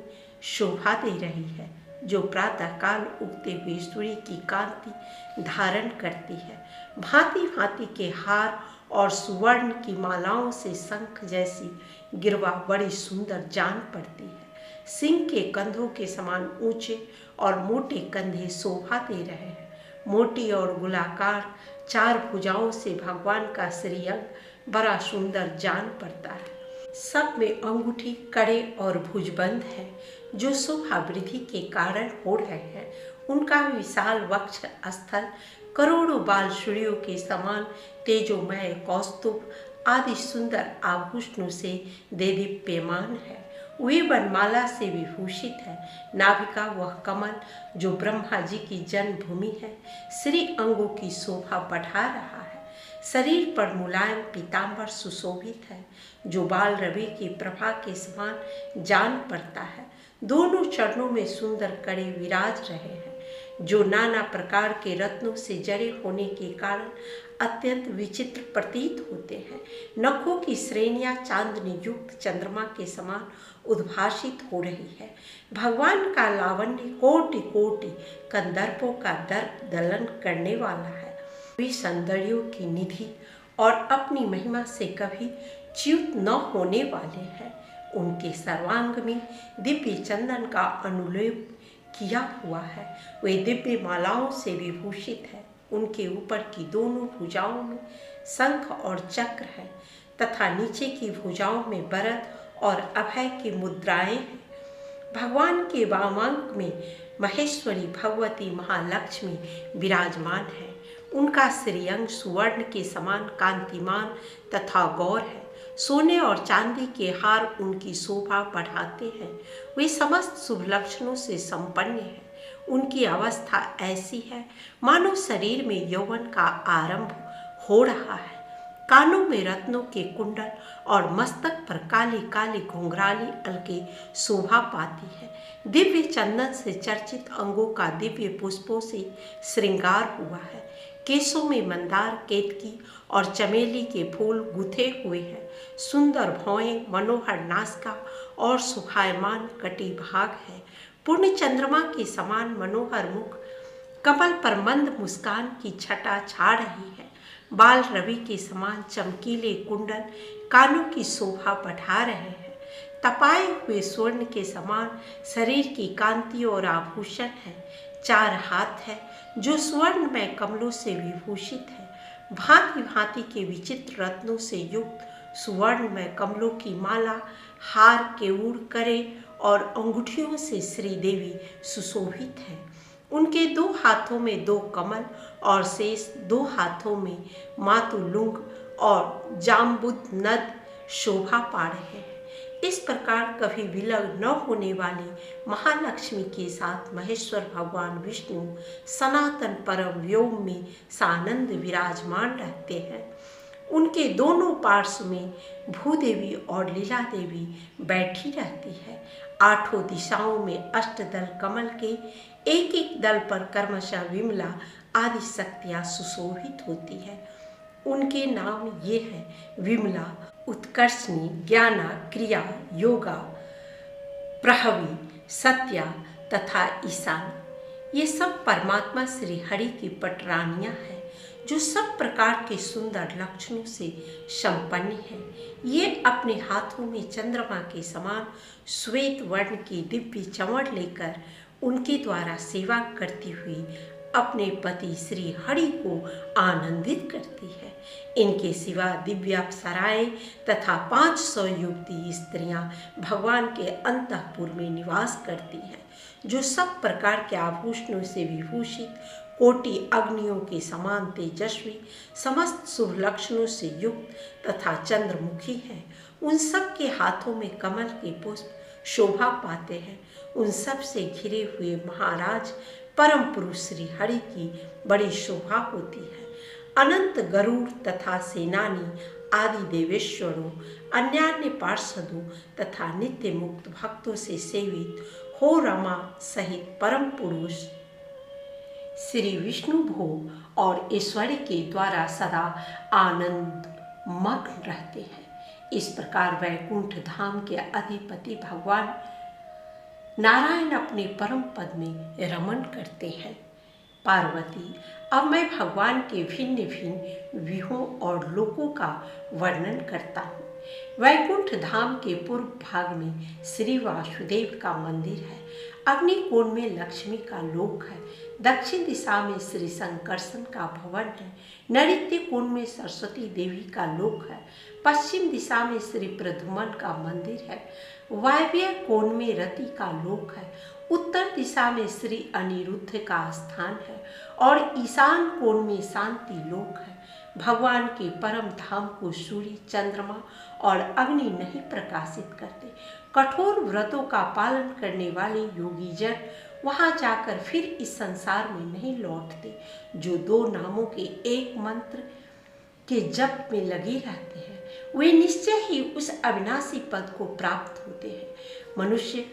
शोभा दे रही है, जो प्रातःकाल उगते हुए सूर्य की कांति धारण करती है। भांति भांति के हार और सुवर्ण की मालाओं से शंख जैसी गिरवा बड़ी सुंदर जान पड़ती है। सिंह के कंधों के समान ऊंचे और मोटे कंधे शोभा दे रहे हैं। मोटी और गोलाकार चार भुजाओं से भगवान का श्रीअंग बड़ा सुंदर जान पड़ता है। सब में अंगूठी, कड़े और भुजबंद है, जो शोभा वृद्धि के कारण हो रहे हैं। उनका विशाल वक्ष स्थल करोड़ों बाल सूर्यों के समान तेजोमय कौस्तुभ आदि सुंदर आभूषणों से देदीप्यमान है। वे वनमाला से विभूषित है। नाभिका वह कमल जो ब्रह्मा जी की जन्मभूमि है, श्री अंगों की शोभा बढ़ा रहा है। शरीर पर मुलायम पीतांबर सुशोभित है, जो बाल रवि की प्रभा के समान जान पड़ता है। दोनों चरणों में सुंदर कड़े विराज रहे हैं, जो नाना प्रकार के रत्नों से जड़े होने के कारण अत्यंत विचित्र प्रतीत होते हैं। नखों की श्रेणियां चांदनी युक्त चंद्रमा के समान उद्भासित हो रही है। भगवान का लावण्य कोटि कोटि कंदर्पों का दर्प दलन करने वाला है। वे सौंदर्यों की निधि और अपनी महिमा से कभी च्युत न होने वाले हैं। उनके सर्वांग में दिव्य चंदन का अनुलेप किया हुआ है। वे दिव्य मालाओं से विभूषित है। उनके ऊपर की दोनों भुजाओं में शंख और चक्र है, तथा नीचे की भुजाओं में वरद और अभय की मुद्राएं हैं। भगवान के वामांक में महेश्वरी भगवती महालक्ष्मी विराजमान है। उनका श्रीअंग सुवर्ण के समान कांतिमान तथा गौर है। सोने और चांदी के हार उनकी शोभा बढ़ाते हैं। वे समस्त शुभ लक्षणों से संपन्न हैं। उनकी अवस्था ऐसी है मानो शरीर में यौवन का आरंभ हो रहा है। कानों में रत्नों के कुंडल और मस्तक पर काली काली घुंघराली अलके शोभा पाती है। दिव्य चंदन से चर्चित अंगों का दिव्य पुष्पों से श्रृंगार हुआ है। केसों में मंदार, केतकी और चमेली के फूल गुथे हुए हैं। सुंदर भौएं, मनोहर नासिका और सुखायमान कटी भाग है। पूर्ण चंद्रमा के समान मनोहर मुख, कमल पर मंद मुस्कान की छटा छा रही है। बाल रवि के समान चमकीले कुंडल कानों की शोभा बढ़ा रहे हैं। तपाए हुए स्वर्ण के समान शरीर की कांति और आभूषण है। 4 हाथ है, जो स्वर्ण में कमलों से विभूषित है। भांति भांति के विचित्र रत्नों से युक्त सुवर्ण में कमलों की माला, हार, केऊर, करे और अंगूठियों से श्रीदेवी सुशोभित है। उनके 2 हाथों में 2 कमल और शेष 2 हाथों में मातुलुंग और जाम्बुद नद शोभा पा रहे हैं। इस प्रकार कभी विलग न होने वाली महालक्ष्मी के साथ महेश्वर भगवान विष्णु सनातन परम व्योम में सानंद विराजमान रहते हैं। उनके दोनों पार्श्व में भूदेवी और लीला देवी बैठी रहती है। 8 दिशाओं में अष्टदल कमल के एक एक दल पर क्रमशः विमला आदि शक्तियाँ सुशोभित होती है। उनके नाम ये हैं: विमला, उत्कर्षणी, ज्ञाना, क्रिया, योगा, प्रहवी, सत्या तथा ईशान। ये सब परमात्मा श्री हरि की पटरानियाँ हैं, जो सब प्रकार के सुंदर लक्षणों से संपन्न है। ये अपने हाथों में चंद्रमा के समान श्वेत वर्ण की दिव्य चमड़ लेकर उनके द्वारा सेवा करती हुई अपने पति श्री हरि को आनंदित करती है। इनके सिवा दिव्य अप्सराएं तथा 500 युवती स्त्रियां भगवान के अंतःपुर में निवास करती हैं, जो सब प्रकार के आभूषणों से विभूषित, कोटि अग्नियों के समान तेजस्वी, समस्त शुभ लक्षणों से युक्त तथा चंद्रमुखी हैं। उन सब के हाथों में कमल के पुष्प शोभा पाते हैं। उन सब से घिरे हुए महाराज परम पुरुष श्री हरि की बड़ी शोभा होती है। अनंत गरुड़ तथा सेनानी आदि देवेश्वरों, अन्यान्य पार्षदों तथा नित्य मुक्त भक्तों से सेवित हो रमा सहित परम पुरुष श्री विष्णु भोग और ऐश्वर्य के द्वारा सदा आनंद मग्न रहते हैं। इस प्रकार वैकुंठ धाम के अधिपति भगवान नारायण अपने परम पद में रमण करते हैं। पार्वती, अब मैं भगवान के भिन्न भिन्न व्यूहों और लोकों का वर्णन करता हूँ। वैकुंठ धाम के पूर्व भाग में श्री वासुदेव का मंदिर है। अग्निकोण में लक्ष्मी का लोक है। दक्षिण दिशा में श्री संकर्षण का भवन है। नैऋत्य कोण में सरस्वती देवी का लोक है। पश्चिम दिशा में श्री प्रद्युम्न का मंदिर है। वायव्य कोण में रति का लोक है। उत्तर दिशा में श्री अनिरुद्ध का स्थान है और ईशान कोण में शांति लोक है। भगवान के परम धाम को सूर्य, चंद्रमा और अग्नि नहीं प्रकाशित करते। कठोर व्रतों का पालन करने वाले योगी जन वहां जाकर फिर इस संसार में नहीं लौटते। जो दो नामों के एक मंत्र के जप में लगे रहते हैं वे निश्चय ही उस अविनाशी पद को प्राप्त होते हैं। मनुष्य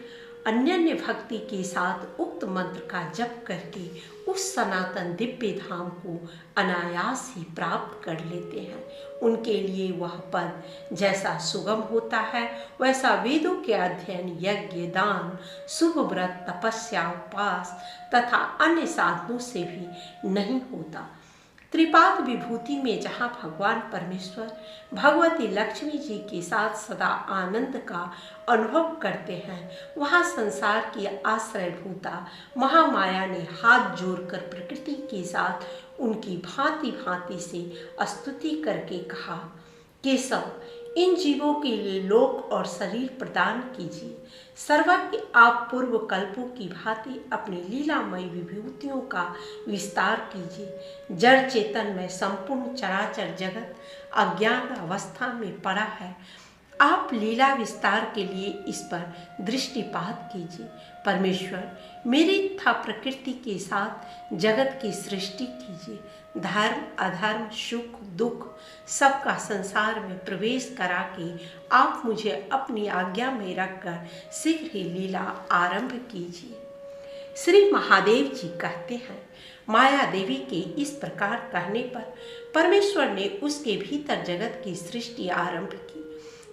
अन्य भक्ति के साथ उक्त मंत्र का जप करके उस सनातन दिव्य धाम को अनायास ही प्राप्त कर लेते हैं। उनके लिए वह पद जैसा सुगम होता है वैसा वेदों के अध्ययन, यज्ञ, दान, शुभ व्रत, तपस्या, उपवास तथा अन्य साधनों से भी नहीं होता। त्रिपाद विभूति में जहाँ भगवान परमेश्वर भगवती लक्ष्मी जी के साथ सदा आनंद का अनुभव करते हैं, वहाँ संसार की आश्रयभूता महामाया ने हाथ जोड़कर प्रकृति के साथ उनकी भांति भांति से स्तुति करके कहा, केशव, इन जीवों के लिए लोक और शरीर प्रदान कीजिए। सर्वज्ञ, आप पूर्व कल्पों की भांति अपनी लीलामयी विभूतियों का विस्तार कीजिए। जड़ चेतन में संपूर्ण चराचर जगत अज्ञान अवस्था में पड़ा है। आप लीला विस्तार के लिए इस पर दृष्टिपात कीजिए। परमेश्वर, मेरी तथा प्रकृति के साथ जगत की सृष्टि कीजिए। धर्म, अधर्म, सुख, दुख सबका संसार में प्रवेश करा के आप मुझे अपनी आज्ञा में रखकर शीघ्र ही लीला आरंभ कीजिए। श्री महादेव जी कहते हैं, माया देवी के इस प्रकार कहने पर परमेश्वर ने उसके भीतर जगत की सृष्टि आरंभ की।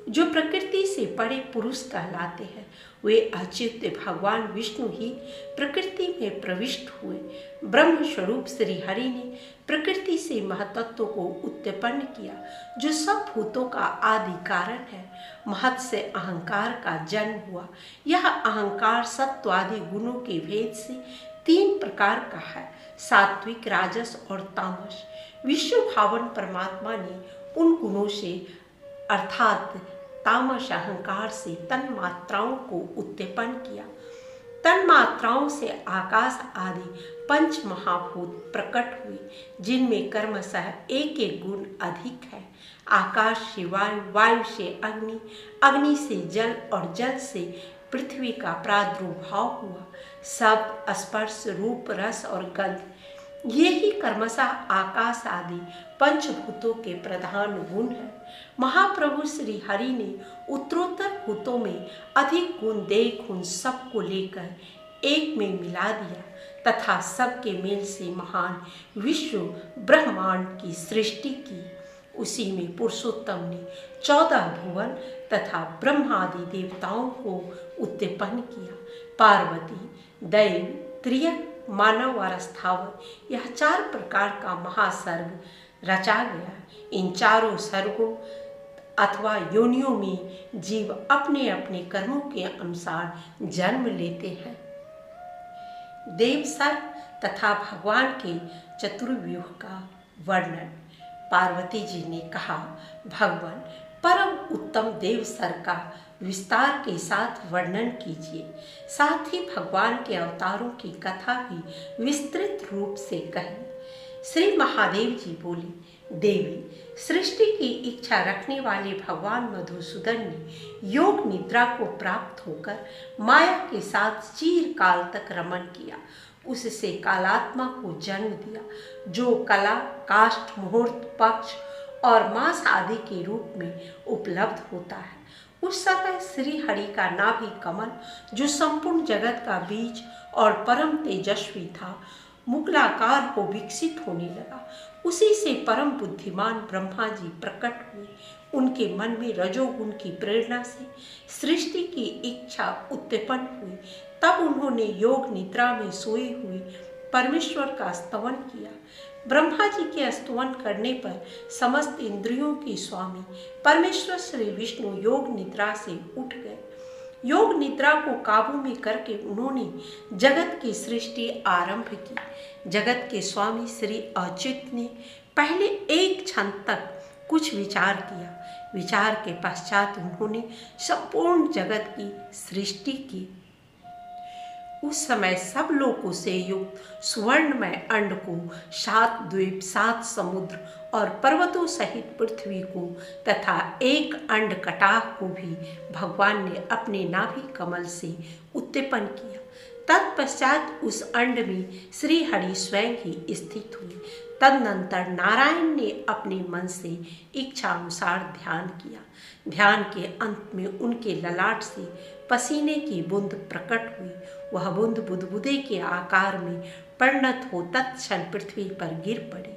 जो प्रकृति से बड़े पुरुष कहलाते हैं वे अच्युत भगवान विष्णु ही प्रकृति में प्रविष्ट हुए। ब्रह्म स्वरूप श्री हरि ने प्रकृति से महतत्व को उत्पन्न किया जो सब भूतों का आदि कारण है। महत से अहंकार का जन्म हुआ। यह अहंकार सत्व आदि गुणों के भेद से तीन प्रकार का है, सात्विक, राजस और तामस। विश्व भावन परमात्मा ने उन गुणों से अर्थात तामस अहंकार से तन मात्राओं को उत्पन्न किया। तन मात्राओं से आकाश आदि पंच महाभूत प्रकट हुए जिनमें क्रमशः एक एक गुण अधिक है। आकाश से वायु, वायु से अग्नि, अग्नि से जल और जल से पृथ्वी का प्रादुर्भाव हुआ। शब्द, स्पर्श, रूप, रस और गंध ये ही क्रमशः आकाश आदि पंचभूतों के प्रधान गुण हैं। महाप्रभु श्री हरि ने उत्तरोत्तर भूतों में अधिक गुण देख उन सबको लेकर एक में मिला दिया तथा सबके मेल से महान विश्व ब्रह्मांड की सृष्टि की। उसी में पुरुषोत्तम ने 14 भुवन तथा ब्रह्मादि देवताओं को उत्पन्न किया। पार्वती, दैव, त्रियक, मानव और स्थावर यह 4 प्रकार का महासर्ग रचा गया। इन चारों सर्गों अथवा योनियों में जीव अपने अपने कर्मों के अनुसार जन्म लेते हैं। देव सर्ग तथा भगवान के चतुर्व्यूह का वर्णन। पार्वती जी ने कहा, भगवान परम उत्तम देव सर्ग का विस्तार के साथ वर्णन कीजिए। साथ ही भगवान के अवतारों की कथा भी विस्तृत रूप से कहें। श्री महादेव जी बोले, देवी, सृष्टि की इच्छा रखने वाले भगवान मधुसूदन ने योग निद्रा को प्राप्त होकर माया के साथ चिरकाल तक रमण किया। उससे कालात्मा को जन्म दिया जो कला, काष्ठ, मुहूर्त, पक्ष और मास आदि के रूप में उपलब्ध होता है। उस समय श्री हरि का नाभि कमल जो संपूर्ण जगत का बीज और परम तेजस्वी था, मुगलाकार हो विकसित होने लगा। उसी से परम बुद्धिमान ब्रह्मा जी प्रकट हुए। उनके मन में रजोगुण की प्रेरणा से सृष्टि की इच्छा उत्पन्न हुई। तब उन्होंने योग निद्रा में सोए हुए परमेश्वर का स्तवन किया। ब्रह्मा जी के स्तवन करने पर समस्त इंद्रियों के स्वामी परमेश्वर श्री विष्णु योग निद्रा से उठ गए। योग निद्रा को काबू में करके उन्होंने जगत की सृष्टि आरंभ की। जगत के स्वामी श्री अच्युत ने पहले एक क्षण तक कुछ विचार किया। विचार के पश्चात उन्होंने संपूर्ण जगत की सृष्टि की। उस समय सब लोकों से युक्त सुवर्णमय अंड को, 7 द्वीप, 7 समुद्र और पर्वतों सहित पृथ्वी को तथा एक अंड कटाह को भी भगवान ने अपने नाभि कमल से उत्पन्न किया। तत्पश्चात उस अंड में श्री हरि स्वयं ही स्थित हुए। तदनंतर नारायण ने अपने मन से इच्छा अनुसार ध्यान किया। ध्यान के अंत में उनके ललाट से पसीने की बूंद प्रकट हुई। वह बूंद बुदबुदे के आकार में परिणत हो तत्क्षण पृथ्वी पर गिर पड़ी।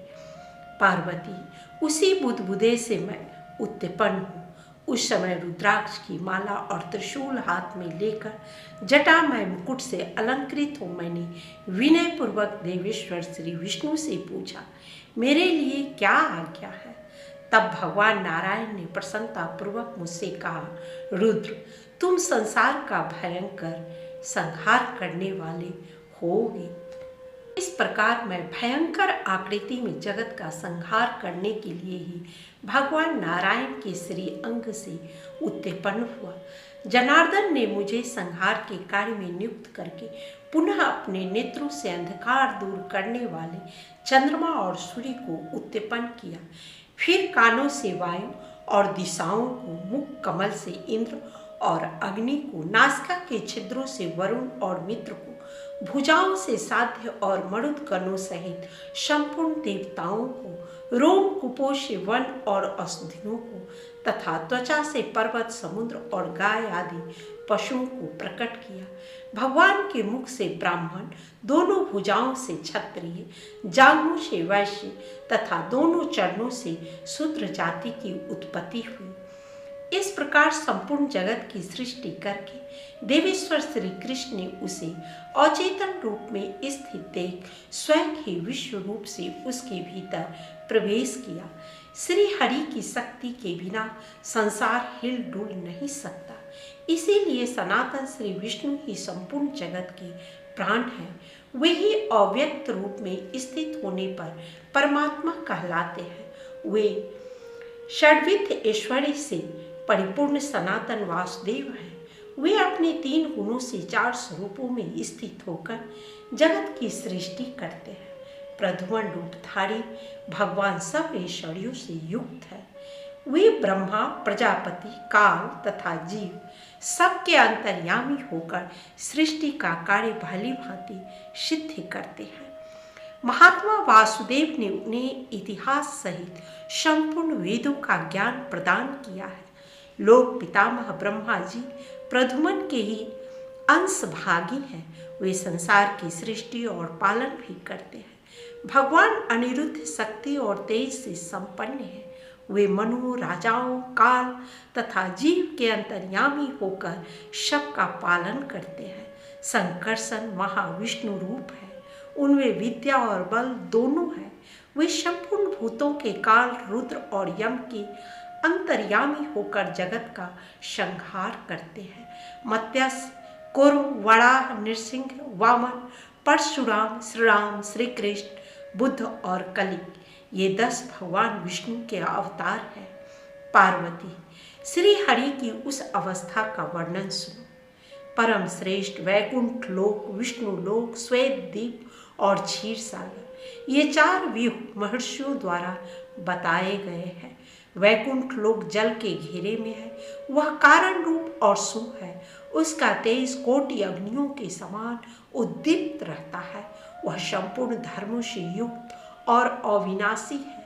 पार्वती, उसी बुदबुदे से मैं उत्पन्न हूँ। उस समय रुद्राक्ष की माला और त्रिशूल हाथ में लेकर जटामय मुकुट से अलंकृत हो मैंने विनय पूर्वक देवेश्वर श्री विष्णु से पूछा, मेरे लिए क्या आज्ञा है? तब भगवान नारायण ने प्रसन्नता पूर्वक मुझसे कहा, रुद्र, तुम संसार का भयंकर संहार करने वाले होगे। इस प्रकार मैं भयंकर आकृति में जगत का संहार करने के लिए ही भगवान नारायण के श्री अंग से उत्पन्न हुआ। जनार्दन ने मुझे संहार के कार्य में नियुक्त करके पुनः अपने नेत्रों से अंधकार दूर करने वाले चंद्रमा और सूर्य को उत्पन्न किया। फिर कानों से वायु और दिशाओं को, मुख कमल से इंद्र और अग्नि को, नासिका के छिद्रों से वरुण और मित्र को, भुजाओं से साध्य और मरुद कणों सहित संपूर्ण देवताओं को, रोम कुपों से वन और औषधियों को तथा त्वचा से पर्वत, समुद्र और गाय आदि पशुओं को प्रकट किया। भगवान के मुख से ब्राह्मण, दोनों भुजाओं से क्षत्रिय, जांघों से वैश्य तथा दोनों चरणों से शूद्र जाति की उत्पत्ति हुई। इस प्रकार संपूर्ण जगत की सृष्टि करके देवेश्वर श्री कृष्ण ने उसे अचेतन रूप में स्थित देख स्वयं ही विश्व रूप से उसके भीतर प्रवेश किया। श्री हरि की शक्ति के बिना संसार हिल डुल नहीं सकता। इसीलिए सनातन श्री विष्णु ही संपूर्ण जगत के प्राण हैं। वे ही अव्यक्त रूप में स्थित होने पर परमात्मा कहलाते हैं। वे षड्विध ऐश्वर्य से परिपूर्ण सनातन वासुदेव हैं। वे अपने 3 गुणों से 4 स्वरूपों में स्थित होकर जगत की सृष्टि करते हैं। प्रधुवन रूपधारी भगवान सब ऐश्वर्यों से युक्त है। वे ब्रह्मा, प्रजापति, काल तथा जीव सबके अंतर्यामी होकर सृष्टि का कार्य भली भांति सिद्ध करते हैं। महात्मा वासुदेव ने उन्हें इतिहास सहित संपूर्ण वेदों का ज्ञान प्रदान किया है। लोक पितामह ब्रह्मा जी प्रधुमन के ही अंश भागी हैं। वे संसार की सृष्टि और पालन भी करते हैं। भगवान अनिरुद्ध शक्ति और तेज से संपन्न हैं। वे मनु, राजाओं, काल तथा जीव के अंतर्यामी होकर सबका पालन करते हैं। संकर्षण महाविष्णु रूप है। उनमें विद्या और बल दोनों है। वे संपूर्ण भूतों के काल, रुद्र और यम के अंतर्यामी होकर जगत का संहार करते हैं। मत्स्य, कुरु, वराह, नृसिंह, वामन, परशुराम, श्री राम, श्री कृष्ण, बुद्ध और कली, ये 10 भगवान विष्णु के अवतार हैं। पार्वती, श्री हरि की उस अवस्था का वर्णन सुनो। परम श्रेष्ठ वैकुंठ लोक, विष्णु लोक, श्वेत द्वीप और क्षीर सागर, ये 4 व्यूह महर्षियों द्वारा बताए गए हैं। वैकुंठ लोक जल के घेरे में है। वह कारण रूप और शुभ है। उसका तेज कोटि अग्नियों के समान उद्दीप्त रहता है। वह संपूर्ण धर्मों से युक्त और अविनाशी है।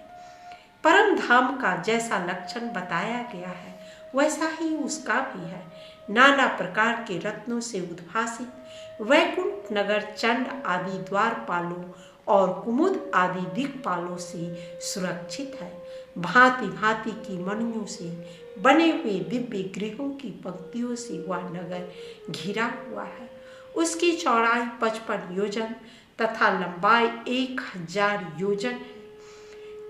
परम धाम का जैसा लक्षण बताया गया है वैसा ही उसका भी है। नाना प्रकार के रत्नों से उद्भासित वैकुंठ उपनगर चंड आदि द्वारपालों और कुमुद आदि दिक्पालों से सुरक्षित है। भांति भांति की मणियों से बने हुए दिव्य गृहों की पंक्तियों से वह नगर घिरा हुआ है। उसकी चौड़ाई 55 योजन तथा लंबाई 1000 योजन है।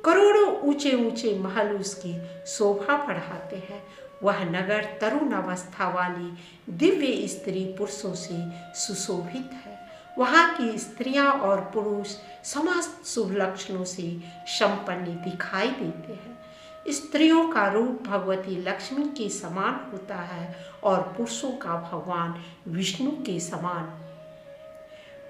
करोड़ों ऊंचे ऊंचे महल उसकी शोभा बढ़ाते हैं। वह नगर तरुण अवस्था वाली दिव्य स्त्री पुरुषों से सुशोभित है। वहाँ की स्त्रियां और पुरुष समस्त शुभ लक्षणों से संपन्न दिखाई देते हैं। स्त्रियों का रूप भगवती लक्ष्मी के समान होता है और पुरुषों का भगवान विष्णु के समान।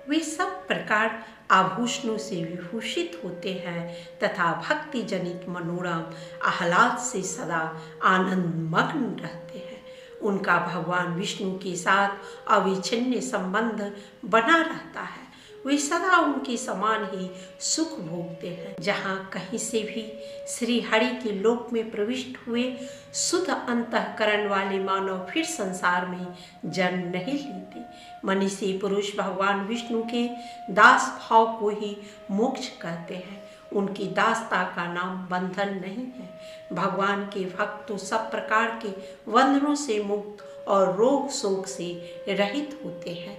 वे सब प्रकार आभूषणों से विभूषित होते हैं तथा भक्ति जनित मनोरम आह्लाद से सदा आनंदमग्न रहते हैं। उनका भगवान विष्णु के साथ अविच्छिन्न संबंध बना रहता है। वे सदा उनके समान ही सुख भोगते हैं। जहाँ कहीं से भी श्री हरि के लोक में प्रविष्ट हुए शुद्ध अंतःकरण वाले मानव फिर संसार में जन्म नहीं लेते। मनीषी पुरुष भगवान विष्णु के दास भाव को ही मोक्ष कहते हैं। उनकी दासता का नाम बंधन नहीं है। भगवान के भक्त तो सब प्रकार के बंधनों से मुक्त और रोग शोक से रहित होते हैं।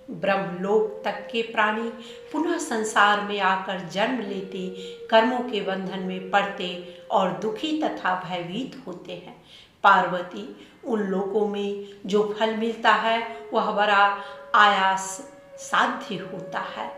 ब्रह्मलोक तक के प्राणी पुनः संसार में आकर जन्म लेते, कर्मों के बंधन में पड़ते और दुखी तथा भयभीत होते हैं। पार्वती, उन लोगों में जो फल मिलता है वह बड़ा आयास साध्य होता है।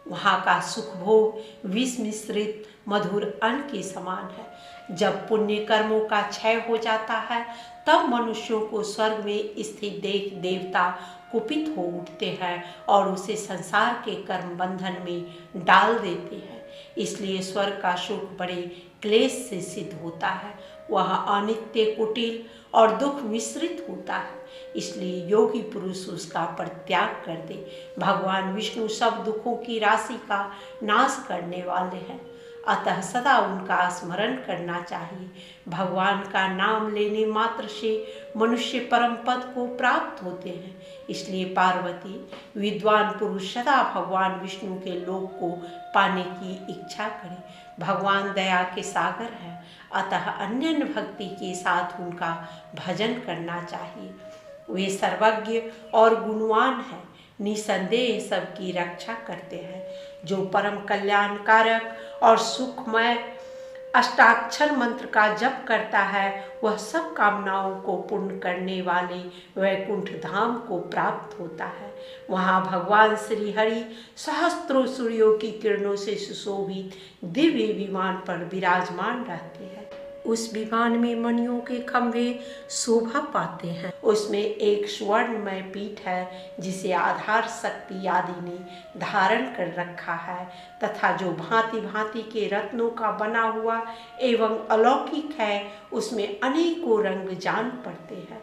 वहाँ का सुख भोग विष मिश्रित मधुर अन्न के समान है। जब पुण्य कर्मों का क्षय हो जाता है तब मनुष्यों को स्वर्ग में स्थित देख देवता कुपित हो उठते हैं और उसे संसार के कर्म बंधन में डाल देते हैं। इसलिए स्वर्ग का सुख बड़े क्लेश से सिद्ध होता है। वह अनित्य, कुटिल और दुख मिश्रित होता है। इसलिए योगी पुरुष उसका परित्याग कर दे। भगवान विष्णु सब दुखों की राशि का नाश करने वाले हैं, अतः सदा उनका स्मरण करना चाहिए। भगवान का नाम लेने मात्र से मनुष्य परम पद को प्राप्त होते हैं। इसलिए पार्वती, विद्वान पुरुष सदा भगवान विष्णु के लोक को पाने की इच्छा करें। भगवान दया के सागर हैं, अतः अन्य भक्ति के साथ उनका भजन करना चाहिए। वे सर्वज्ञ और गुणवान हैं, निसंदेह सबकी रक्षा करते हैं। जो परम कल्याणकारक और सुखमय अष्टाक्षर मंत्र का जप करता है वह सब कामनाओं को पूर्ण करने वाले वैकुंठ धाम को प्राप्त होता है। वहाँ भगवान श्री हरि सहस्त्रों सूर्यों की किरणों से सुशोभित दिव्य विमान पर विराजमान रहते हैं। उस विमान में मणियों के खंभे शोभा पाते हैं। उसमें एक स्वर्णमय पीठ है जिसे आधार शक्ति आदि ने धारण कर रखा है तथा जो भांति भांति के रत्नों का बना हुआ एवं अलौकिक है। उसमें अनेकों रंग जान पड़ते हैं।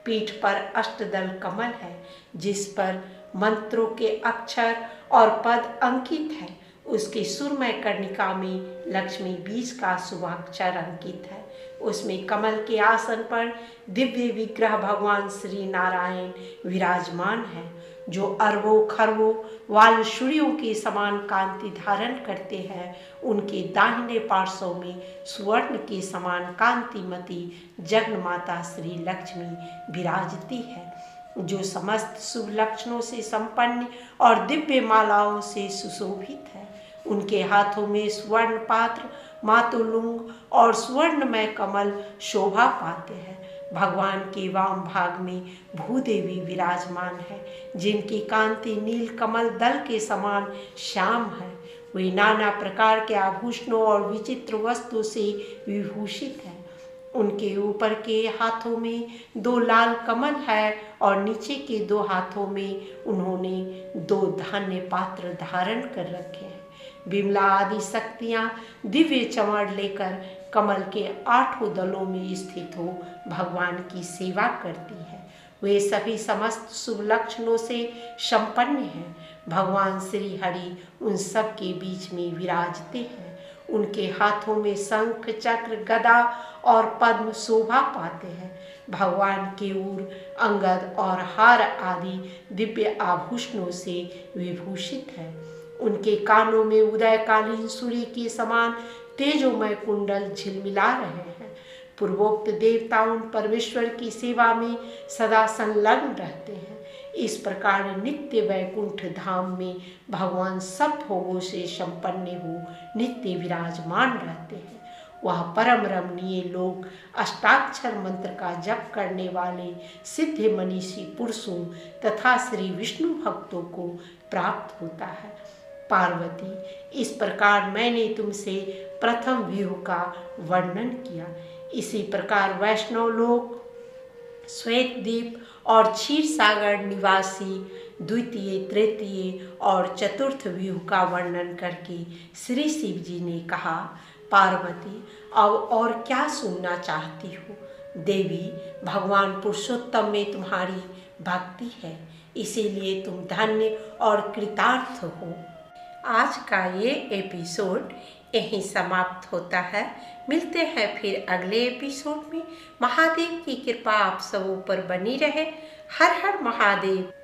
पीठ पर अष्टदल कमल है जिस पर मंत्रों के अक्षर और पद अंकित है। उसके सुरमय कर्णिका में लक्ष्मी बीज का शुभाक्षर अंकित है। उसमें कमल के आसन पर दिव्य विग्रह भगवान श्री नारायण विराजमान है जो अरबों खरबों वाल सूर्यों के समान कांति धारण करते हैं। उनके दाहिने पार्श्व में स्वर्ण के समान कांतिमती जगन्माता श्री लक्ष्मी विराजती है जो समस्त शुभ लक्षणों से संपन्न और दिव्य मालाओं से सुशोभित है। उनके हाथों में स्वर्ण पात्र, मातुलुंग और स्वर्णमय कमल शोभा पाते हैं। भगवान के वाम भाग में भूदेवी विराजमान है जिनकी कांति नील कमल दल के समान श्याम है। वे नाना प्रकार के आभूषणों और विचित्र वस्तु से विभूषित है। उनके ऊपर के हाथों में 2 लाल कमल है और नीचे के 2 हाथों में उन्होंने 2 धान्य पात्र धारण कर रखे हैं। बिमला आदि शक्तियाँ दिव्य चमड़ लेकर कमल के 8 दलों में स्थित हो भगवान की सेवा करती है। वे सभी समस्त शुभ लक्षणों से संपन्न हैं। भगवान श्री हरि उन सब के बीच में विराजते हैं। उनके हाथों में शंख, चक्र, गदा और पद्म शोभा पाते हैं। भगवान केयूर, अंगद और हार आदि दिव्य आभूषणों से विभूषित है। उनके कानों में उदयकालीन सूर्य के समान तेजोमय कुंडल झिलमिला रहे हैं। पूर्वोक्त देवता उन परमेश्वर की सेवा में सदा संलग्न रहते हैं। इस प्रकार नित्य वैकुंठ धाम में भगवान सब भोगों से संपन्न हो नित्य विराजमान रहते हैं। वह परम रमणीय लोग अष्टाक्षर मंत्र का जप करने वाले सिद्ध मनीषी पुरुषों तथा श्री विष्णु भक्तों को प्राप्त होता है। पार्वती, इस प्रकार मैंने तुमसे प्रथम व्यूह का वर्णन किया। इसी प्रकार वैष्णव लोग श्वेत द्वीप और क्षीर सागर निवासी द्वितीय, तृतीय और चतुर्थ व्यूह का वर्णन करके श्री शिव जी ने कहा, पार्वती अब और क्या सुनना चाहती हो? देवी, भगवान पुरुषोत्तम में तुम्हारी भक्ति है, इसीलिए तुम धन्य और कृतार्थ हो। आज का ये एपिसोड यहीं समाप्त होता है। मिलते हैं फिर अगले एपिसोड में। महादेव की कृपा आप सबों पर बनी रहे। हर हर महादेव।